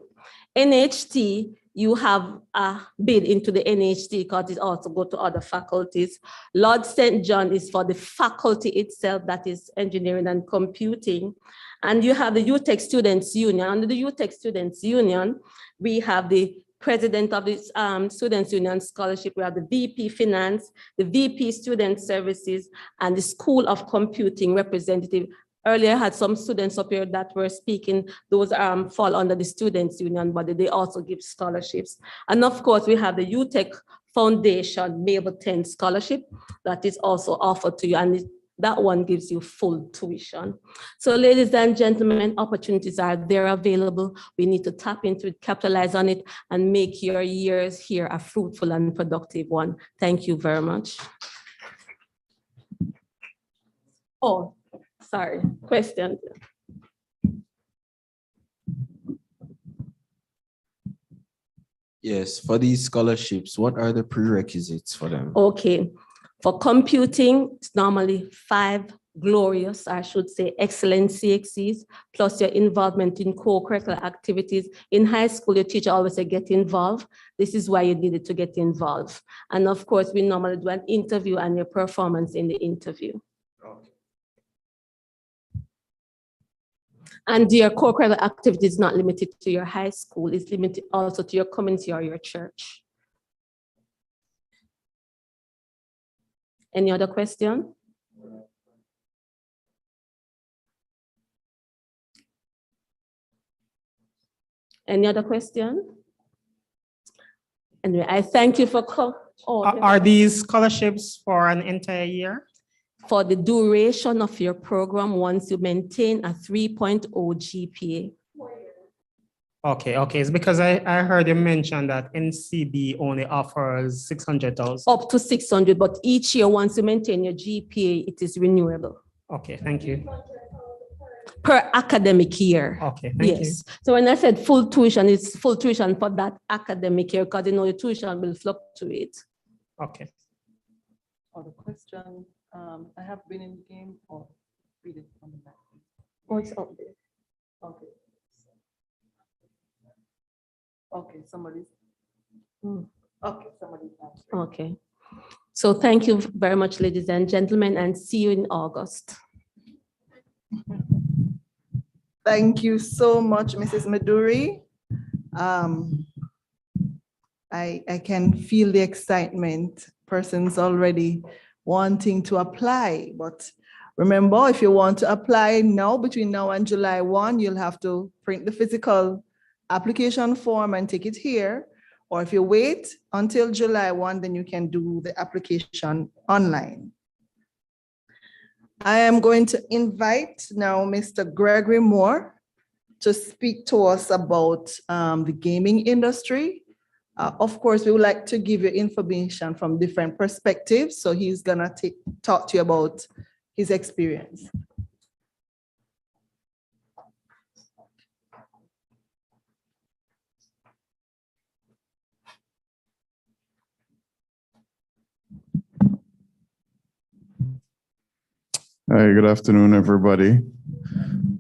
NHT, you have a bid into the NHT because it also go to other faculties. Lord St. John is for the faculty itself, that is engineering and computing. And you have the UTech Students Union. Under the UTech Students Union, we have the president of the Students Union Scholarship. We have the VP Finance, the VP Student Services, and the School of Computing representative. Earlier, I had some students up here that were speaking. Those fall under the Students Union, but they also give scholarships. And of course, we have the UTech Foundation Mabel 10 Scholarship that is also offered to you. And that one gives you full tuition. So ladies and gentlemen, opportunities are there available. We need to tap into it, capitalize on it, and make your years here a fruitful and productive one. Thank you very much. Oh, sorry, question. Yes, for these scholarships, what are the prerequisites for them? Okay, for computing, it's normally 5 glorious, I should say, excellent CXCs, plus your involvement in co-curricular activities. In high school, your teacher always say, get involved. This is why you needed to get involved. And of course, we normally do an interview and your performance in the interview. And your co-curricular activity is not limited to your high school, it's limited also to your community or your church. Any other question? Any other question? Anyway, I thank you for coming. Are these scholarships for an entire year? For the duration of your program, once you maintain a 3.0 GPA. Okay, it's because I heard you mention that NCB only offers 600,000. Up to 600, but each year, once you maintain your GPA, it is renewable. Okay, thank you. Per academic year. Okay, thank you. Yes. So when I said full tuition, it's full tuition for that academic year because the tuition will fluctuate. Okay. Other question. I have been in the game or read it on the back. Oh, it's up there. Okay. Okay, somebody's. Okay, somebody's answering. Okay. So thank you very much, ladies and gentlemen, and see you in August. Thank you so much, Mrs. Maduri. I can feel the excitement. Persons already wanting to apply, but remember, if you want to apply now, between now and July 1, you'll have to print the physical application form and take it here. Or if you wait until July 1, then you can do the application online. I am going to invite now Mr. Gregory Moore to speak to us about the gaming industry. Of course, we would like to give you information from different perspectives. So he's gonna talk to you about his experience. Hi, good afternoon, everybody.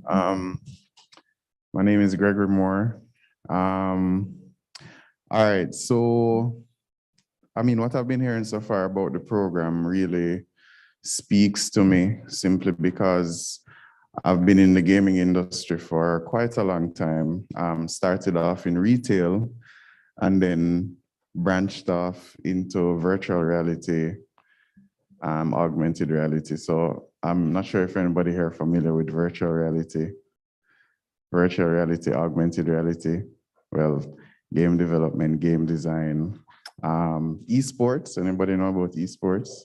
My name is Gregory Moore. All right, so, I mean, what I've been hearing so far about the program really speaks to me simply because I've been in the gaming industry for quite a long time. Started off in retail and then branched off into virtual reality, augmented reality. So I'm not sure if anybody here is familiar with virtual reality, augmented reality. Well, game development, game design, esports. Anybody know about esports?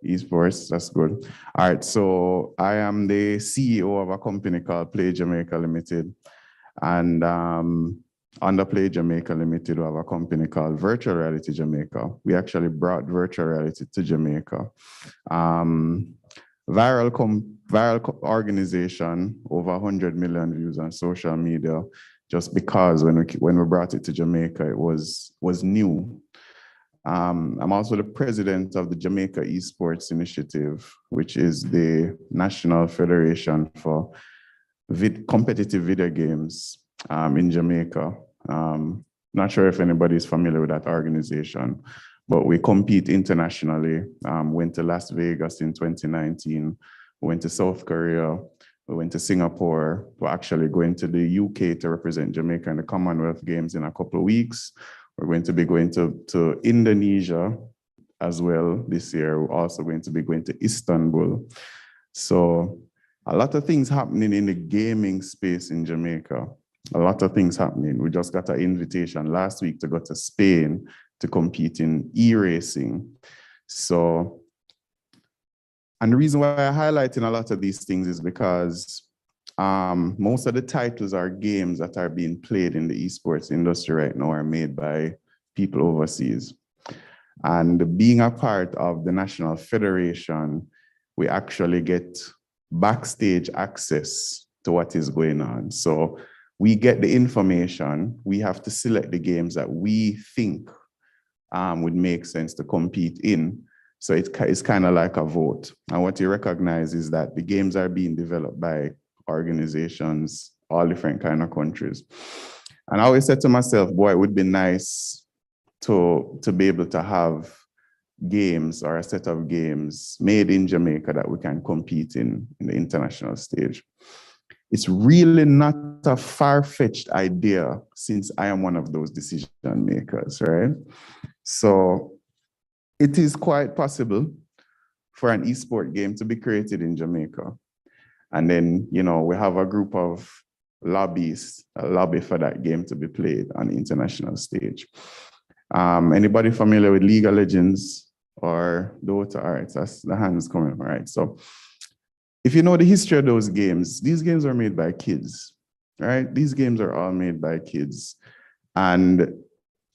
Esports, that's good. All right, so I am the CEO of a company called Play Jamaica Limited. And under Play Jamaica Limited, we have a company called Virtual Reality Jamaica. We actually brought virtual reality to Jamaica. Viral organization, over 100 million views on social media, just because when we brought it to Jamaica, it was new. I'm also the president of the Jamaica Esports Initiative, which is the National Federation for Competitive Video Games in Jamaica. Not sure if anybody is familiar with that organization, but we compete internationally. Went to Las Vegas in 2019, went to South Korea, we went to Singapore. We're actually going to the UK to represent Jamaica in the Commonwealth Games in a couple of weeks. We're going to be going to Indonesia as well this year. We're also going to be going to Istanbul. So a lot of things happening in the gaming space in Jamaica. A lot of things happening. We just got an invitation last week to go to Spain to compete in e-racing. So, and the reason why I'm highlighting a lot of these things is because most of the titles are games that are being played in the esports industry right now are made by people overseas. And being a part of the National Federation, we actually get backstage access to what is going on. So we get the information, we have to select the games that we think would make sense to compete in. So it's kind of like a vote. And what you recognize is that the games are being developed by organizations, all different kind of countries. And I always said to myself, boy, it would be nice to be able to have games or a set of games made in Jamaica that we can compete in the international stage. It's really not a far-fetched idea since I am one of those decision makers, right? So it is quite possible for an esport game to be created in Jamaica. And then, you know, we have a group of lobbyists, lobby for that game to be played on the international stage. Anybody familiar with League of Legends or Dota? All right, so that's the hands coming, all right? So if you know the history of those games, these games are made by kids, right? These games are all made by kids. And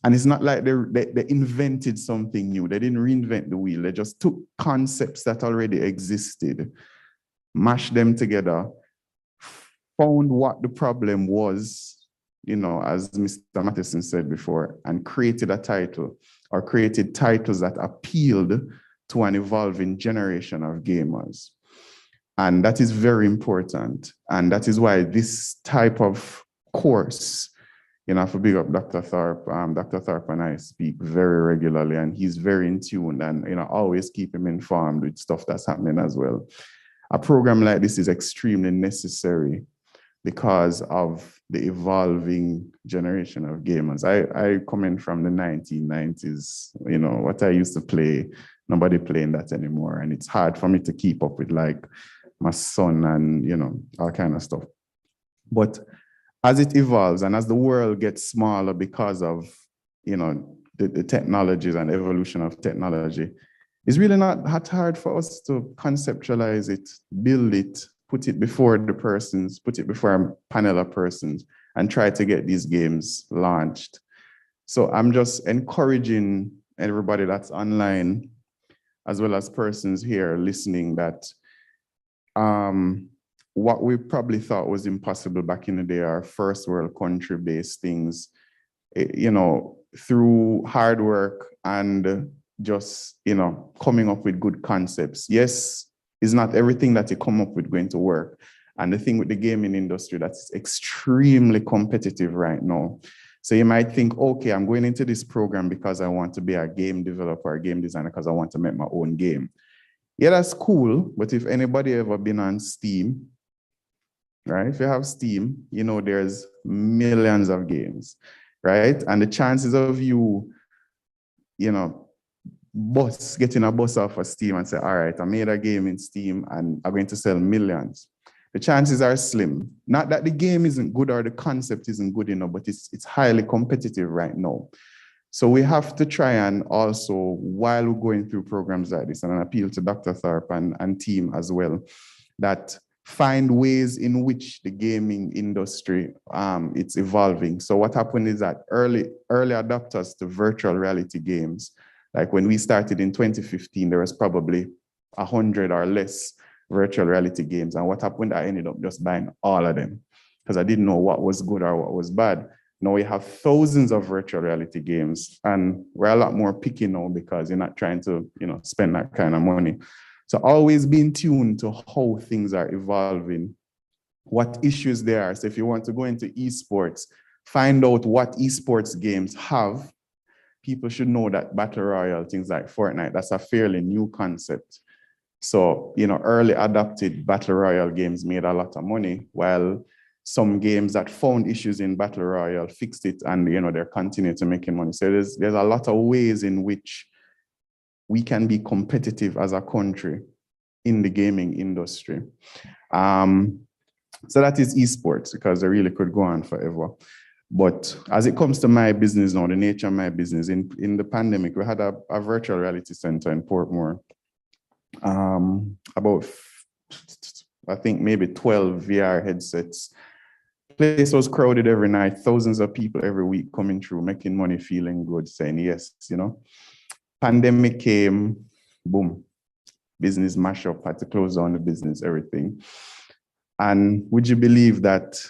it's not like they invented something new. They didn't reinvent the wheel. They just took concepts that already existed, mashed them together, found what the problem was, you know, as Mr. Matheson said before, and created a title or created titles that appealed to an evolving generation of gamers. And that is very important. And that is why this type of course, you know, I have to big up Dr. Thorpe. Dr. Thorpe and I speak very regularly, and he's very in tune, and, you know, always keep him informed with stuff that's happening as well. A program like this is extremely necessary because of the evolving generation of gamers. I come in from the 1990s, you know, what I used to play, nobody playing that anymore. And it's hard for me to keep up with like my son and, you know, all kind of stuff. But as it evolves and as the world gets smaller because of, you know, the technologies and evolution of technology, it's really not that hard for us to conceptualize it, build it, put it before the persons, put it before a panel of persons, and try to get these games launched. So I'm just encouraging everybody that's online, as well as persons here listening, that what we probably thought was impossible back in the day are first world country-based things, you know, through hard work and just, you know, coming up with good concepts. Yes, it's not everything that you come up with going to work. And the thing with the gaming industry, that's extremely competitive right now. So you might think, okay, I'm going into this program because I want to be a game developer, a game designer, because I want to make my own game. Yeah, that's cool. But if anybody ever been on Steam, right? If you have Steam, you know, there's millions of games, right? And the chances of you, you know, getting a bus off of Steam and say, all right, I made a game in Steam and I'm going to sell millions. The chances are slim. Not that the game isn't good or the concept isn't good enough, but it's highly competitive right now. So we have to try and also, while we're going through programs like this, and an appeal to Dr. Thorpe and team as well, that find ways in which the gaming industry, it's evolving. So what happened is that early adopters to virtual reality games, like when we started in 2015, there was probably 100 or less virtual reality games. And what happened, I ended up just buying all of them because I didn't know what was good or what was bad. Now we have thousands of virtual reality games, and we're a lot more picky now because you're not trying to, you know, spend that kind of money. So always be in tune to how things are evolving, what issues there are. So if you want to go into esports, find out what esports games have. People should know that Battle Royale, things like Fortnite, that's a fairly new concept. So, you know, early adopted Battle Royale games made a lot of money, while some games that found issues in Battle Royale fixed it and, you know, they're continuing to making money. So there's a lot of ways in which we can be competitive as a country in the gaming industry. So that is esports, because I really could go on forever. But as it comes to my business now, the nature of my business, in the pandemic, we had a virtual reality center in Portmore. About, I think maybe 12 VR headsets. Place was crowded every night, thousands of people every week coming through, making money, feeling good, saying yes, you know. Pandemic came, boom, business mash up, had to close down the business, everything. And would you believe that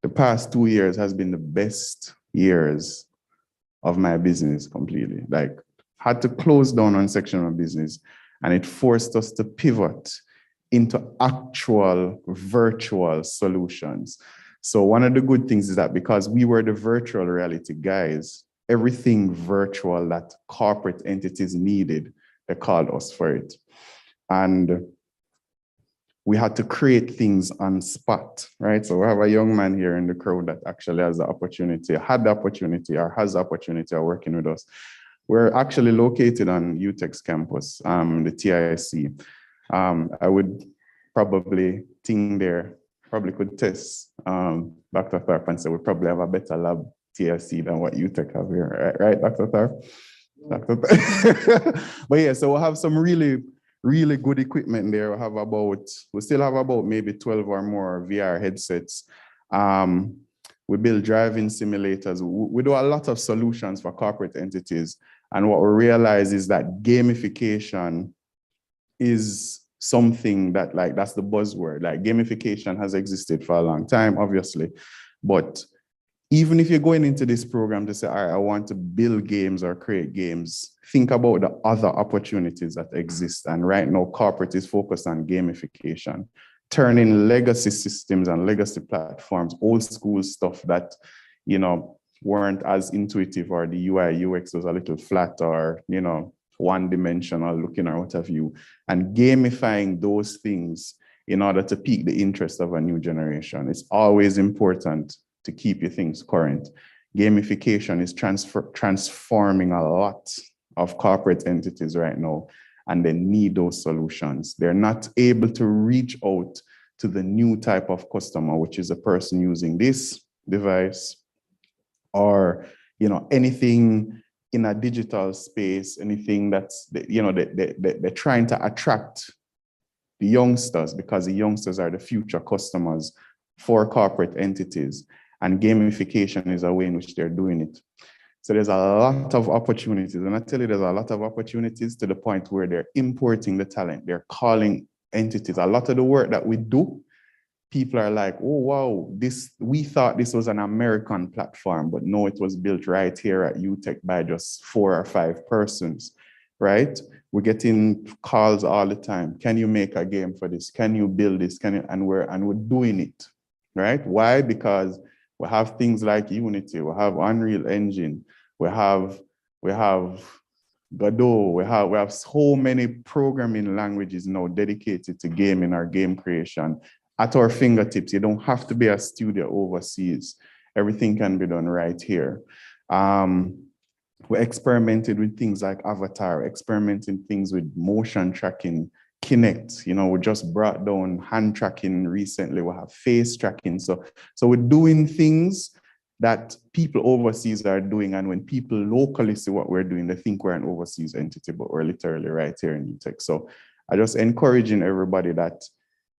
the past 2 years has been the best years of my business completely? Like, had to close down one section of business, and it forced us to pivot into actual virtual solutions. So one of the good things is that because we were the virtual reality guys, everything virtual that corporate entities needed, they called us for it. And we had to create things on spot, right? So we have a young man here in the crowd that actually has the opportunity, had the opportunity, or has the opportunity of working with us. We're actually located on UTEX campus, the TIC. I would probably think there, probably could test Dr. Tharp and say we probably have a better lab TIC than what UTEC have here, right, Dr. Tharp? Dr. Tharp. But yeah, so we'll have some really good equipment there. We still have about maybe 12 or more VR headsets. We build driving simulators. We do a lot of solutions for corporate entities. And what we realize is that gamification is something that, like, that's the buzzword. Like, gamification has existed for a long time, obviously. But even if you're going into this program to say, all right, I want to build games or create games, think about the other opportunities that exist. And right now, corporate is focused on gamification, turning legacy systems and legacy platforms, old school stuff that, weren't as intuitive, or the UI, UX was a little flat, or, one-dimensional looking, or what have you, and gamifying those things in order to pique the interest of a new generation. It's always important to keep your things current. Gamification is transforming a lot of corporate entities right now, and they need those solutions. They're not able to reach out to the new type of customer, which is a person using this device, or anything in a digital space, anything that's, they're trying to attract the youngsters, because the youngsters are the future customers for corporate entities, and gamification is a way in which they're doing it. So there's a lot of opportunities, and I tell you, there's a lot of opportunities to the point where they're importing the talent, they're calling entities. A lot of the work that we do, people are like, oh, wow, we thought this was an American platform, but no, it was built right here at UTEC by just 4 or 5 persons, right? We're getting calls all the time. Can you make a game for this? Can you build this? And we're doing it, right? Why? Because we have things like Unity, we have Unreal Engine, we have Godot, we have so many programming languages now dedicated to gaming or game creation at our fingertips. You don't have to be a studio overseas. Everything can be done right here. We experimented with things like Avatar, experimenting things with motion tracking, Kinect. We just brought down hand tracking recently. We have face tracking. So we're doing things that people overseas are doing. And when people locally see what we're doing, they think we're an overseas entity, but we're literally right here in UTEC. So I just encouraging everybody that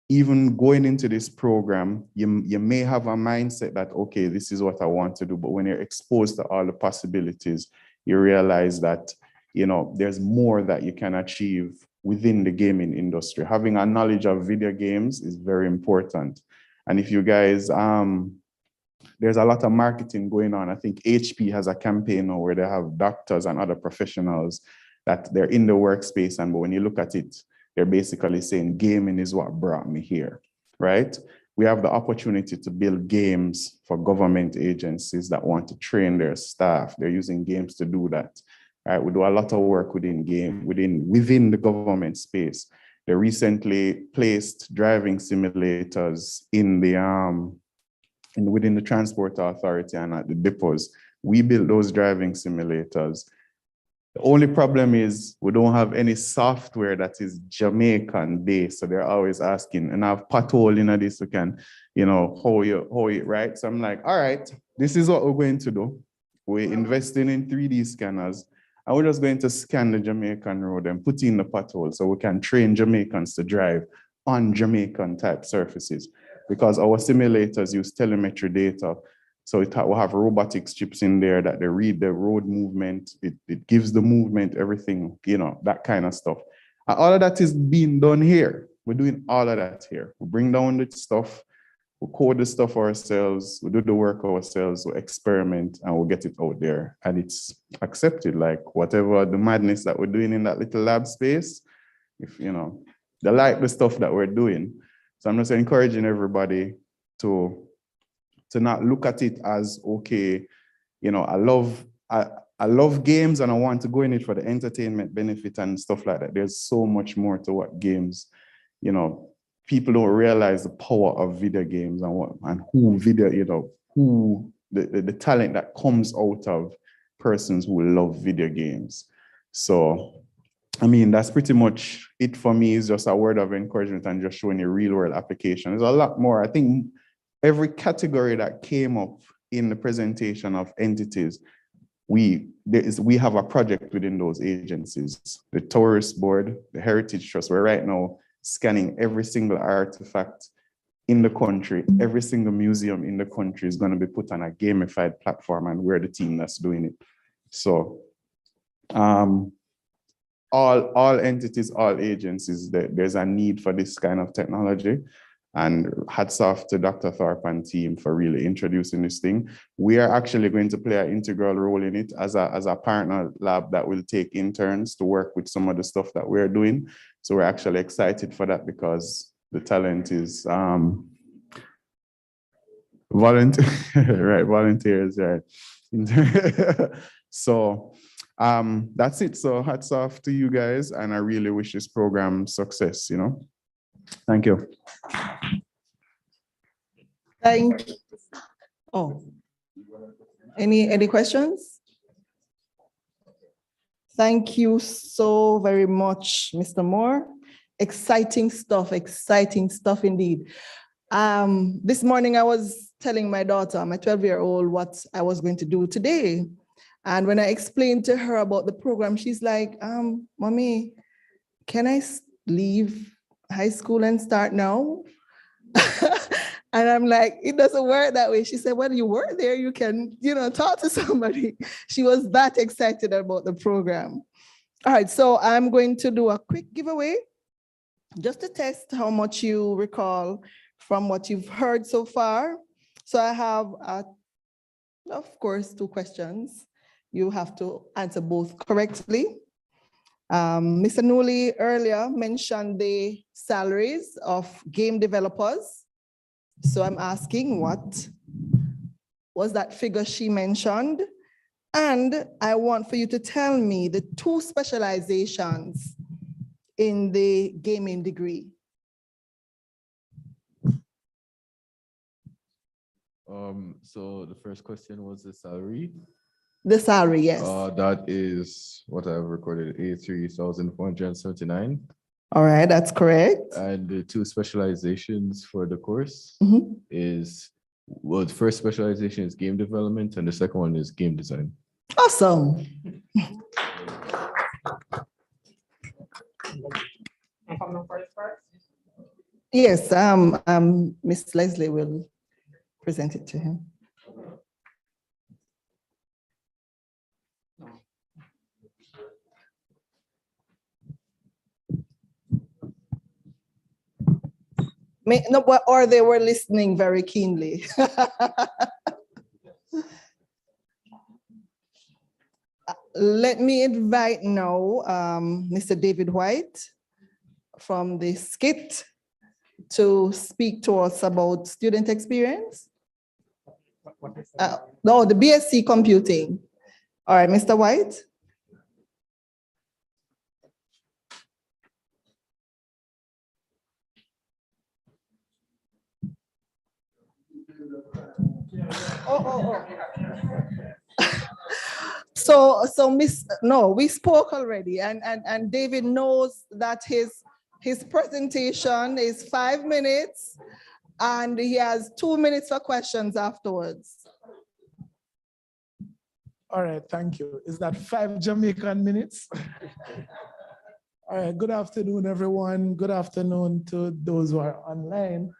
even going into this program, you may have a mindset that, okay, this is what I want to do. But when you're exposed to all the possibilities, you realize that, there's more that you can achieve within the gaming industry. Having a knowledge of video games is very important. And if you guys, there's a lot of marketing going on. I think HP has a campaign now where they have doctors and other professionals that they're in the workspace. But when you look at it, they're basically saying gaming is what brought me here, right? We have the opportunity to build games for government agencies that want to train their staff. They're using games to do that, right? We do a lot of work within the government space. They recently placed driving simulators within the Transport Authority and at the depots. We built those driving simulators. The only problem is we don't have any software that is Jamaican based. So they're always asking, and I have pothole in this, we can, how it, right? So I'm like, all right, this is what we're going to do. We're investing in 3D scanners, and we're just going to scan the Jamaican road and put in the pothole so we can train Jamaicans to drive on Jamaican type surfaces, because our simulators use telemetry data. So we'll have robotics chips in there that they read the road movement. It gives the movement, everything, that kind of stuff. And all of that is being done here. We're doing all of that here. We bring down the stuff, we code the stuff ourselves, we do the work ourselves, we experiment, and we'll get it out there. And it's accepted, like whatever the madness that we're doing in that little lab space, if, they like the stuff that we're doing. So I'm just encouraging everybody to not look at it as, okay, I love games and I want to go in it for the entertainment benefit and stuff like that. There's so much more to what games, people don't realize the power of video games and who video, who the talent that comes out of persons who love video games. So, I mean, that's pretty much it for me. It's just a word of encouragement and just showing a real world application. There's a lot more. I think every category that came up in the presentation of entities, we have a project within those agencies. The Tourist Board, the Heritage Trust, we're right now scanning every single artifact in the country. Every single museum in the country is going to be put on a gamified platform, and we're the team that's doing it. So all entities, all agencies, there's a need for this kind of technology. And hats off to Dr. Thorpe and team for really introducing this thing. We are actually going to play an integral role in it as a partner lab that will take interns to work with some of the stuff that we're doing. So we're actually excited for that because the talent is volunteers, right? So that's it. So hats off to you guys, and I really wish this program success, Thank you. Thank you. Oh, any questions? Thank you so very much, Mr. Moore. Exciting stuff indeed. This morning I was telling my daughter, my 12-year-old, what I was going to do today. And when I explained to her about the program, she's like, Mommy, can I leave high school and start now? And I'm like, it doesn't work that way. She said, well, you work there, you can, talk to somebody. She was that excited about the program. All right, so I'm going to do a quick giveaway just to test how much you recall from what you've heard so far. So I have, of course, 2 questions. You have to answer both correctly. Mr. Nooley earlier mentioned the salaries of game developers. So I'm asking, what was that figure she mentioned? And I want for you to tell me the 2 specializations in the gaming degree. So the first question was the salary. The salary, yes. That is what I've recorded, 83,479. All right, that's correct. And the 2 specializations for the course is, well, the first specialization is game development, and the second one is game design. Awesome. Yes, Miss Leslie will present it to him. No, or they were listening very keenly. Let me invite now Mr. David White from the SCIT to speak to us about student experience. No, the BSc computing. All right, Mr. White. So we spoke already, and David knows that his presentation is 5 minutes, and he has 2 minutes for questions afterwards. All right, thank you. Is that 5 Jamaican minutes? All right, good afternoon, everyone. Good afternoon to those who are online.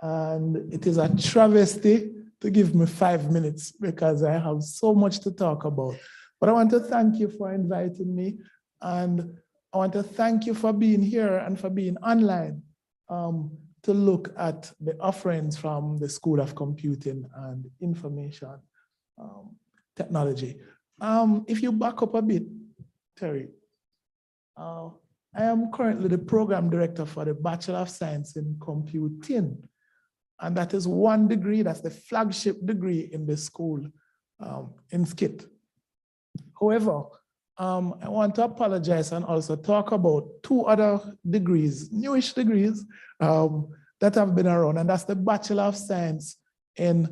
And it is a travesty to give me 5 minutes because I have so much to talk about. But I want to thank you for inviting me. And I want to thank you for being here and for being online to look at the offerings from the School of Computing and Information Technology. If you back up a bit, Terry, I am currently the program director for the Bachelor of Science in Computing. And that is one degree, that's the flagship degree in the school in SCIT. However, I want to apologize and also talk about two other degrees, newish degrees that have been around, and that's the Bachelor of Science in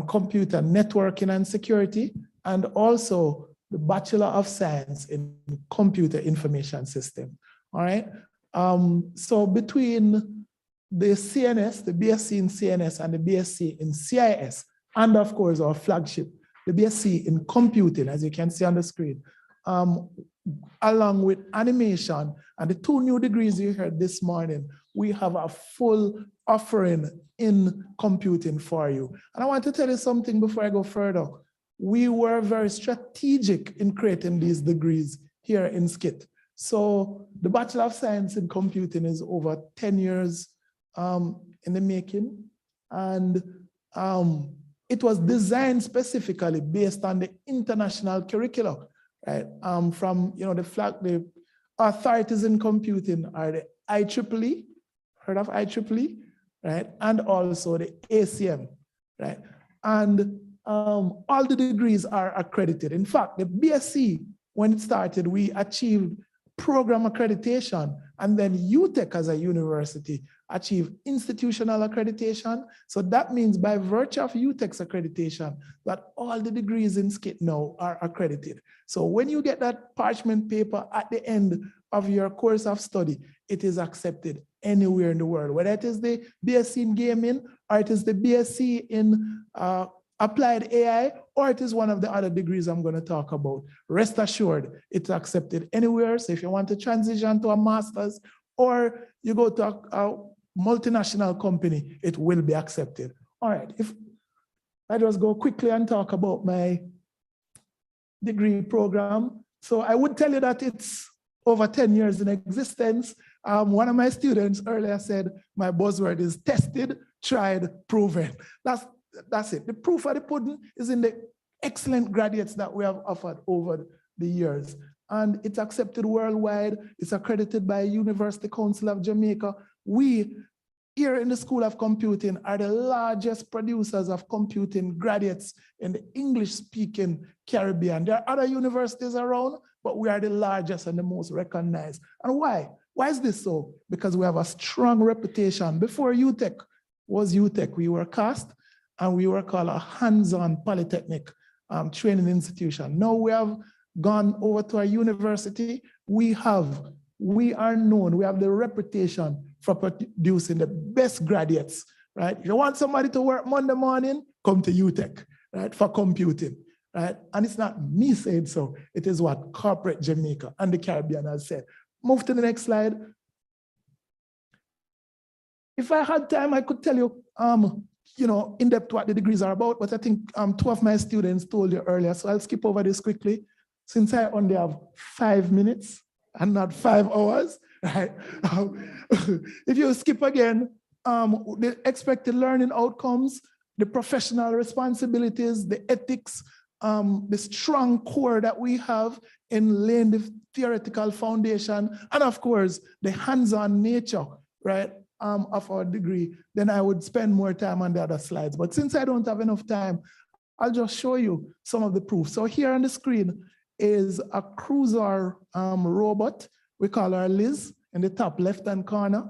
Computer Networking and Security, and also the Bachelor of Science in Computer Information System. All right. So between the CNS, the BSc in CNS, and the BSc in CIS, and of course our flagship, the BSc in Computing, as you can see on the screen, along with animation and the two new degrees you heard this morning, we have a full offering in computing for you. And I want to tell you something before I go further. We were very strategic in creating these degrees here in SCIT. So the Bachelor of Science in Computing is over 10 years in the making. And it was designed specifically based on the international curricula, right? From, the authorities in computing are the IEEE, heard of IEEE, right? And also the ACM, right? And all the degrees are accredited. In fact, the BSc, when it started, we achieved program accreditation, and then UTech as a university achieved institutional accreditation. So that means by virtue of UTech's accreditation, that all the degrees in SCIT now are accredited. So when you get that parchment paper at the end of your course of study, it is accepted anywhere in the world, whether it is the BSc in gaming, or it is the BSc in applied AI, or it is one of the other degrees I'm going to talk about. Rest assured, it's accepted anywhere. So if you want to transition to a master's, or you go to a multinational company, it will be accepted. All right, if I just go quickly and talk about my degree program. So I would tell you that it's over 10 years in existence. One of my students earlier said, my buzzword is tested, tried, proven. That's it. The proof of the pudding is in the excellent graduates that we have offered over the years. And it's accepted worldwide. It's accredited by University Council of Jamaica. We, here in the School of Computing, are the largest producers of computing graduates in the English-speaking Caribbean. There are other universities around, but we are the largest and the most recognized. And why? Why is this so? Because we have a strong reputation. Before UTech was UTech, we were CAST, and we were called a hands-on polytechnic training institution. Now we have gone over to a university. We are known, we have the reputation for producing the best graduates, right? If you want somebody to work Monday morning, come to UTech, right, for computing, right? And it's not me saying so, it is what corporate Jamaica and the Caribbean has said. Move to the next slide. If I had time, I could tell you, in depth what the degrees are about, but I think two of my students told you earlier, so I'll skip over this quickly, since I only have 5 minutes and not 5 hours, right? If you skip again, the expected learning outcomes, the professional responsibilities, the ethics, the strong core that we have in laying the theoretical foundation, and of course, the hands-on nature, right, of our degree, then I would spend more time on the other slides. But since I don't have enough time, I'll just show you some of the proof. So here on the screen is a cruiser robot. We call her Liz in the top left-hand corner.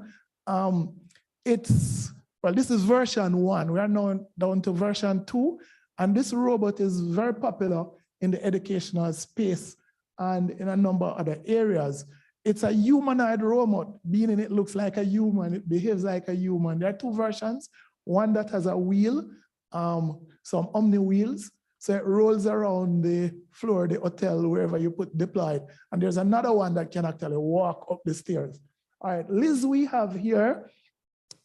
This is version 1. We are now down to version 2. And this robot is very popular in the educational space and in a number of other areas. It's a humanoid robot, meaning it looks like a human, it behaves like a human. There are 2 versions, one that has a wheel, some omni wheels, so it rolls around the floor, the hotel, wherever you deploy it. And there's another one that can actually walk up the stairs. All right, Liz, we have here,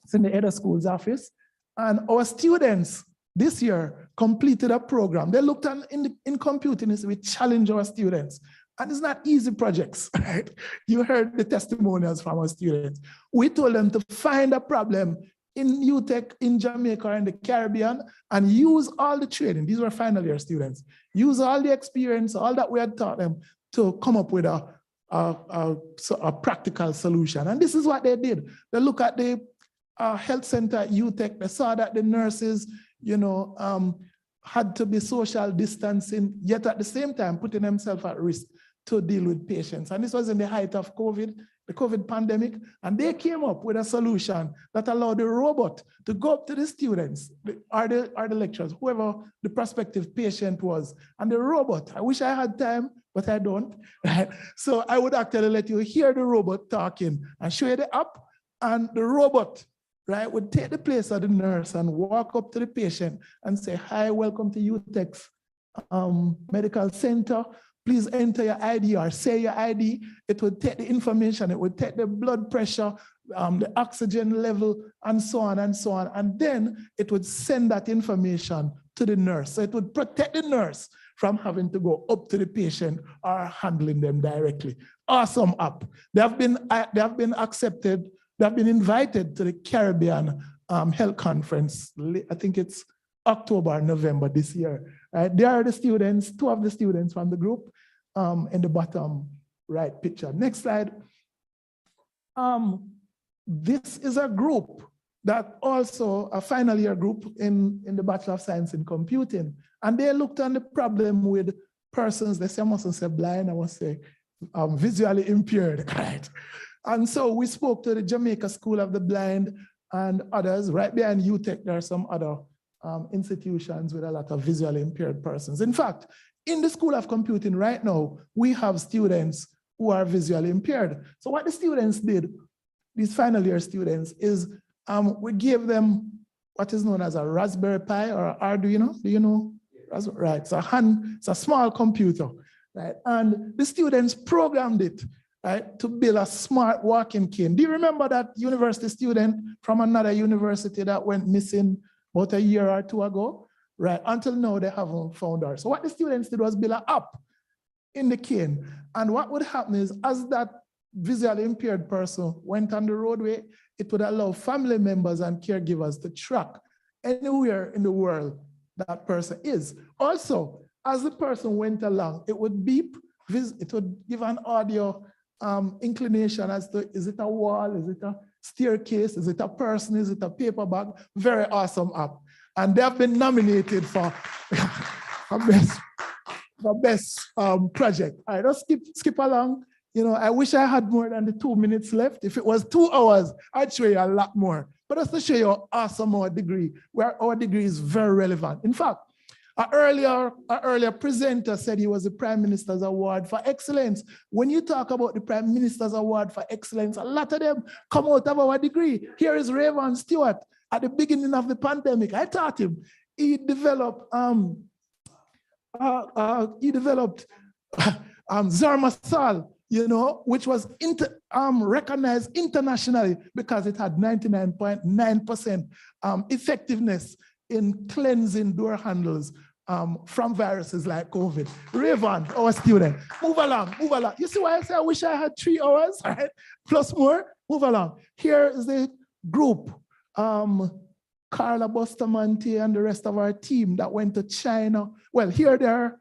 it's in the head of school's office, and our students this year completed a program. They looked at in computing, we challenge our students. And it's not easy projects, right? You heard the testimonials from our students. We told them to find a problem in UTech, in Jamaica, and the Caribbean, and use all the training. These were final year students. Use all the experience, all that we had taught them to come up with a practical solution. And this is what they did. They looked at the health center at UTech. They saw that the nurses, had to be social distancing, yet at the same time putting themselves at risk to deal with patients. And this was in the height of COVID, the COVID pandemic. And they came up with a solution that allowed the robot to go up to the students or the lecturers, whoever the prospective patient was. And the robot, I wish I had time, but I don't. Right? So I would actually let you hear the robot talking and show you the app. And the robot, right, would take the place of the nurse and walk up to the patient and say, hi, welcome to UTEC's medical center. Please enter your ID or say your ID. It would take the information, it would take the blood pressure, the oxygen level, and so on and so on. And then it would send that information to the nurse. So it would protect the nurse from having to go up to the patient or handling them directly. Awesome app. They have been accepted, they have been invited to the Caribbean Health Conference. I think it's October, November this year. There are the students, two of the students from the group in the bottom right picture. Next slide. This is a group that also a final year group in the Bachelor of Science in Computing. And they looked on the problem with persons, they say, I mustn't say blind, I must say visually impaired, right? And so we spoke to the Jamaica School of the Blind and others. Right behind UTEC, there are some other institutions with a lot of visually impaired persons. In fact, in the School of Computing right now, we have students who are visually impaired. So what the students did, these final year students, is we gave them what is known as a Raspberry Pi or Arduino. Do you know? Right, it's a small computer, right? And the students programmed it, right, to build a smart walking cane. Do you remember that university student from another university that went missing about a year or two ago? Right, until now they haven't found her. So what the students did was build an app in the cane. And what would happen is, as that visually impaired person went on the roadway, it would allow family members and caregivers to track anywhere in the world that person is. Also, as the person went along, it would beep, it would give an audio inclination as to, is it a wall, is it a staircase, is it a person, is it a paper bag? Very awesome app. And they have been nominated for best project. All right, let's skip along. You know, I wish I had more than the 2 minutes left. If it was 2 hours, I'd show you a lot more. But just to show you how awesome our degree, where our degree is very relevant. In fact, an earlier presenter said he was the Prime Minister's Award for Excellence. When you talk about the Prime Minister's Award for Excellence, a lot of them come out of our degree. Here is Rayvon Stewart. At the beginning of the pandemic, I taught him. He developed Zermasol, you know, which was recognized internationally because it had 99.9% effectiveness in cleansing door handles from viruses like COVID. Rayvon, our student, move along, move along. You see why I say I wish I had 3 hours, right? Plus more, move along. Here is the group. Carla Bustamante and the rest of our team that went to China. Well, here they're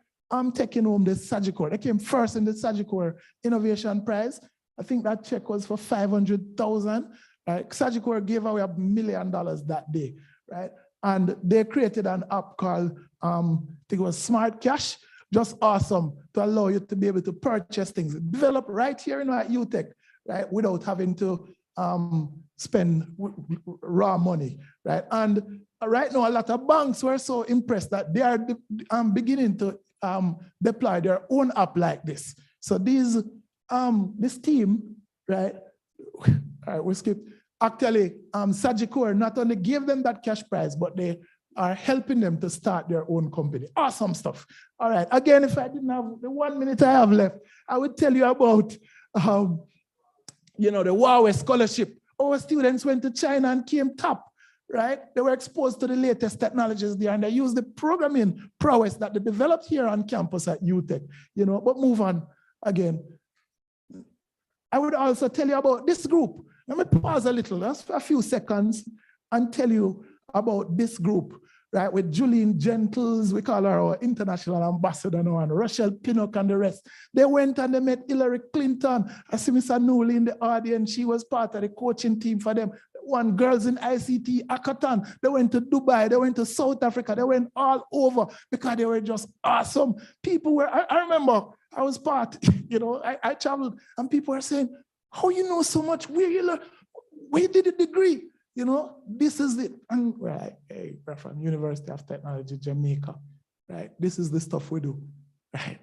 taking home the Sagicor. They came first in the Sagicor Innovation Prize. I think that check was for $500,000. Right? Sagicor gave away $1 million that day, right? And they created an app called, I think it was Smart Cash, just awesome to allow you to be able to purchase things, developed right here in UTEC, right, without having to spend raw money, right? And right now, a lot of banks were so impressed that they are beginning to deploy their own app like this. So this team, right? All right, we skip. Actually, Sagicor not only gave them that cash prize, but they are helping them to start their own company. Awesome stuff. All right. Again, if I didn't have the 1 minute I have left, I would tell you about you know, the Huawei scholarship. Our students went to China and came top, right? They were exposed to the latest technologies there, and they used the programming prowess that they developed here on campus at UTEC, you know, but move on again. I would also tell you about this group. Let me pause a little, just for a few seconds, and tell you about this group, right? With Julian Gentles, we call her our international ambassador now, and Rochelle Pinnock and the rest. They went and they met Hillary Clinton. I see Mr. Newley in the audience. She was part of the coaching team for them. One girls in ICT hackathon. They went to Dubai. They went to South Africa. They went all over because they were just awesome. People were, I remember I was part, I traveled and people are saying, how you know so much? Where you learn? Where you did a degree? This is it. And we're like, hey, we're from University of Technology, Jamaica, right? This is the stuff we do, right?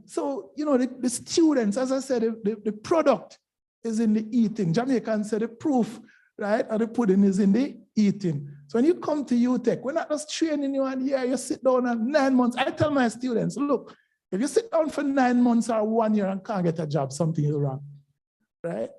So, the students, as I said, the product is in the eating. Jamaicans say the proof, right, or the pudding is in the eating. So when you come to UTech, we're not just training you and you sit down and 9 months. I tell my students, look, if you sit down for 9 months or 1 year and can't get a job, something is wrong, right?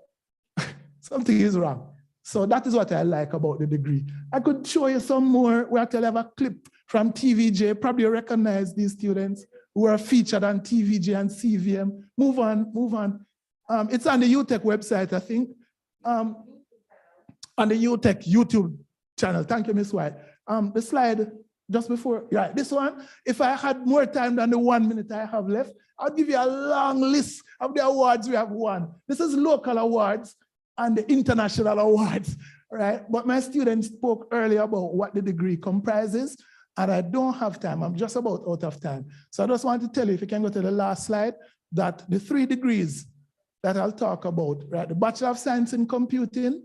Something is wrong. So that is what I like about the degree. I could show you some more. We actually have a clip from TVJ. Probably recognize these students who are featured on TVJ and CVM. Move on. It's on the UTech website, I think. On the UTech YouTube channel. Thank you, Ms. White. The slide just before, yeah, this one, if I had more time than the 1 minute I have left, I'll give you a long list of the awards we have won. This is local awards and the international awards, right? But my students spoke earlier about what the degree comprises, and I don't have time. I'm just about out of time. So I just want to tell you, if you can go to the last slide, that the 3 degrees that I'll talk about, right? The Bachelor of Science in Computing,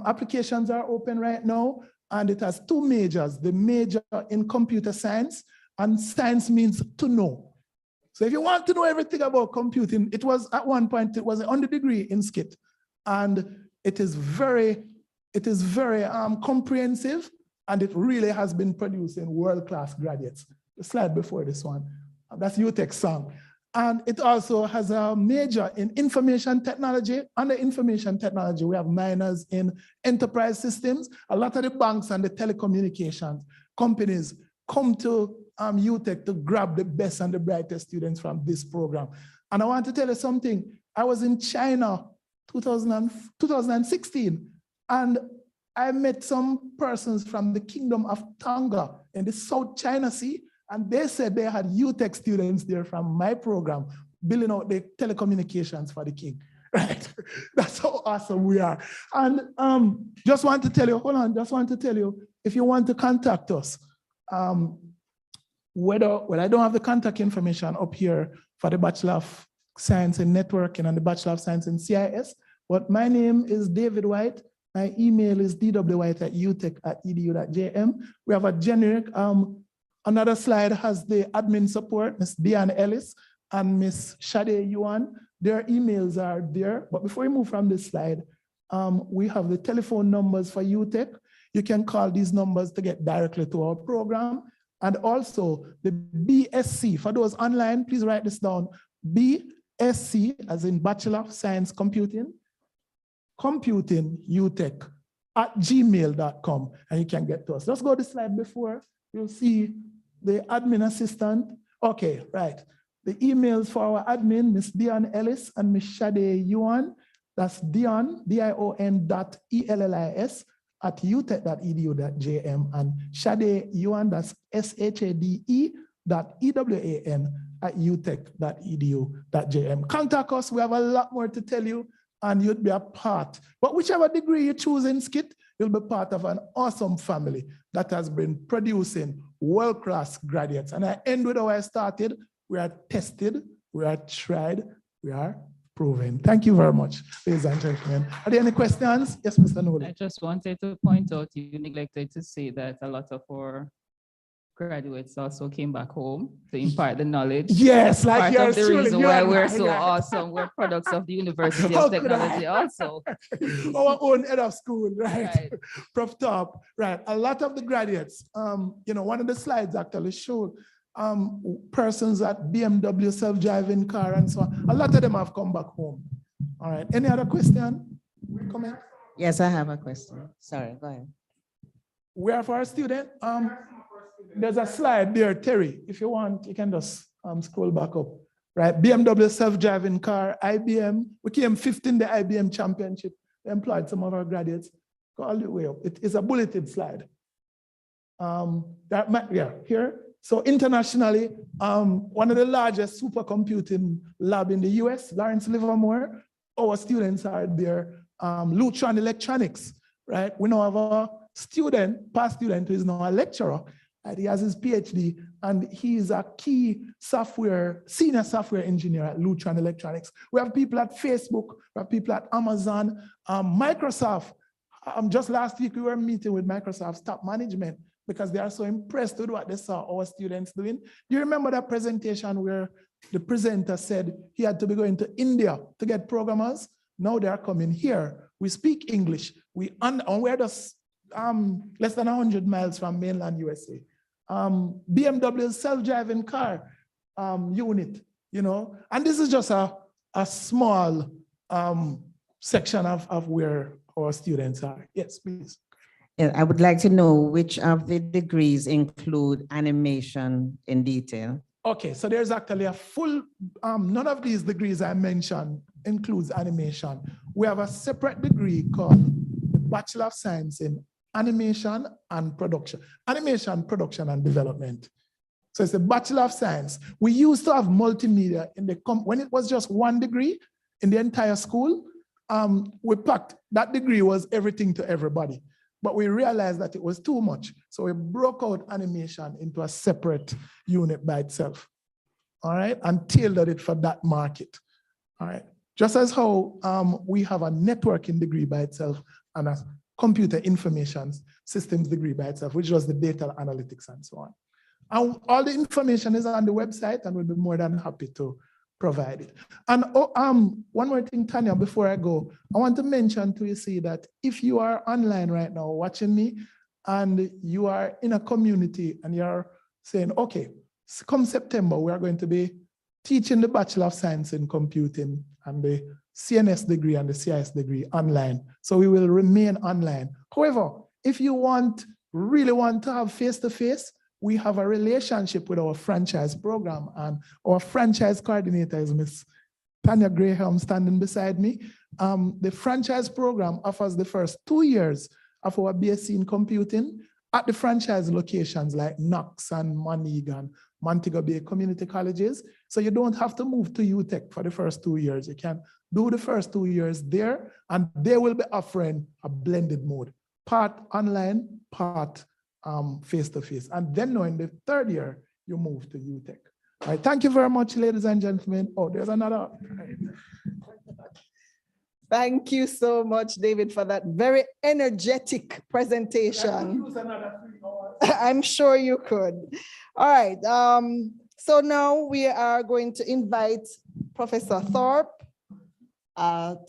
applications are open right now, and it has 2 majors, the major in computer science, and science means to know. So if you want to know everything about computing, it was at one point, it was an underdegree in SCIT, and it is very comprehensive, and it really has been producing world-class graduates. The slide before this one, that's UTech song. And it also has a major in information technology. Under information technology, we have minors in enterprise systems. A lot of the banks and the telecommunications companies come to UTech to grab the best and the brightest students from this program. And I want to tell you something. I was in China 2016, and I met some persons from the Kingdom of Tonga in the South China Sea, and they said they had UTech students there from my program, building out the telecommunications for the king, right? That's how awesome we are. And just want to tell you, if you want to contact us, whether I don't have the contact information up here for the Bachelor of Science in Networking and the Bachelor of Science in CIS, but my name is David White. My email is dwwhite@utech.edu.jm. We have a generic, another slide has the admin support, Ms. Diane Ellis and Ms. Shade Yuan. Their emails are there. But before we move from this slide, we have the telephone numbers for UTech. You can call these numbers to get directly to our program. And also the BSc, for those online, please write this down. BSc, as in Bachelor of Science Computing UTech @gmail.com, and you can get to us. Let's go to the slide before. You'll see the admin assistant. Okay, right. The emails for our admin, Ms. Dion Ellis and Ms. Shade Yuan. That's Dion, DION.ELLIS @utech.edu.jm, and Shade Yuan, that's SHADE.EWAN @utech.edu.jm. Contact us. We have a lot more to tell you, and you'd be a part. But whichever degree you choose in SCIT, you'll be part of an awesome family that has been producing world-class graduates. And I end with how I started. We are tested, we are tried, we are proven. Thank you very much, ladies and gentlemen. Are there any questions? Yes, Mr. Noli. I just wanted to point out, you neglected to say that a lot of our graduates also came back home to impart the knowledge. Yes, like part yours of the truly, reason you why and we're I, so yeah. awesome. We're products of the University How of could Technology I? also. Our own head of school, right? Prof Top, right? A lot of the graduates, one of the slides actually showed persons at BMW self-driving car and so on. A lot of them have come back home. All right. Any other question? Comment? Yes, I have a question. Sorry, go ahead. Where for our student? There's a slide there, Terry. If you want, you can just scroll back up. Right, BMW self-driving car, IBM. We came 5th in the IBM championship. They employed some of our graduates. Go all the way up. It is a bulleted slide. Here. So internationally, one of the largest supercomputing lab in the US, Lawrence Livermore, our students are there. Lutron Electronics, right? We now have a student, past student, who is now a lecturer He has his PhD, and he is a key senior software engineer at Lutron Electronics. We have people at Facebook, we have people at Amazon, Microsoft. Just last week, we were meeting with Microsoft's top management because they are so impressed with what they saw our students doing. Do you remember that presentation where the presenter said he had to be going to India to get programmers? Now they are coming here. We speak English. We're just less than 100 miles from mainland USA. BMW's self-driving car unit, and this is just a small section of where our students are. Yes, please. Yeah, I would like to know which of the degrees include animation in detail. Okay, so there's actually a full, none of these degrees I mentioned includes animation. We have a separate degree called the Bachelor of Science in Animation and Production. Animation, Production, and Development. So it's a Bachelor of Science. We used to have multimedia when it was just one degree in the entire school, we packed, that degree was everything to everybody. But we realized that it was too much. So we broke out animation into a separate unit by itself, all right? And tailored it for that market, all right? Just as how we have a networking degree by itself and a computer information systems degree by itself, which was the data analytics and so on. And all the information is on the website, and we'll be more than happy to provide it. And one more thing, Tanya, before I go, I want to mention to you, that if you are online right now watching me and you are in a community and you're saying, okay, come September, we are going to be teaching the Bachelor of Science in Computing and the CNS degree and the CIS degree online. So we will remain online. However, if you really want to have face-to-face, we have a relationship with our franchise program, and our franchise coordinator is Miss Tanya Graham standing beside me. The franchise program offers the first 2 years of our BSc in computing at the franchise locations like Knox and Monegan, Montego Bay community colleges. So you don't have to move to UTech for the first 2 years. You can do the first 2 years there, and they will be offering a blended mode, part online, part face-to-face. And then now in the third year, you move to UTech. All right, thank you very much, ladies and gentlemen. Oh, there's another. Thank you so much, David, for that very energetic presentation. I'm sure you could. All right, so now we are going to invite Professor Thorpe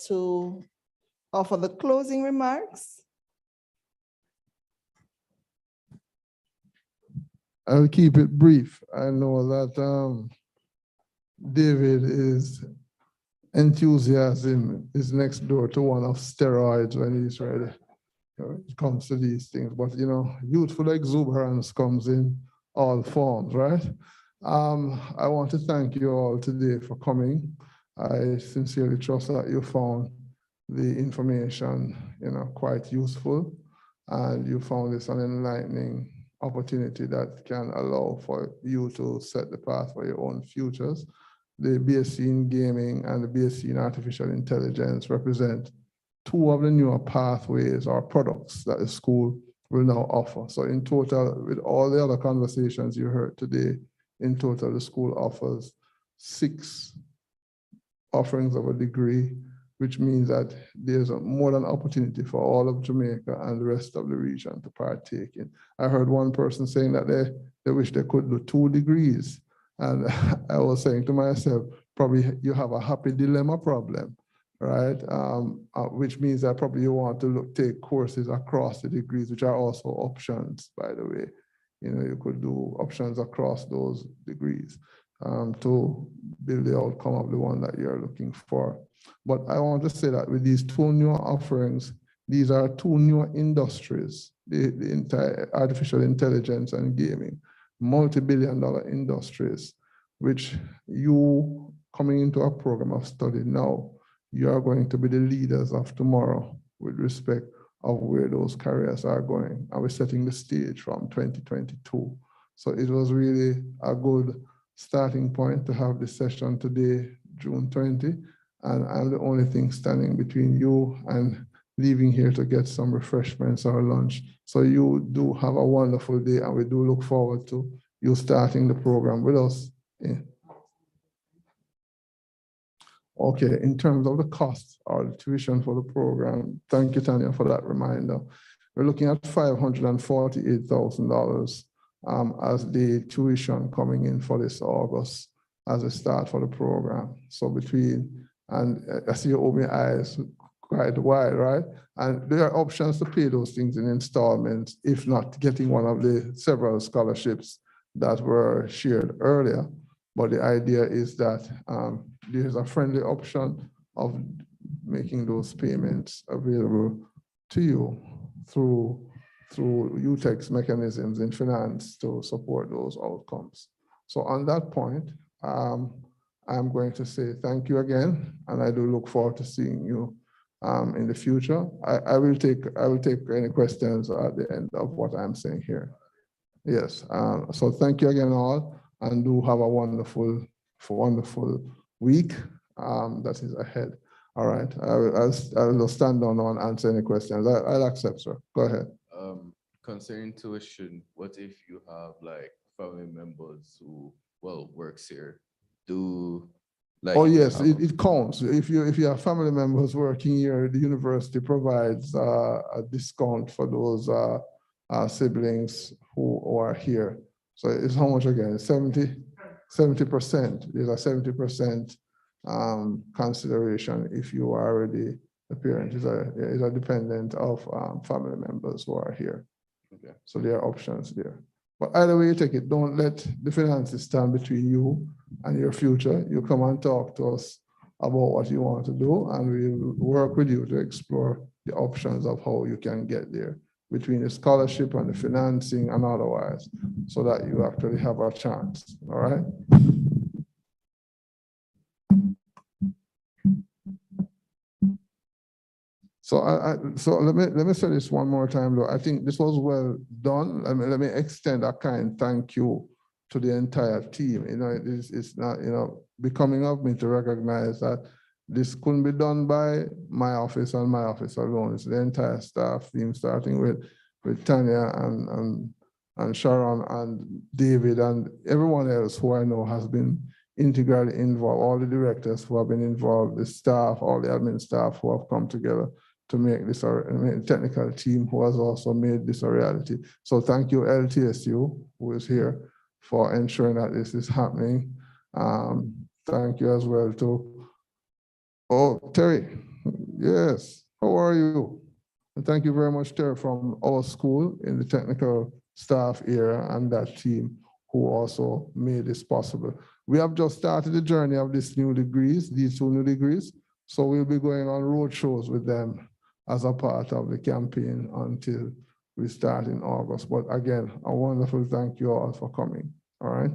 to offer the closing remarks. I'll keep it brief. I know that David is enthusiasm is next door to one of steroids when he's ready. It comes to these things, but youthful exuberance comes in all forms, right? I want to thank you all today for coming. I sincerely trust that you found the information, quite useful, and you found this an enlightening opportunity that can allow for you to set the path for your own futures. The BSc in Gaming and the BSc in Artificial Intelligence represent two of the newer pathways or products that the school will now offer. So in total, with all the other conversations you heard today, in total, the school offers 6 offerings of a degree, which means that there's more than opportunity for all of Jamaica and the rest of the region to partake in. I heard one person saying that they wish they could do 2 degrees. And I was saying to myself, probably you have a happy dilemma problem, right? Which means that probably you want to take courses across the degrees, which are also options, by the way. You could do options across those degrees to build the outcome of the one that you're looking for. But I want to say that with these 2 new offerings, these are 2 new industries, the entire artificial intelligence and gaming, multi-billion-dollar industries, which you coming into a program of study now, you are going to be the leaders of tomorrow with respect of where those careers are going. And we're setting the stage from 2022. So it was really a good starting point to have this session today, June 20. And I'm the only thing standing between you and leaving here to get some refreshments or lunch. So you do have a wonderful day, and we do look forward to you starting the program with us. Okay, in terms of the cost or the tuition for the program, thank you, Tanya, for that reminder. We're looking at $548,000 as the tuition coming in for this August as a start for the program. So and I see you open your eyes quite wide, right? And there are options to pay those things in installments, if not getting one of the several scholarships that were shared earlier. But the idea is that there's a friendly option of making those payments available to you through UTEX mechanisms in finance to support those outcomes. So on that point, I'm going to say thank you again, and I do look forward to seeing you in the future. I will take any questions at the end of what I'm saying here. Yes, so thank you again all, and do have a wonderful week that is ahead. All right, I'll stand down and answer any questions. I'll accept, sir. Go ahead. Concerning tuition, what if you have like family members who works here? Oh yes, it counts. If you have family members working here, the university provides a discount for those siblings who are here. So it's how much again? 70%. There's a 70% consideration if you are already a parent. Is a dependent of family members who are here. Okay. So there are options there. But either way you take it, don't let the finances stand between you and your future. You come and talk to us about what you want to do, and we'll work with you to explore the options of how you can get there between the scholarship and the financing and otherwise, so that you actually have a chance. All right? So let me say this one more time, though. I think this was well done. Let me extend a kind thank you to the entire team. You know, it's not, becoming of me to recognize that this couldn't be done by my office and my office alone. It's the entire staff team, starting with Tanya and Sharon and David and everyone else who I know has been integrally involved, all the directors who have been involved, the staff, all the admin staff who have come together to make this a technical team who has also made this a reality. So thank you, LTSU, who is here, for ensuring that this is happening. Thank you as well to, Terry, yes, how are you? And thank you very much, Terry, from our school in the technical staff area and that team who also made this possible. We have just started the journey of these two new degrees, so we'll be going on road shows with them as a part of the campaign until we start in August. But again, a wonderful thank you all for coming, all right?